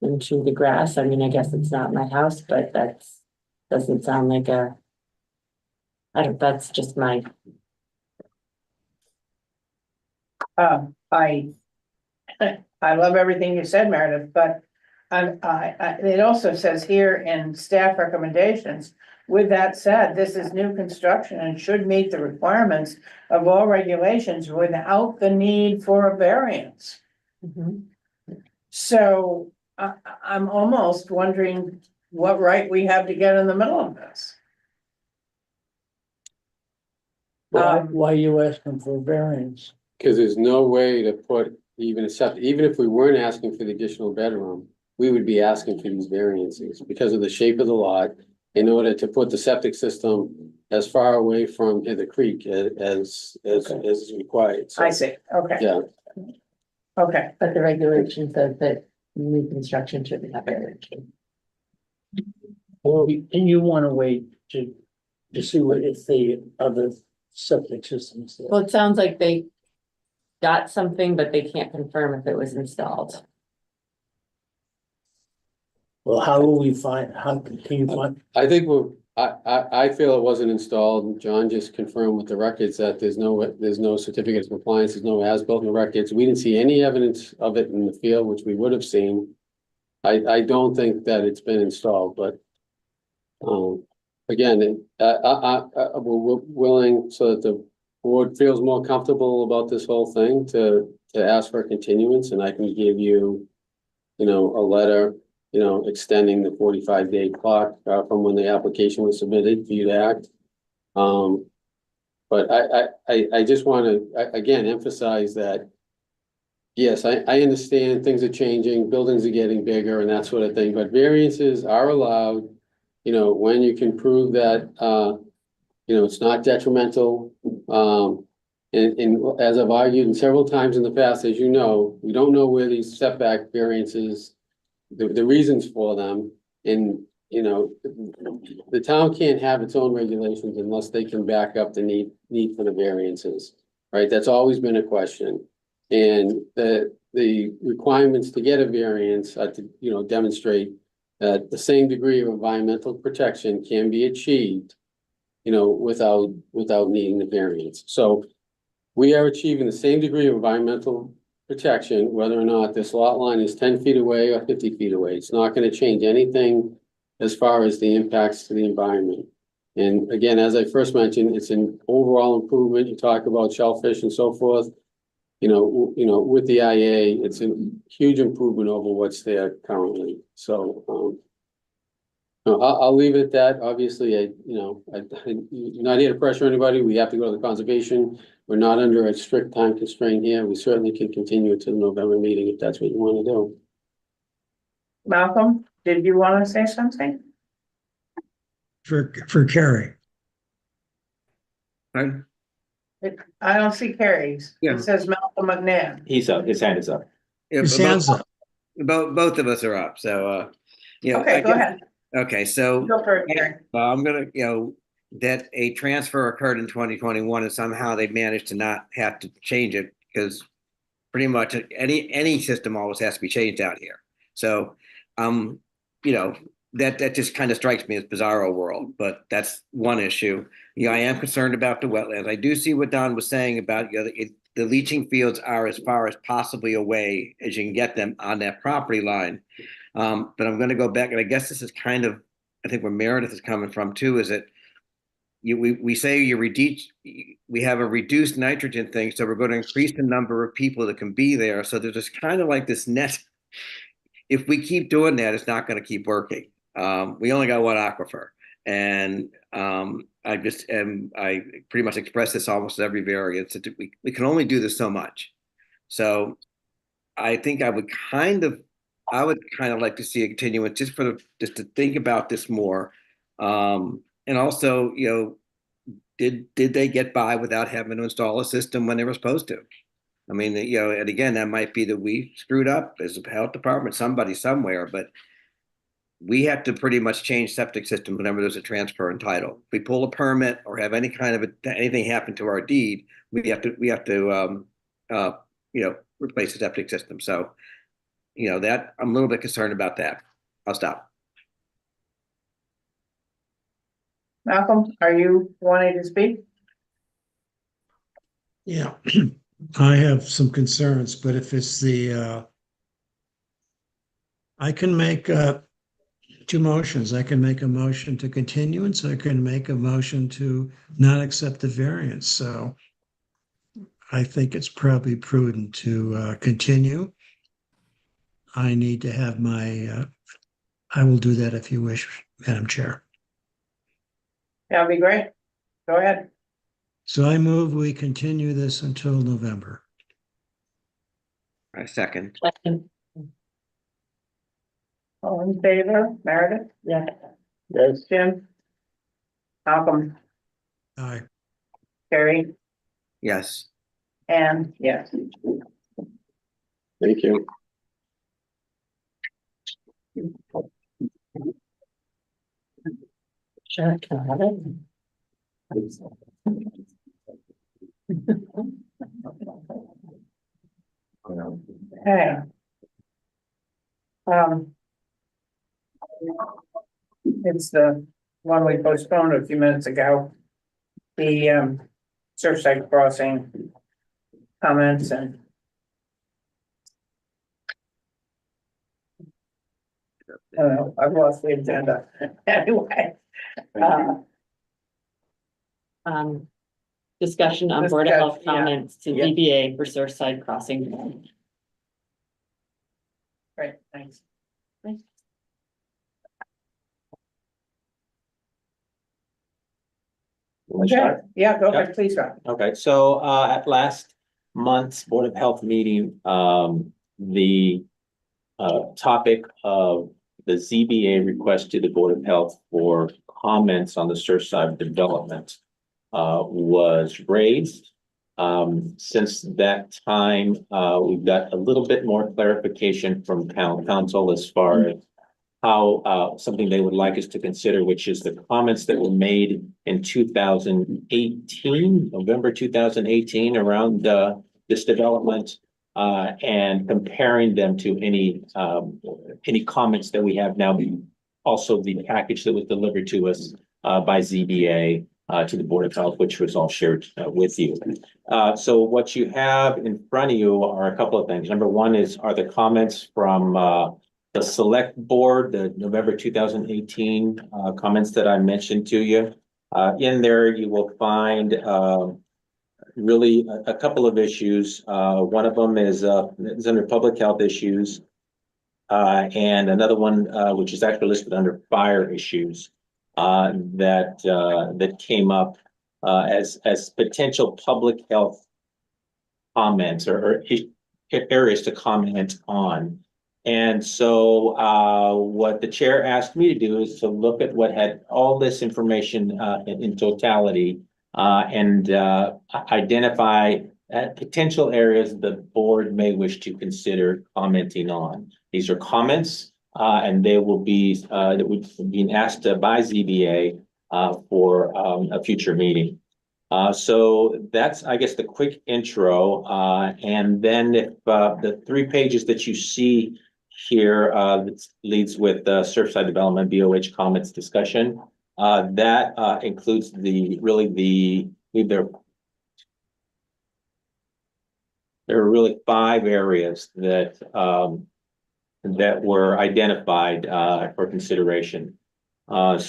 into the grass. I mean, I guess it's not my house, but doesn't sound like that's just my. I love everything you said, Meredith, but it also says here in staff recommendations, with that said, this is new construction and should meet the requirements of all regulations without the need for a variance. So I'm almost wondering what right we have to get in the middle of this. Why are you asking for a variance? because there's no way to put even a septic, even if we weren't asking for the additional bedroom, we would be asking for these variances because of the shape of the lot. In order to put the septic system as far away from the creek as is required. So, I see, okay, yeah, okay. But the regulation says that new construction shouldn't have variation. Well, and you wanna wait to see what if the other septic systems. Well, it sounds like they got something, but they can't confirm if it was installed. Well, how will we find, how can you find? I think I feel it wasn't installed. John just confirmed with the records that there's no certificate of compliance, there's no as-built in the records. We didn't see any evidence of it in the field, which we would have seen. I don't think that it's been installed, but again, we're willing so that the board feels more comfortable about this whole thing to ask for a continuance, and I can give you, a letter, extending the 45-day clock from when the application was submitted for you to act. But I just want to again emphasize that yes, I understand things are changing, buildings are getting bigger and that sort of thing, but variances are allowed, when you can prove that, it's not detrimental. And as I've argued several times in the past, as you know, we don't know where these setback variances, the reasons for them. And, the town can't have its own regulations unless they can back up the need for the variances, right? That's always been a question. And the requirements to get a variance are to, demonstrate that the same degree of environmental protection can be achieved, without needing the variance. So we are achieving the same degree of environmental protection, whether or not this lot line is 10 feet away or 50 feet away. It's not going to change anything as far as the impacts to the environment. And again, as I first mentioned, it's an overall improvement. You talk about shellfish and so forth. With the IA, it's a huge improvement over what's there currently. So, I'll leave it at that. Obviously, you're not here to pressure anybody. We have to go to the conservation. We're not under a strict time constraint here. We certainly can continue to the November meeting if that's what you want to do. Malcolm, did you want to say something? For Carrie. Pardon? I don't see Carrie's. Yeah. It says Malcolm McNabb. He's up, his hand is up. Yeah, His but hands up. both of us are up, so, Okay, go ahead. Okay, so. Go for it, Carrie. Well, I'm gonna, that a transfer occurred in 2021 and somehow they managed to not have to change it because pretty much any system always has to be changed out here. So, that just kind of strikes me as bizarro world, but that's one issue. I am concerned about the wetlands. I do see what Don was saying about, the leaching fields are as far as possibly away as you can get them on that property line. But I'm going to go back, and I guess this is kind of, I think where Meredith is coming from too, is that we say we have a reduced nitrogen thing, so we're going to increase the number of people that can be there. So there's just kind of like this net. If we keep doing that, it's not going to keep working. We only got one aquifer, and I pretty much express this almost every variance that we can only do this so much. So I think I would kind of like to see a continuance just to think about this more. And also, did they get by without having to install a system when they were supposed to? I mean, and again, that might be that we screwed up as a health department, somebody somewhere, but we have to pretty much change septic systems whenever there's a transfer in title. If we pull a permit or have any kind of anything happen to our deed, we have to replace the septic system. So, that I'm a little bit concerned about that. I'll stop. Malcolm, are you wanting to speak? Yeah, I have some concerns, but if it's I can make two motions. I can make a motion to continuance. I can make a motion to not accept the variance. So I think it's probably prudent to continue. I need to have I will do that if you wish, Madam Chair. That'd be great. Go ahead. So I move we continue this until November. I second. All in favor, Meredith? Yeah. Yes. Jim? Malcolm? Aye. Carrie? Yes. And yes. Thank you. Sure, can I have it? Okay. It's the one we postponed a few minutes ago. The Surfside Crossing comments and I've lost the agenda. Anyway. Discussion on Board of Health Discussion, yeah. comments to Yeah. ZBA for Surfside Crossing. Great, thanks. Okay, yeah, go ahead, please, Rob. Okay, so at last month's Board of Health meeting, the topic of the ZBA request to the Board of Health for comments on the Surfside development was raised. Since that time, we've got a little bit more clarification from town council as far as how something they would like us to consider, which is the comments that were made in 2018, November 2018, around this development, and comparing them to any comments that we have now. Also, the package that was delivered to us by ZBA to the Board of Health, which was all shared with you. So what you have in front of you are a couple of things. Number one are the comments from the select board, the November 2018 comments that I mentioned to you. In there, you will find really a couple of issues. One of them is under public health issues. And another one, which is actually listed under fire issues, that came up as potential public health comments or areas to comment on. And so what the chair asked me to do is to look at what had all this information in totality and identify potential areas the board may wish to consider commenting on. These are comments and they will be that would be asked by ZBA for a future meeting. So that's, I guess, the quick intro. And then if the 3 pages that you see here that leads with Surfside Development BOH comments discussion, that includes there are really 5 areas that that were identified for consideration. I don't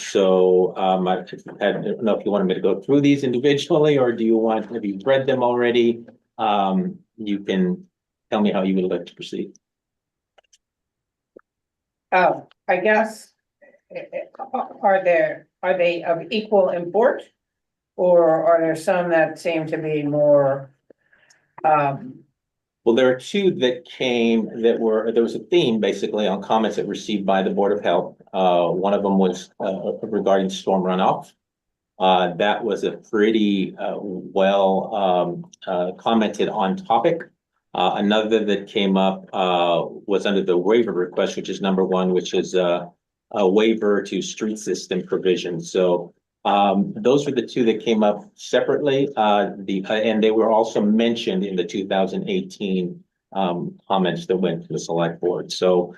know if you wanted me to go through these individually, or do you want, have you read them already? You can tell me how you would like to proceed. Oh, I guess, are they of equal import? Or are there some that seem to be more, Well, there are 2 that there was a theme basically on comments that were received by the Board of Health. One of them was regarding storm runoff. That was a pretty well commented on topic. Another that came up was under the waiver request, which is number 1, which is a waiver to street system provision. So those were the 2 that came up separately. And they were also mentioned in the 2018 comments that went to the select board. So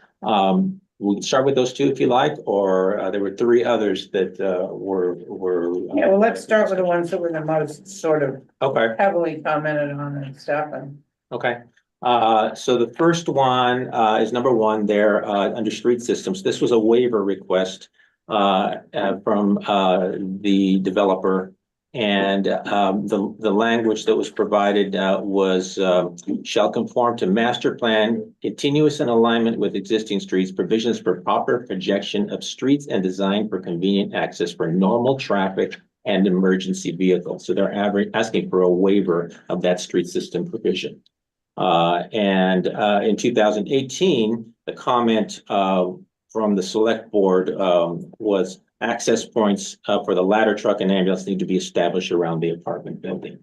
we can start with those 2 if you like, or there were 3 others that were. yeah, well, let's start with the ones that were the most sort of heavily commented on and stuff. And okay. So the first one is number 1 there under street systems. This was a waiver request from the developer, and the language that was provided was shall conform to master plan, continuous in alignment with existing streets, provisions for proper projection of streets and design for convenient access for normal traffic and emergency vehicles. So they're asking for a waiver of that street system provision. And in 2018, the comment from the select board, was access points, for the ladder truck and ambulance need to be established around the apartment building.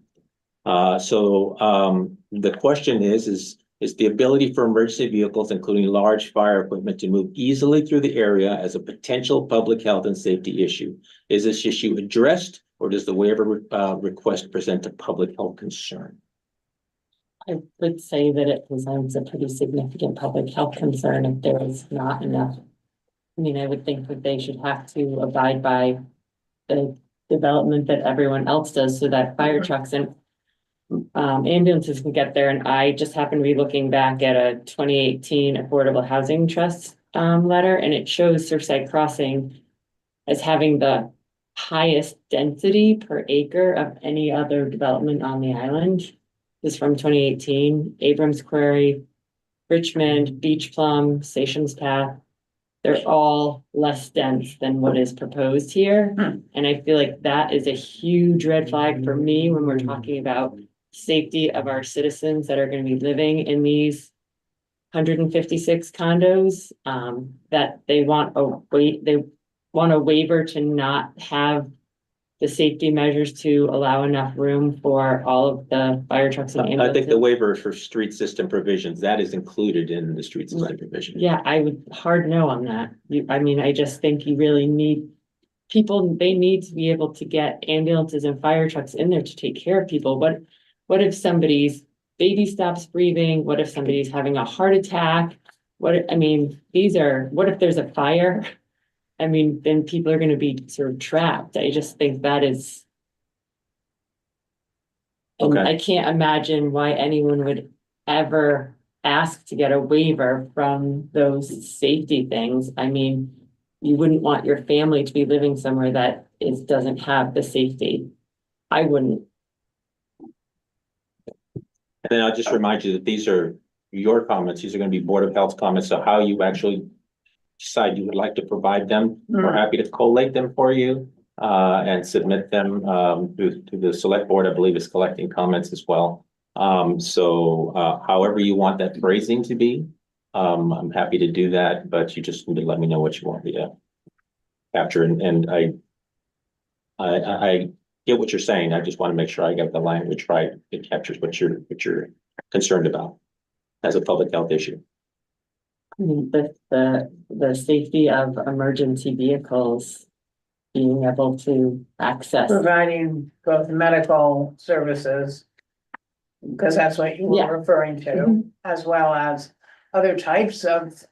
The question is the ability for emergency vehicles, including large fire equipment, to move easily through the area as a potential public health and safety issue? Is this issue addressed, or does the waiver request present a public health concern? I would say that it presents a pretty significant public health concern if there is not enough. I mean, I would think that they should have to abide by the development that everyone else does so that fire trucks and ambulances can get there. And I just happen to be looking back at a 2018 Affordable Housing Trust letter, and it shows Surfside Crossing as having the highest density per acre of any other development on the island. This is from 2018, Abrams Quarry, Richmond, Beach Plum, Stations Path. They're all less dense than what is proposed here. And I feel like that is a huge red flag for me when we're talking about safety of our citizens that are going to be living in these 156 condos, that they want a waiver to not have the safety measures to allow enough room for all of the fire trucks and ambulances. I think the waiver is for street system provisions. That is included in the street system provision. Yeah, I would hard no on that. I mean, I just think you really need people, they need to be able to get ambulances and fire trucks in there to take care of people. What if somebody's baby stops breathing? What if somebody's having a heart attack? What if there's a fire? I mean, then people are going to be sort of trapped. I just think that is. And I can't imagine why anyone would ever ask to get a waiver from those safety things. I mean, you wouldn't want your family to be living somewhere that doesn't have the safety. I wouldn't. And then I'll just remind you that these are your comments. These are going to be Board of Health comments. So how you actually decide you would like to provide them, we're happy to collate them for you and submit them to the select board. I believe is collecting comments as well. However you want that phrasing to be, I'm happy to do that, but you just need to let me know what you want me to capture. And I get what you're saying. I just want to make sure I get the language right. It captures what you're concerned about as a public health issue. I mean, the safety of emergency vehicles being able to access. Providing both medical services, because that's what you were referring to, as well as other types of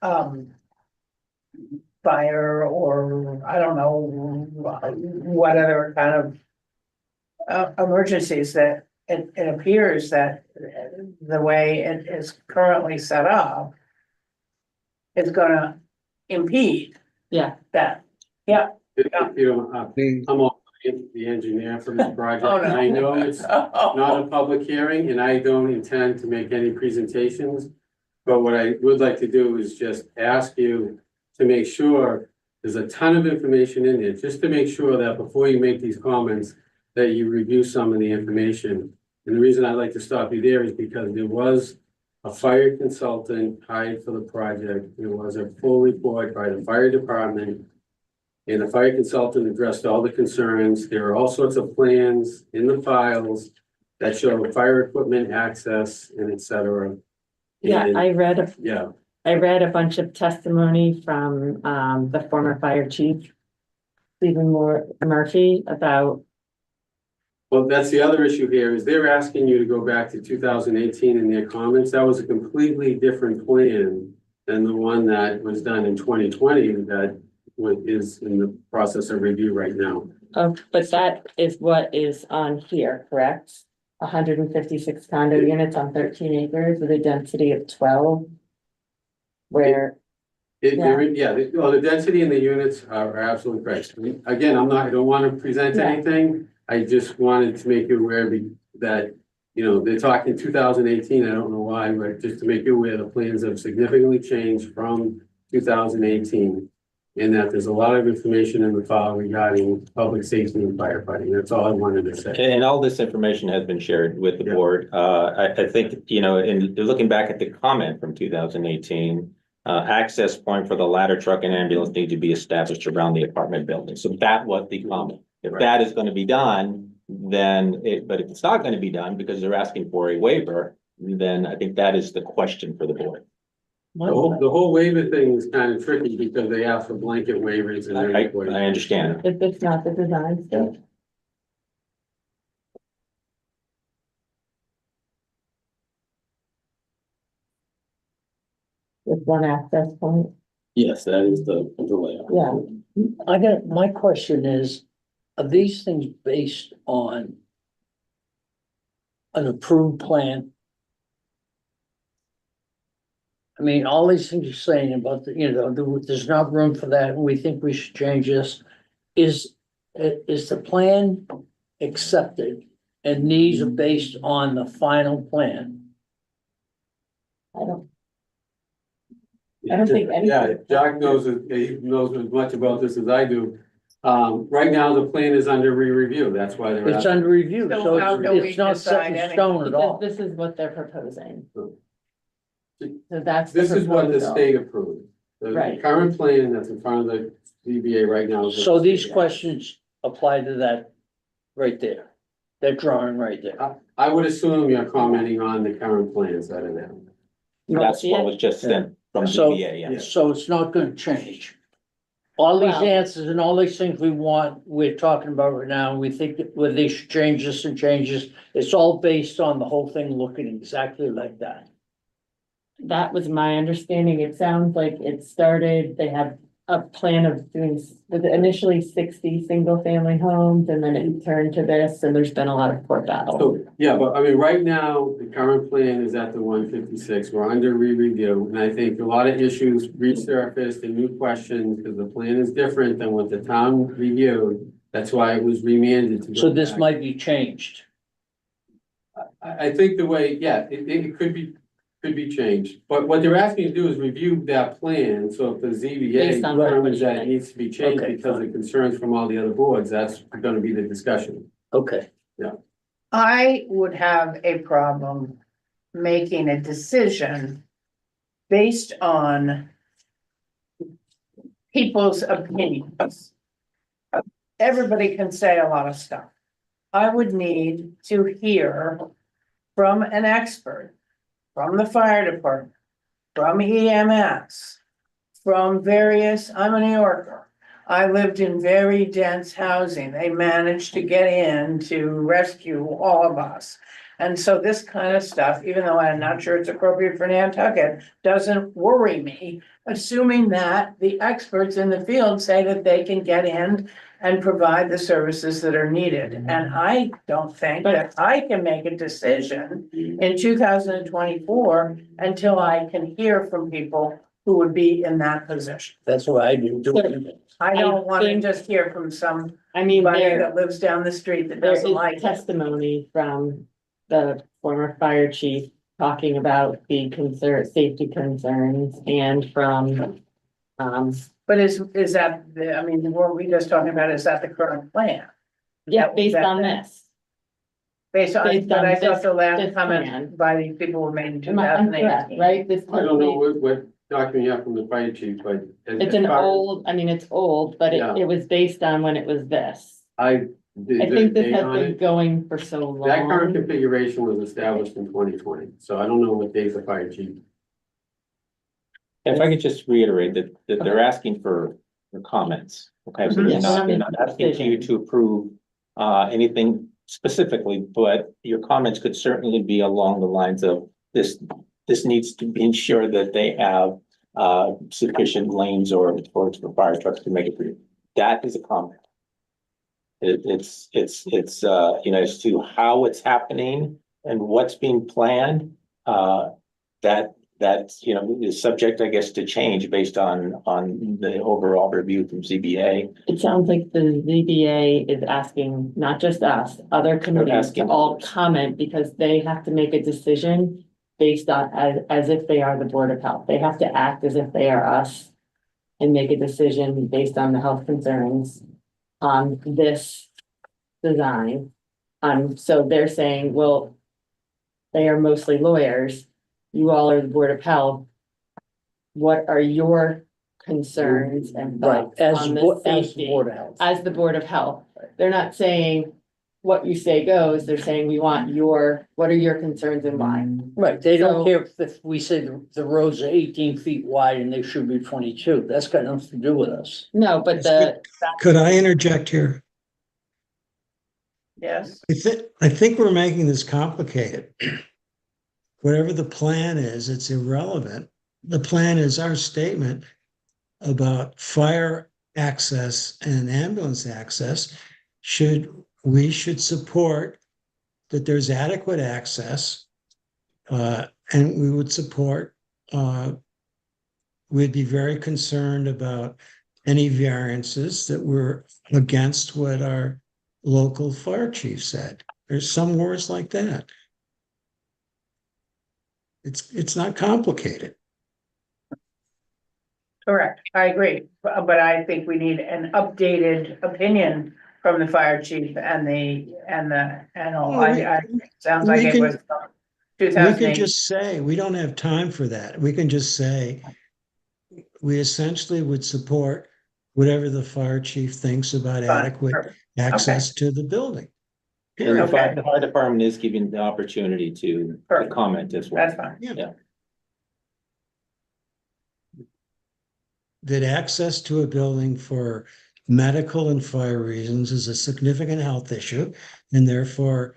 fire, or I don't know what other kind of emergencies that it appears that the way it is currently set up is gonna impede that. I'm all the engineer for this project. And I know it's not a public hearing and I don't intend to make any presentations. But what I would like to do is just ask you to make sure there's a ton of information in there, just to make sure that before you make these comments, that you review some of the information. And the reason I'd like to stop you there is because there was a fire consultant hired for the project. There was a full report by the fire department, and the fire consultant addressed all the concerns. There are all sorts of plans in the files that show fire equipment access and et cetera. Yeah, I read a bunch of testimony from the former fire chief, Stephen Murphy, about. Well, that's the other issue here, is they're asking you to go back to 2018 in their comments. That was a completely different plan than the one that was done in 2020 that is in the process of review right now. Oh, but that is what is on here, correct? 156 condo units on 13 acres with a density of 12. Where The density in the units are absolutely correct. Again, I don't want to present anything. I just wanted to make you aware that, they're talking 2018. I don't know why, but just to make you aware, the plans have significantly changed from 2018. And that there's a lot of information in the file regarding public safety and firefighting. That's all I wanted to say. And all this information has been shared with the board. I think, in looking back at the comment from 2018, access point for the ladder truck and ambulance need to be established around the apartment building. So that was the comment. If that is gonna be done, then but if it's not gonna be done because they're asking for a waiver, then I think that is the question for the board. The whole waiver thing is kind of tricky because they ask for blanket waivers and I understand. If it's not the design stuff. With one access point, Yes, that is the layout. yeah. my question is, are these things based on an approved plan? I mean, all these things you're saying about, there's not room for that, and we think we should change this. Is the plan accepted? And these are based on the final plan? I don't think anything. Yeah, Jack knows, he knows as much about this as I do. Right now, the plan is under re-review, that's why they're. It's under review, So so how do we it's not set decide in stone at Because all. this is what they're proposing. So that's. This is what the proposal. state approved. The Right. current plan that's in front of the ZBA right now. is what So the these state- questions apply to that right there, that drawing right there. I would assume you're commenting on the current plans that are there. That's what was just sent from So, ZBA, yeah. so it's not gonna change. All these Well- answers and all these things we want, we're talking about right now, we think that whether they should change this and change this, it's all based on the whole thing looking exactly like that. That was my understanding. It sounds like it started, they have a plan of doing, with initially 60 single family homes, and then it turned to this, and there's been a lot of court battles. So, yeah, but I mean, right now, the current plan is at the 156, we're under re-review, and I think a lot of issues resurfaced and new questions, because the plan is different than what the town reviewed. That's why it was remanded to. go So this back. might be changed. I think the way, yeah, it could be changed, but what they're asking to do is review that plan, so if the ZBA Based on what determines that it you needs to be changed Okay, because of concerns from all the other boards, that's gonna be the discussion. Okay. I would have a problem making a decision based on people's opinions. Everybody can say a lot of stuff. I would need to hear from an expert, from the fire department, from EMS, from various, I'm a New Yorker. I lived in very dense housing. They managed to get in to rescue all of us. And so this kind of stuff, even though I'm not sure it's appropriate for Nantucket, doesn't worry me, assuming that the experts in the field say that they can get in and provide the services that are needed. And I don't think that I can make a decision in 2024 until I can hear from people who would be in that position. That's what I do. I don't want to think- just hear from somebody I mean, there, that lives down the street that there doesn't like is it. testimony from the former fire chief talking about the safety concerns, and from, But is that, I mean, what we just talking about, is that the current plan? yeah, That- based that- on this. Based on, Based but on I thought this- the last this comment plan. by these people were made in two I'm thousand correct, eighteen. right? This. I don't know what document you have from the fire chief, but. It's an old, I mean, it's old, but Yeah. it was based on when it was this. I I think this has been going for so That current long. configuration was established in 2020, so I don't know what dates the fire chief. If I could just reiterate that they're asking for comments, okay? So Yes. they're not asking for you to approve anything specifically, but your comments could certainly be along the lines of this needs to be ensured that they have sufficient lanes or for fire trucks to make it through. That is a comment. It's as to how it's happening and what's being planned, that's is subject, I guess, to change based on the overall review from ZBA. It sounds like the ZBA is asking, not just us, other committees to asking. all comment, because they have to make a decision based on, as if they are the Board of Health. They have to act as if they are us and make a decision based on the health concerns on this design. So they're saying, well, they are mostly lawyers. You all are the Board of Health. what are your concerns and Right, thoughts as, on the as the safety Board of Health. as the Board of Health? They're not saying what you say goes, they're saying we want what are your concerns and why? Right, they don't So- care if we say the roads are 18 feet wide and they should be 22. That's got nothing to do with us. No, but Could I interject here? Yes, I think we're making this complicated. Whatever the plan is, it's irrelevant. The plan is our statement about fire access and ambulance access. We should support that there's adequate access, and we would support, we'd be very concerned about any variances that were against what our local fire chief said. There's some words like that. It's not complicated. correct. I agree. But I think we need an updated opinion from the fire chief and all. Sounds like it was two We thousand can eight. just say, we don't have time for that. We can just say, we essentially would support whatever the fire chief thinks about adequate access to the building. And the Okay. fire department is given the opportunity to comment as well. That's fine. Yeah. That access to a building for medical and fire reasons is a significant health issue, and therefore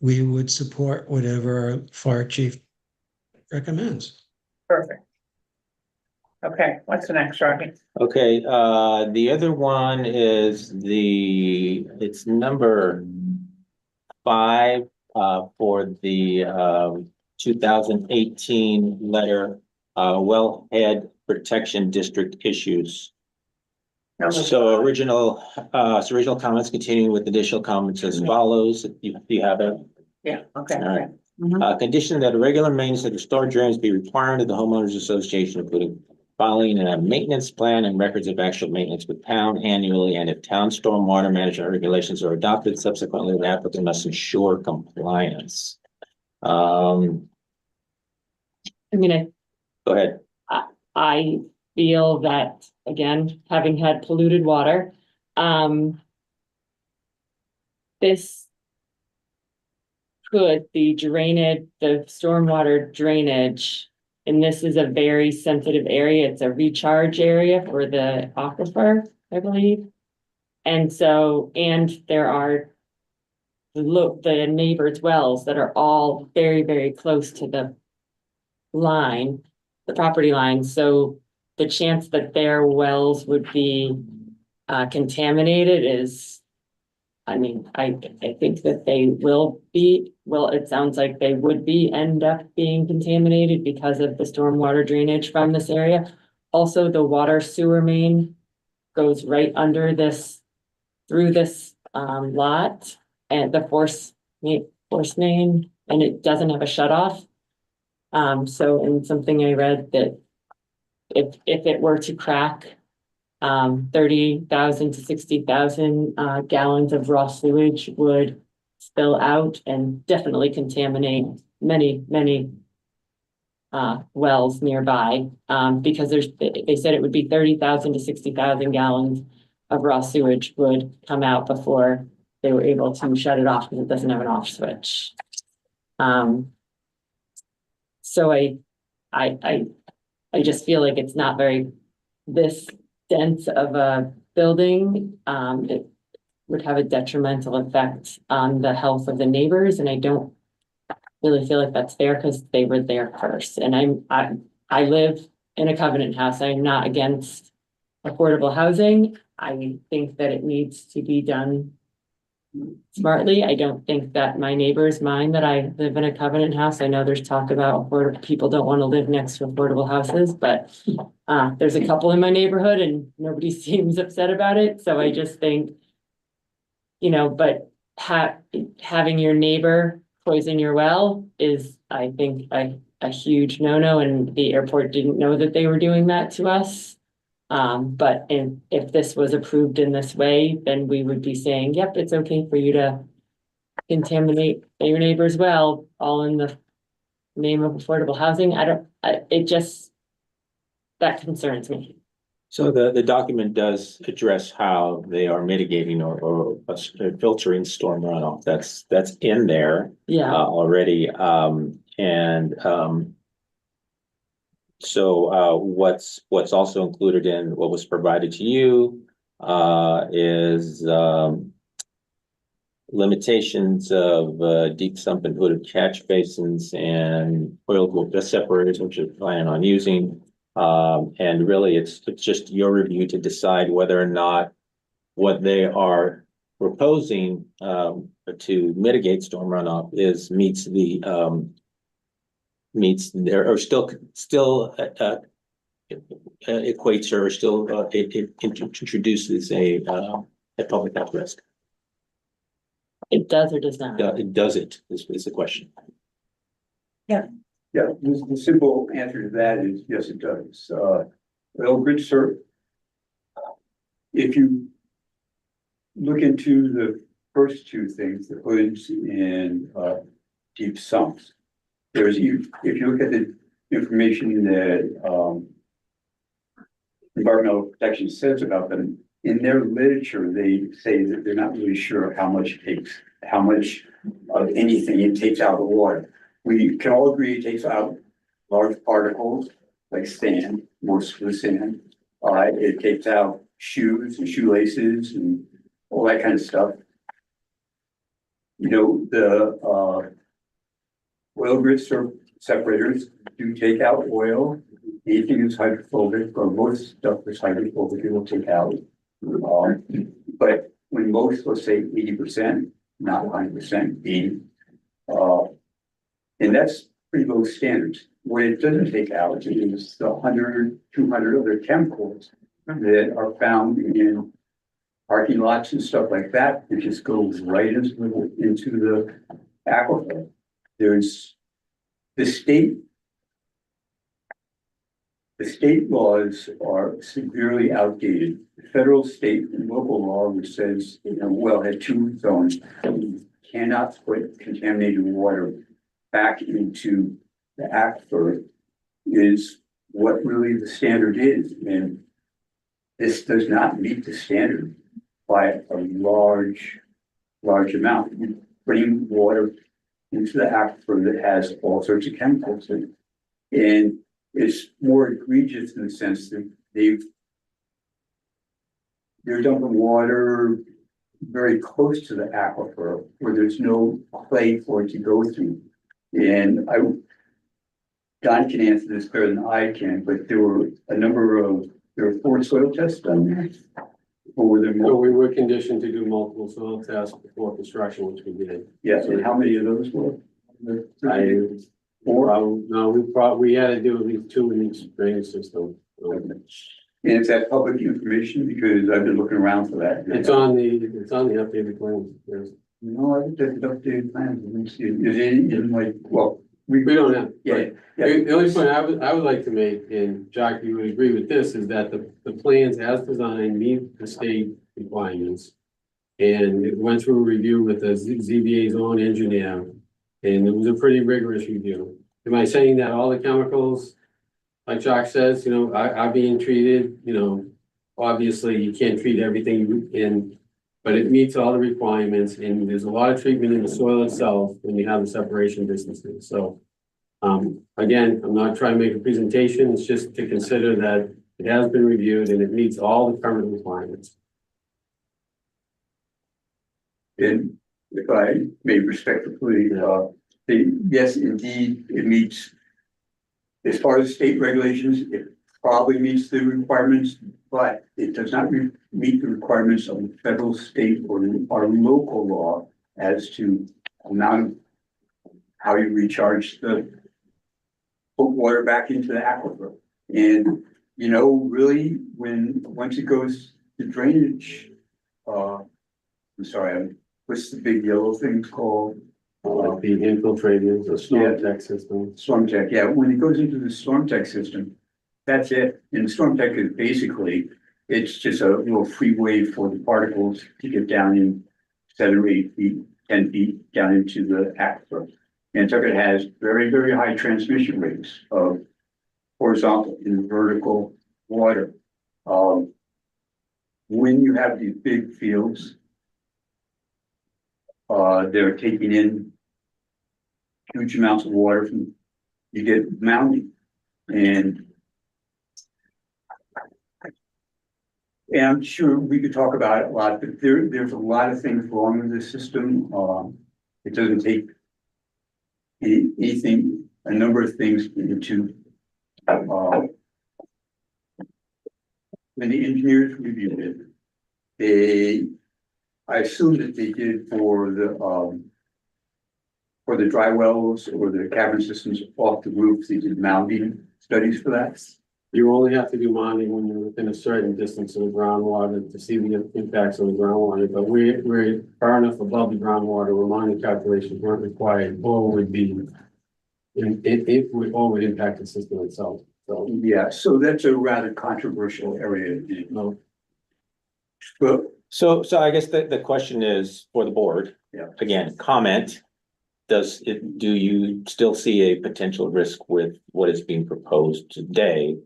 we would support whatever our fire chief recommends. Perfect. Okay, what's the next, Rocky? Okay, the other one is it's number 5, for the, 2018 letter, wellhead protection district issues. So original comments continuing with additional comments as follows. You have it? Yeah, okay. All right. Condition that a regular maintenance of the storage drains be required of the homeowners association, including filing a maintenance plan and records of actual maintenance with town annually, and if town stormwater management regulations are adopted, subsequently the applicant must ensure compliance. I'm gonna Go ahead. I feel that, again, having had polluted water, this could the stormwater drainage, and this is a very sensitive area. It's a recharge area for the aquifer, I believe. And so, and there are the neighbors' wells that are all very, very close to the line, the property line. So the chance that their wells would be contaminated is, I mean, I think that they will be, well, it sounds like they would end up being contaminated because of the stormwater drainage from this area. Also, the water sewer main goes right under this, through this lot, and the force main, and it doesn't have a shut off. So in something I read that if it were to crack, 30,000 to 60,000 gallons of raw sewage would spill out and definitely contaminate many wells nearby, because they said it would be 30,000 to 60,000 gallons of raw sewage would come out before they were able to shut it off because it doesn't have an off switch. So I just feel like it's not very this dense of a building. It would have a detrimental effect on the health of the neighbors, and I don't really feel like that's fair because they were there first. And I live in a covenant house. I'm not against affordable housing. I think that it needs to be done smartly. I don't think that my neighbors mind that I live in a covenant house. I know there's talk about people don't want to live next to affordable houses, but there's a couple in my neighborhood and nobody seems upset about it. So I just think, but having your neighbor poison your well is, I think, a huge no-no, and the airport didn't know that they were doing that to us. But if this was approved in this way, then we would be saying, yep, it's okay for you to contaminate your neighbor's well, all in the name of affordable housing. that concerns me. So the document does address how they are mitigating or filtering storm runoff. That's in there Yeah, already. So what's also included in what was provided to you is limitations of deep sump and hooded catch basins and oil separators, which you're planning on using. And really, it's just your review to decide whether or not what they are proposing to mitigate storm runoff meets their or still equates or still it introduces a public health risk. it does or does not. Does it is the question. Yeah, the simple answer to that is yes, it does. Well, good sir. If you look into the first two things, the hoods and deep sumps, if you look at the information that environmental protection says about them, in their literature, they say that they're not really sure how much of anything it takes out of the water. We can all agree it takes out large particles like sand, mostly sand. It takes out shoes and shoelaces and all that kind of stuff. You know, the oil grit separators do take out oil. Anything that's hydrophobic, or most stuff that's hydrophobic, it will take out. But when most, let's say 80%, not 100%, 80, and that's pretty low standards. What it doesn't take out is the 100, 200 other chemicals that are found in parking lots and stuff like that. It just goes right into the aquifer. There's the state laws are severely outdated. The federal, state, and local law, which says, you know, wellhead 2 zones, you cannot put contaminated water back into the aquifer, is what really the standard is. And this does not meet the standard by a large amount. You're putting water into the aquifer that has all sorts of chemicals in it. And it's more egregious in the sense that they're dumping water very close to the aquifer where there's no clay for it to go through. And Don can answer this better than I can, but there were 4 soil tests done there. Or were there more? So we were conditioned to do multiple soil tests before construction, which we did. Yes, and how many of those were? We had to do at least 2 in each drainage system. And is that public information? Because I've been looking around for that. It's on the updated plan. Yes. No, I looked at the updated plans. Is it in like, well, we don't have. Yeah. The only point I would like to make, and Jack, you would agree with this, is that the plans as designed meet the state requirements. And it went through a review with the ZBA's own engineer, and it was a pretty rigorous review. Am I saying that all the chemicals, like Jack says, you know, are being treated? You know, obviously you can't treat everything but it meets all the requirements, and there's a lot of treatment in the soil itself when you have the separation distances. So again, I'm not trying to make a presentation, it's just to consider that it has been reviewed and it meets all the current requirements. And if I may respectfully, yes, indeed, it meets, as far as state regulations, it probably meets the requirements, but it does not meet the requirements of the federal, state, or our local law as to amount of how you recharge put water back into the aquifer. And, you know, really, once it goes to drainage, I'm sorry, what's the big yellow thing called? The infiltrated, the storm tech system. Storm tech, yeah. When it goes into the storm tech system, that's it. And storm tech is basically, it's just a little free way for the particles to get down in 7 or 8 feet, 10 feet down into the aquifer. Nantucket has very, very high transmission rates of horizontal and vertical water. When you have these big fields, they're taking in huge amounts of water from, you get mounding. And I'm sure we could talk about it a lot, but there's a lot of things wrong with the system. It doesn't take anything, a number of things into, when the engineers reviewed it, I assume that they did for the dry wells or the cavern systems off the roof, they did mounding studies for that. You only have to do mounding when you're within a certain distance of the groundwater to see the impacts on the groundwater, but we're far enough above the groundwater where mounding calculations weren't required, or would be, it would impact the system itself. So yeah, so that's a rather controversial area. No. But So I guess the question is for the board. Yeah. Again, comment. Do you still see a potential risk with what is being proposed today?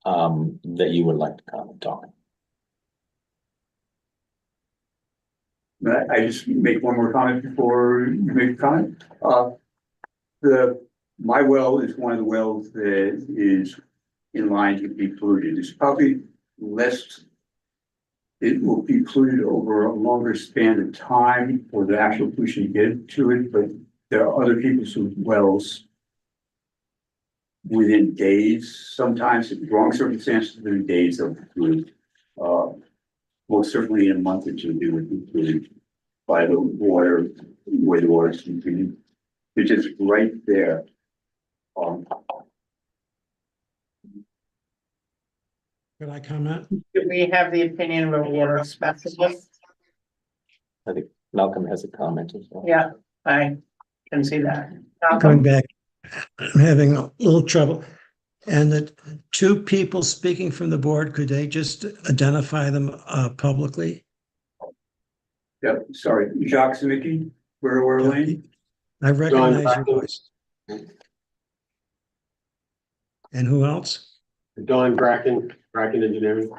That you would like to comment on? I just make one more comment before you make a comment. My well is one of the wells that is in line to be polluted. It's probably less, it will be polluted over a longer span of time for the actual pollution to get to it, but there are other people's wells within days, sometimes in wrong circumstances, within days of polluted. Most certainly in a month or two, they would be polluted by the water, where the water is treated. It's just right there. Could I comment? Do we have the opinion of a water specialist? I think Malcolm has a comment as well. Yeah, I can see that. Going Malcolm? back, I'm having a little trouble. And the two people speaking from the board, could they just identify them publicly? Yep, sorry, Jacques Mickey, where Lane? I recognize your voice. And who else? Don Bracken Engineering.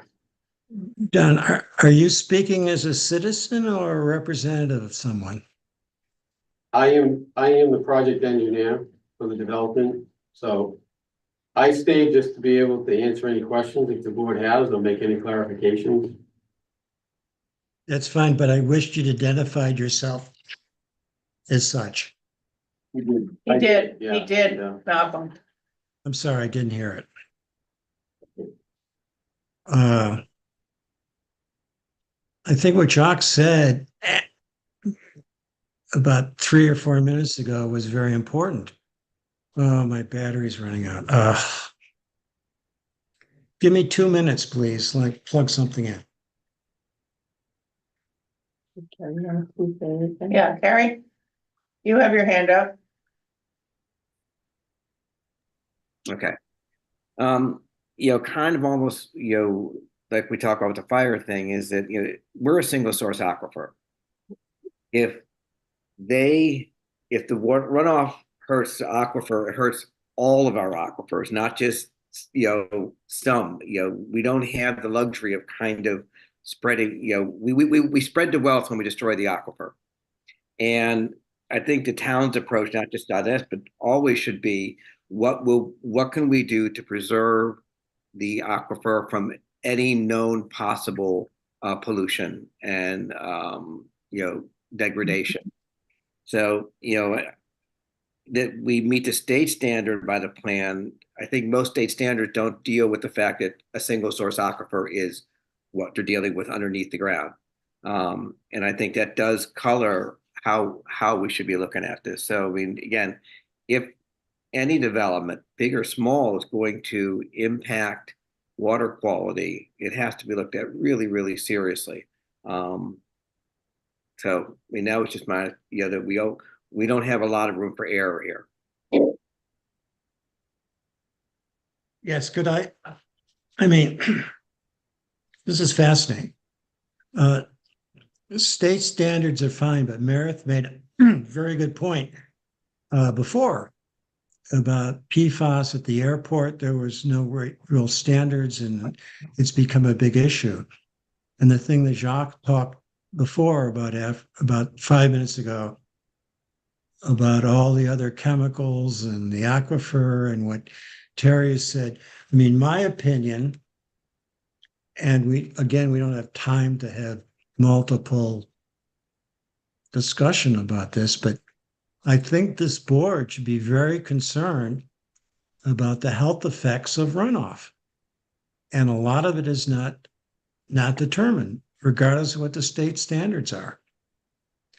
Don, are you speaking as a citizen or a representative of someone? I am the project engineer for the development, so I stayed just to be able to answer any questions if the board has or make any clarifications. That's fine, but I wished you'd identified yourself as such. He did, Yeah. Malcolm. I'm sorry, I didn't hear it. I think what Jock said about 3 or 4 minutes ago was very important. Oh, my battery's running out. Give me 2 minutes, please, like plug something in. Yeah, Carrie? You have your hand up. Okay. Kind of almost, like we talk about the fire thing is that, we're a single source aquifer. If the runoff hurts the aquifer, it hurts all of our aquifers, not just, some, we don't have the luxury of kind of spreading, we spread the wealth when we destroy the aquifer. And I think the town's approach, not just us, but always should be, what can we do to preserve the aquifer from any known possible pollution and degradation. So that we meet the state standard by the plan. I think most state standards don't deal with the fact that a single source aquifer is what they're dealing with underneath the ground. And I think that does color how we should be looking at this. So I mean, again, if any development, big or small, is going to impact water quality, it has to be looked at really, really seriously. So I mean, now it's just that we don't have a lot of room for error here. Yes, could I mean, this is fascinating. State standards are fine, but Meredith made a very good point before. about PFAS at the airport. There was no real standards, and it's become a big issue. And the thing that Jacques talked before about 5 minutes ago about all the other chemicals and the aquifer and what Terry has said. I mean, my opinion, and we don't have time to have multiple discussion about this, but I think this board should be very concerned about the health effects of runoff. And a lot of it is not determined, regardless of what the state standards are.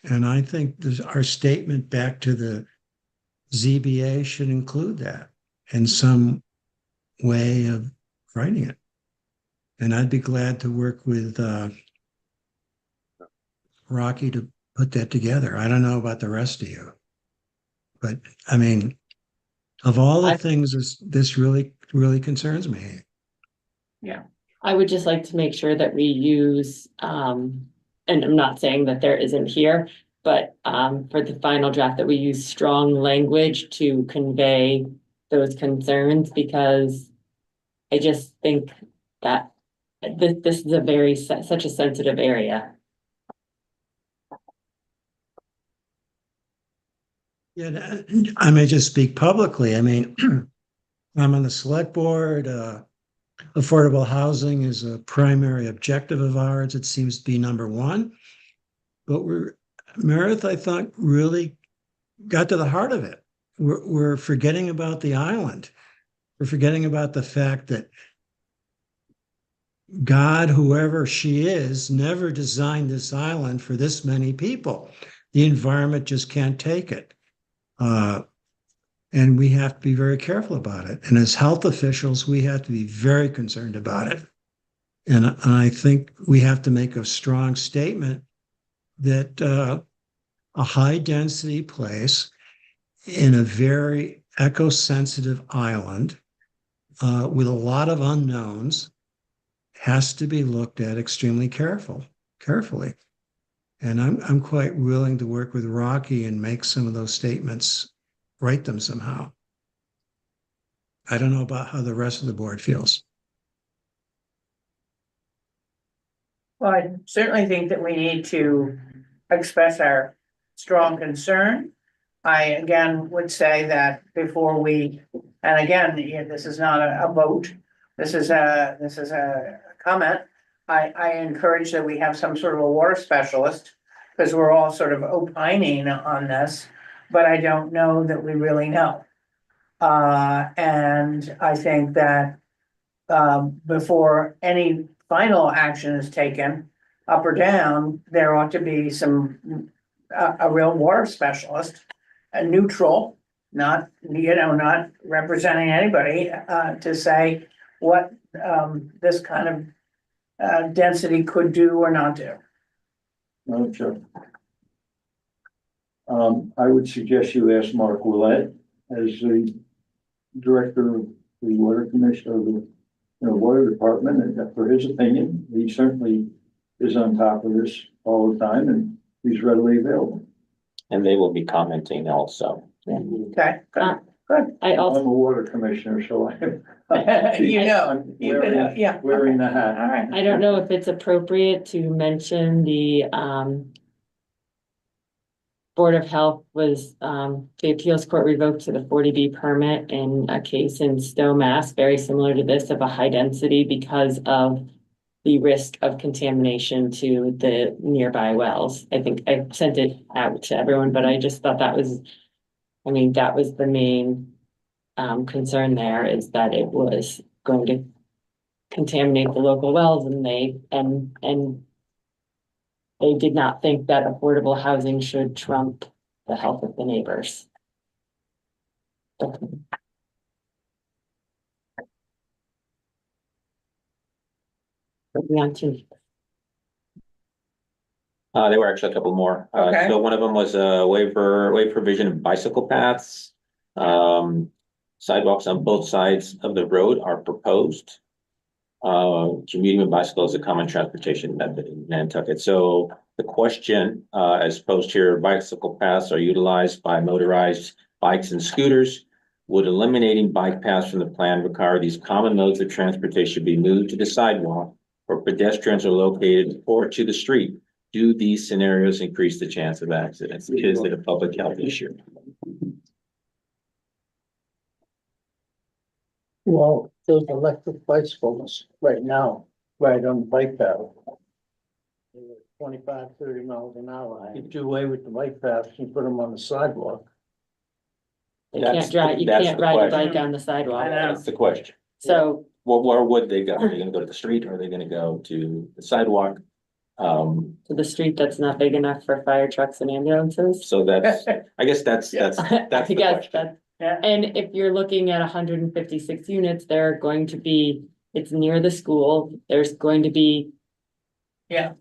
And I think our statement back to the ZBA should include that in some way of writing it. And I'd be glad to work with Rocky to put that together. I don't know about the rest of you, but I mean, of all the things, this really, really concerns me. Yeah. I would just like to make sure that we use, and I'm not saying that there isn't here, but for the final draft that we use strong language to convey those concerns, because I just think that this is a such a sensitive area. Yeah, I may just speak publicly. I mean, I'm on the select board. Affordable housing is a primary objective of ours. It seems to be number one. But Meredith, I thought, really got to the heart of it. We're forgetting about the island. We're forgetting about the fact that God, whoever she is, never designed this island for this many people. The environment just can't take it. And we have to be very careful about it. And as health officials, we have to be very concerned about it. And I think we have to make a strong statement that a high density place in a very eco-sensitive island with a lot of unknowns has to be looked at extremely carefully. And I'm quite willing to work with Rocky and make some of those statements, write them somehow. I don't know about how the rest of the board feels. Well, I certainly think that we need to express our strong concern. I again would say that before we, and again, this is not a vote, this is a comment. I encourage that we have some sort of a water specialist, because we're all sort of opining on this, but I don't know that we really know. And I think that before any final action is taken, up or down, there ought to be a real water specialist, a neutral, not representing anybody, to say what this kind of density could do or not do. Madam Chair. I would suggest you ask Mark Willett as the director of the water commission, or the water department, and for his opinion. He certainly is on top of this all the time, and he's readily available. And they will be commenting also. Okay, good. I'm a water commissioner, so I'm yeah. wearing the hat. All right. I don't know if it's appropriate to mention the Board of Health was, the appeals court revoked to the 40B permit in a case in Stowe, Mass, very similar to this, of a high density because of the risk of contamination to the nearby wells. I think I sent it out to everyone, but I just thought that was the main concern there, is that it was going to contaminate the local wells, and they did not think that affordable housing should trump the health of the neighbors. There were actually a couple more. Okay. So one of them was a waive provision of bicycle paths. Sidewalks on both sides of the road are proposed. Commuting with bicycle is a common transportation method in Nantucket. So the question, as posed here, bicycle paths are utilized by motorized bikes and scooters. Would eliminating bike paths from the plan require these common modes of transportation be moved to the sidewalk or pedestrians are located or to the street? Do these scenarios increase the chance of accidents? Is it a public health issue? Well, those electric bicycles right now, right on the bike path. 25, 30 miles an hour. You do away with the bike paths and put them on the sidewalk. You That's- can't drive, you that's can't the ride a question. bike on the sidewalk. That's the question. So, Well, where would they go? Are they gonna go to the street? Or are they gonna go to the sidewalk? to the street that's not big enough for fire trucks and ambulances. So that's, I guess that's I the guess question. and if you're looking at 156 units, there are going to be, it's near the school, there's going to be. Yeah.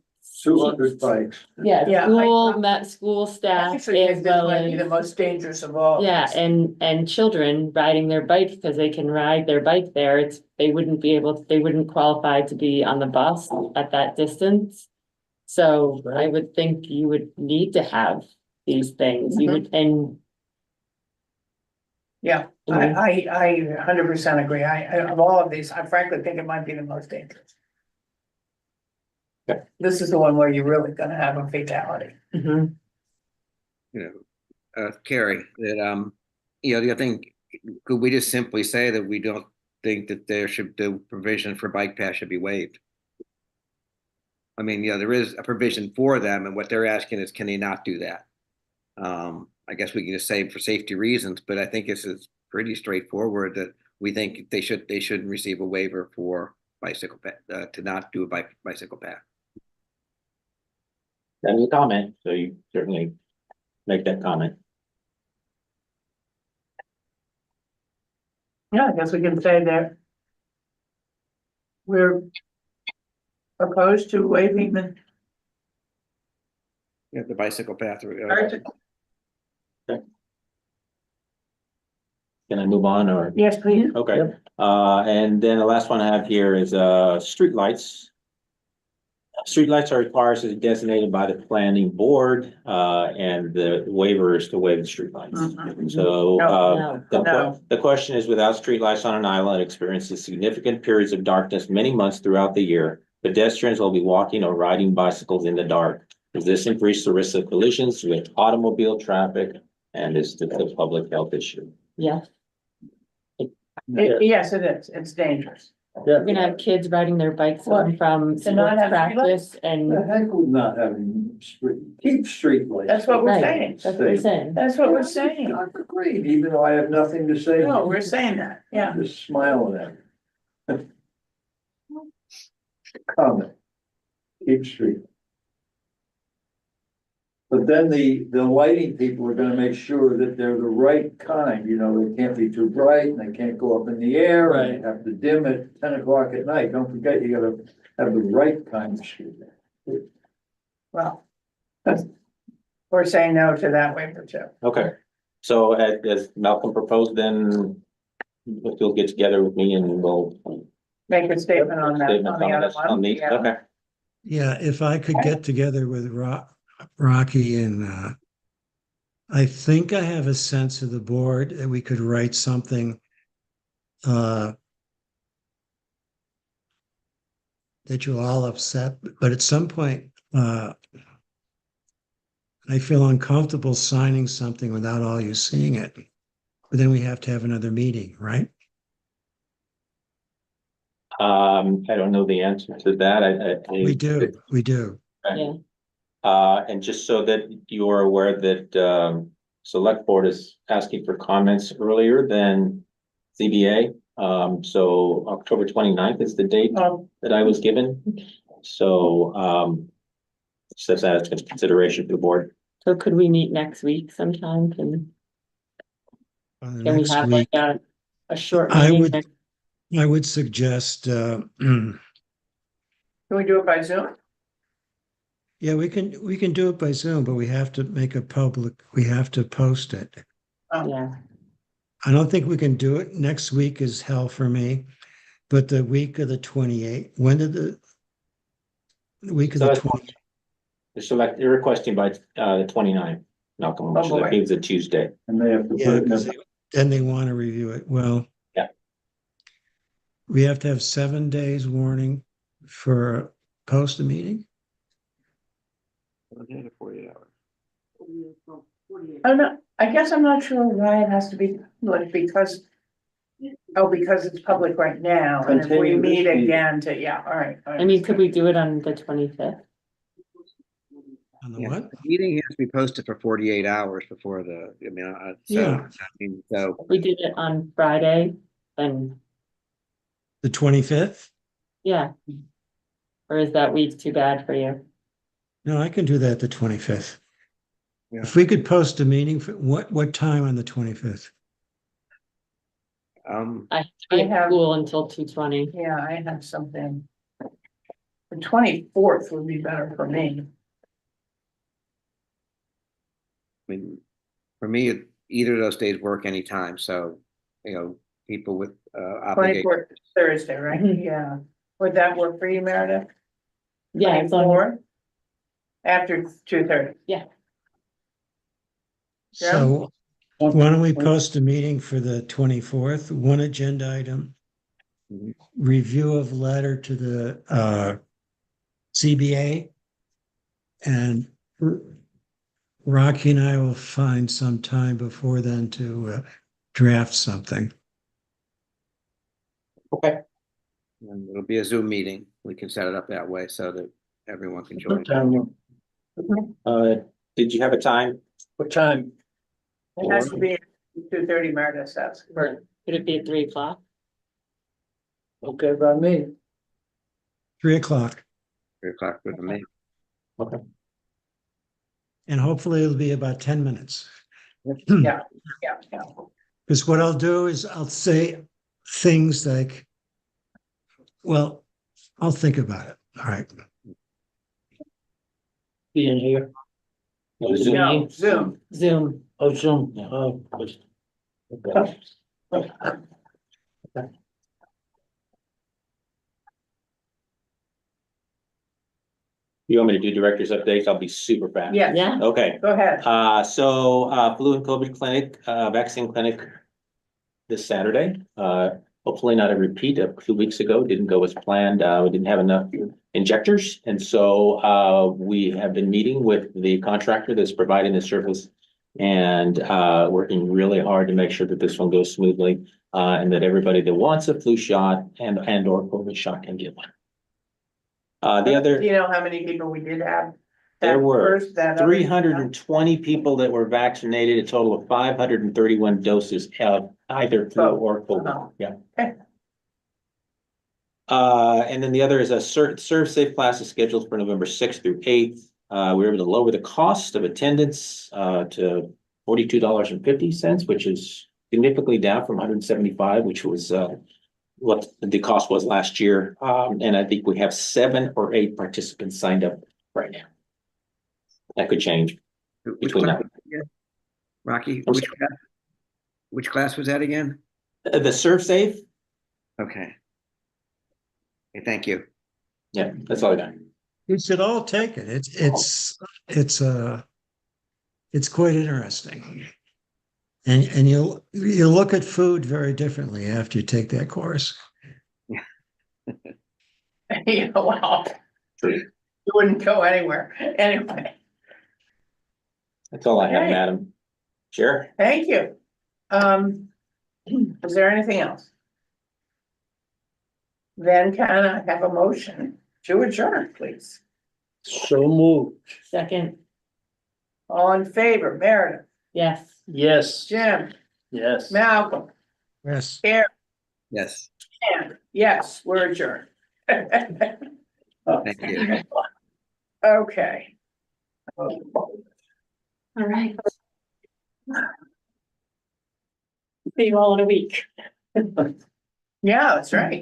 200 bikes. Yeah, Yeah, school staff Actually, as this well might be as. the most dangerous of all. Yeah, and children riding their bike because they can ride their bike there. They wouldn't qualify to be on the bus at that distance. So I would think you would need to have these things. You would, and Yeah, I 100% agree. Of all of these, I frankly think it might be the most dangerous. Okay. This is the one where you're really gonna have a fatality. You know, Carrie, that, you know, the other thing, could we just simply say that we don't think that the provision for bike path should be waived? I mean, you know, there is a provision for them, and what they're asking is, can they not do that? I guess we can just say for safety reasons, but I think this is pretty straightforward that we think they shouldn't receive a waiver for bicycle path, to not do a bicycle path. That is a comment, so you certainly make that comment. Yeah, I guess we can say that we're opposed to waiving the. Yeah, the bicycle path. Can I move on or? Yes, please. Okay, and then the last one I have here is, streetlights. Streetlights are required as designated by the planning board, and the waiver is to waive the streetlights. So, the question is, without streetlights on an island, experiences significant periods of darkness many months throughout the year. Pedestrians will be walking or riding bicycles in the dark. Does this increase the risk of collisions with automobile traffic? And is it a public health issue? yes, Yes, it is. It's dangerous. we're gonna have kids riding their bikes home from To not have practice and. The heck with not having keep street lights. That's what we're Right, saying. That's what we're saying. That's what we're saying. I agree, even though I have nothing to say. No, we're saying that, yeah. I'm just smiling at it. Comment. Keep street. But then the lighting people are gonna make sure that they're the right kind, you know, they can't be too bright and they can't go up in the air. And they have to dim at 10 o'clock at night. Don't forget, you gotta have the right kind of street. Well, we're saying no to that waiver too. Okay, so as Malcolm proposed, then if you'll get together with me and we'll. Make a statement on that, Statement on the other this, on one. these, Yeah. okay. Yeah, if I could get together with Rocky and I think I have a sense of the board that we could write something that you'll all upset, but at some point I feel uncomfortable signing something without all you seeing it. But then we have to have another meeting, right? I don't know the answer to that. We do. Yeah. And just so that you are aware that, select board is asking for comments earlier than CBA. So October 29th is the date that I was given. So, says that it's a consideration for the board. So could we meet next week sometime? Can we Next have week, like a short I meeting? would suggest, Can we do it by Zoom? yeah, we can do it by Zoom, but we have to make we have to post it. Yeah, I don't think we can do it. Next week is hell for me, but the week of the 28th, when did the week of the 28th? They're requesting by, the 29th, Malcolm, which I think is a Tuesday. And they have to Yeah, put it in then they want to review it. Well. Yeah. We have to have 7 days warning for post a meeting. 48 hours. I'm not, I guess I'm not sure why it has to be, like, because. Oh, because it's public right now, and if we Continue this meet meeting. again to, yeah, all right. I mean, could we do it on the 25th? On the Yeah, what? the meeting has to be posted for 48 hours before the, I mean, Yeah. so If we did it on Friday, then The 25th? yeah. Or is that week too bad for you? No, I can do that the 25th. Yeah. If we could post a meeting for what time on the 25th? I have to I be at have- school until 2:20. Yeah, I have something. The 24th would be better for me. I mean, for me, either of those days work anytime, so, people with obligations. 24th is Thursday, right? Yeah. Would that work for you, Meredith? Yeah, it's on. 24? After 2:30. Yeah. So why don't we post a meeting for the 24th? One agenda item. Review of letter to the CBA. And Rocky and I will find some time before then to draft something. Okay. And it'll be a Zoom meeting. We can set it up that way so that everyone can join. What time? Did you have a time? What time? It has to be 2:30, Meredith says. Could it be at 3:00? Okay, by me. 3:00. 3 o'clock with me. Okay. And hopefully it'll be about 10 minutes. Yeah. Because what I'll do is I'll say things like, well, I'll think about it. All right. Being here. Zoom. No, Zoom. Zoom. Oh, Zoom. Oh, okay. You want me to do director's updates? I'll be super fast. Yes. Yeah. Okay. Go ahead. Flu and COVID clinic, vaccine clinic this Saturday. Hopefully not a repeat of 2 weeks ago. Didn't go as planned. We didn't have enough injectors. And so, we have been meeting with the contractor that's providing the service and, working really hard to make sure that this one goes smoothly, and that everybody that wants a flu shot and or COVID shot can get one. The other. Do you know how many people we did have? There were That 320 people that were vaccinated, a total of 531 doses of either flu or COVID. Oh. Yeah. Okay. And then the other is a Serve Safe classes scheduled for November 6th through 8th. We were able to lower the cost of attendance to $42.50, which is significantly down from $175, which was what the cost was last year. And I think we have 7 or 8 participants signed up right now. That could change. Which between class? now. Yeah. Rocky, I'm which class was that again? The Serve Safe? Okay. Okay, thank you. Yeah, that's all I got. You should all take it. It's quite interesting. And you'll look at food very differently after you take that course. Yeah, well, True. you wouldn't go anywhere. Anyway, That's all I have, Okay. madam. Sure. thank you. Is there anything else? Then can I have a motion to adjourn, please? So moved. Second. All in favor, Meredith, Yes. Yes. Jim, Yes. Malcolm, Yes. Karen, Yes, and yes, we're adjourned. thank you. Okay. All right. See you all in a week. Yeah, that's right.